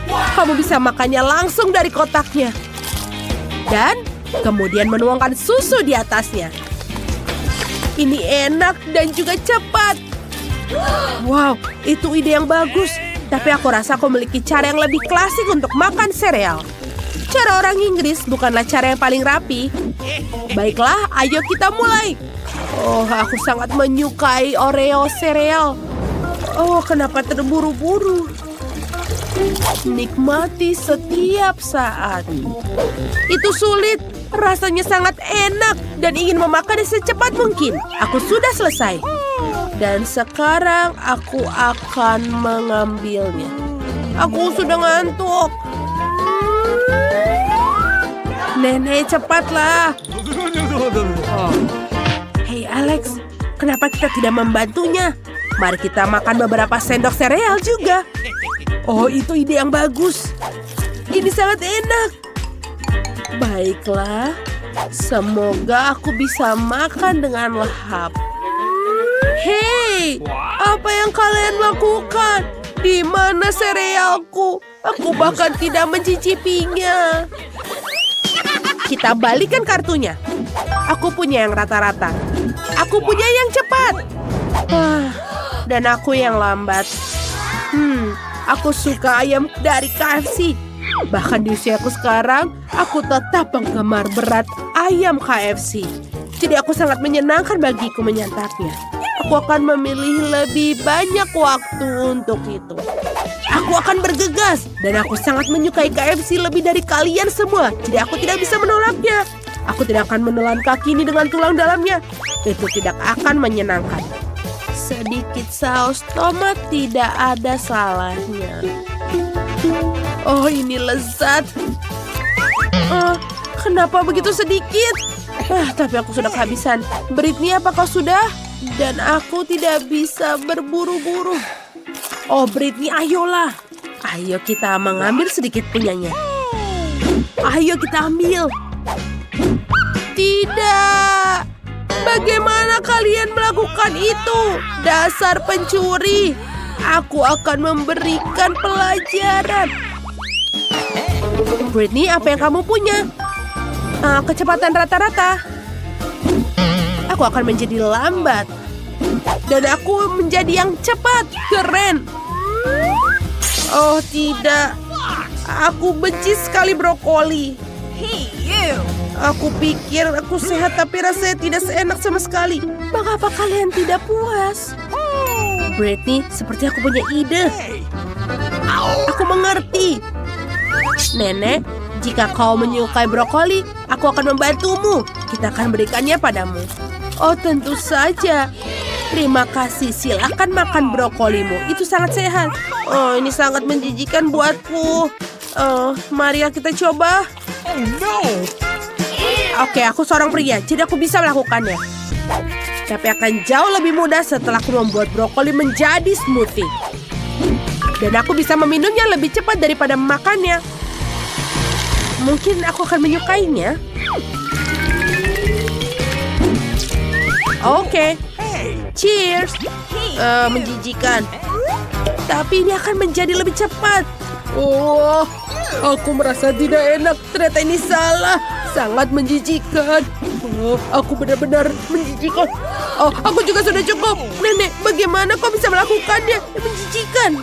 Kamu bisa makannya langsung dari kotaknya. Dan kemudian menuangkan susu di atasnya. Ini enak dan juga cepat. Wow, itu ide yang bagus. Tapi aku rasa aku memiliki cara yang lebih klasik untuk makan sereal. Cara orang Inggris bukanlah cara yang paling rapi. Baiklah, ayo kita mulai. Oh, aku sangat menyukai Oreo sereal. Oh, kenapa terburu-buru? Nikmati setiap saat. Itu sulit. Rasanya sangat enak dan ingin memakannya secepat mungkin. Aku sudah selesai. Dan sekarang aku akan mengambilnya. Aku sudah ngantuk. Nenek, cepatlah. Hei Alex, kenapa kita tidak membantunya? Mari kita makan beberapa sendok sereal juga. Oh, itu ide yang bagus. Ini sangat enak. Baiklah, semoga aku bisa makan dengan lahap. Hei, apa yang kalian lakukan? Di mana serealku? Aku bahkan tidak mencicipinya. Kita balikan kartunya. Aku punya yang rata-rata. Aku punya yang cepat. Dan aku yang lambat. Aku suka ayam dari KFC. Bahkan di usiaku sekarang, aku tetap penggemar berat ayam KFC. Jadi aku sangat menyenangkan bagiku menyantapnya. Aku akan memilih lebih banyak waktu untuk itu. Aku akan bergegas dan aku sangat menyukai KFC lebih dari kalian semua. Jadi aku tidak bisa menolaknya. Aku tidak akan menelan kaki ini dengan tulang dalamnya. Itu tidak akan menyenangkan. Sedikit saus tomat tidak ada salahnya. Oh, ini lezat. Kenapa begitu sedikit? Tapi aku sudah kehabisan. Britney, apa kau sudah? Dan aku tidak bisa berburu-buru. Oh, Britney, ayolah. Ayo kita mengambil sedikit punyanya. Ayo kita ambil. Tidak. Bagaimana kalian melakukan itu? Dasar pencuri. Aku akan memberikan pelajaran. Britney, apa yang kamu punya? Kecepatan rata-rata. Aku akan menjadi lambat. Dan aku menjadi yang cepat. Keren. Oh tidak. Aku benci sekali brokoli. Aku pikir aku sehat, tapi rasanya tidak seenak sama sekali. Mengapa kalian tidak puas? Britney, seperti aku punya ide. Aku mengerti. Nenek, jika kau menyukai brokoli, aku akan membantumu. Kita akan berikannya padamu. Oh, tentu saja. Terima kasih, silakan makan brokolimu. Itu sangat sehat. Oh, ini sangat menjijikan buatku. Mari kita coba. Oh no! Oke, aku seorang pria, jadi aku bisa melakukannya. Tapi akan jauh lebih mudah setelah aku membuat brokoli menjadi smoothie. Dan aku bisa meminumnya lebih cepat daripada memakannya. Mungkin aku akan menyukainya. Oke. Cheers. Menjijikan. Tapi ini akan menjadi lebih cepat. Oh, aku merasa tidak enak. Ternyata ini salah. Sangat menjijikan. Oh, aku benar-benar menjijikan. Oh, aku juga sudah cukup. Nenek, bagaimana kau bisa melakukannya? Menjijikan.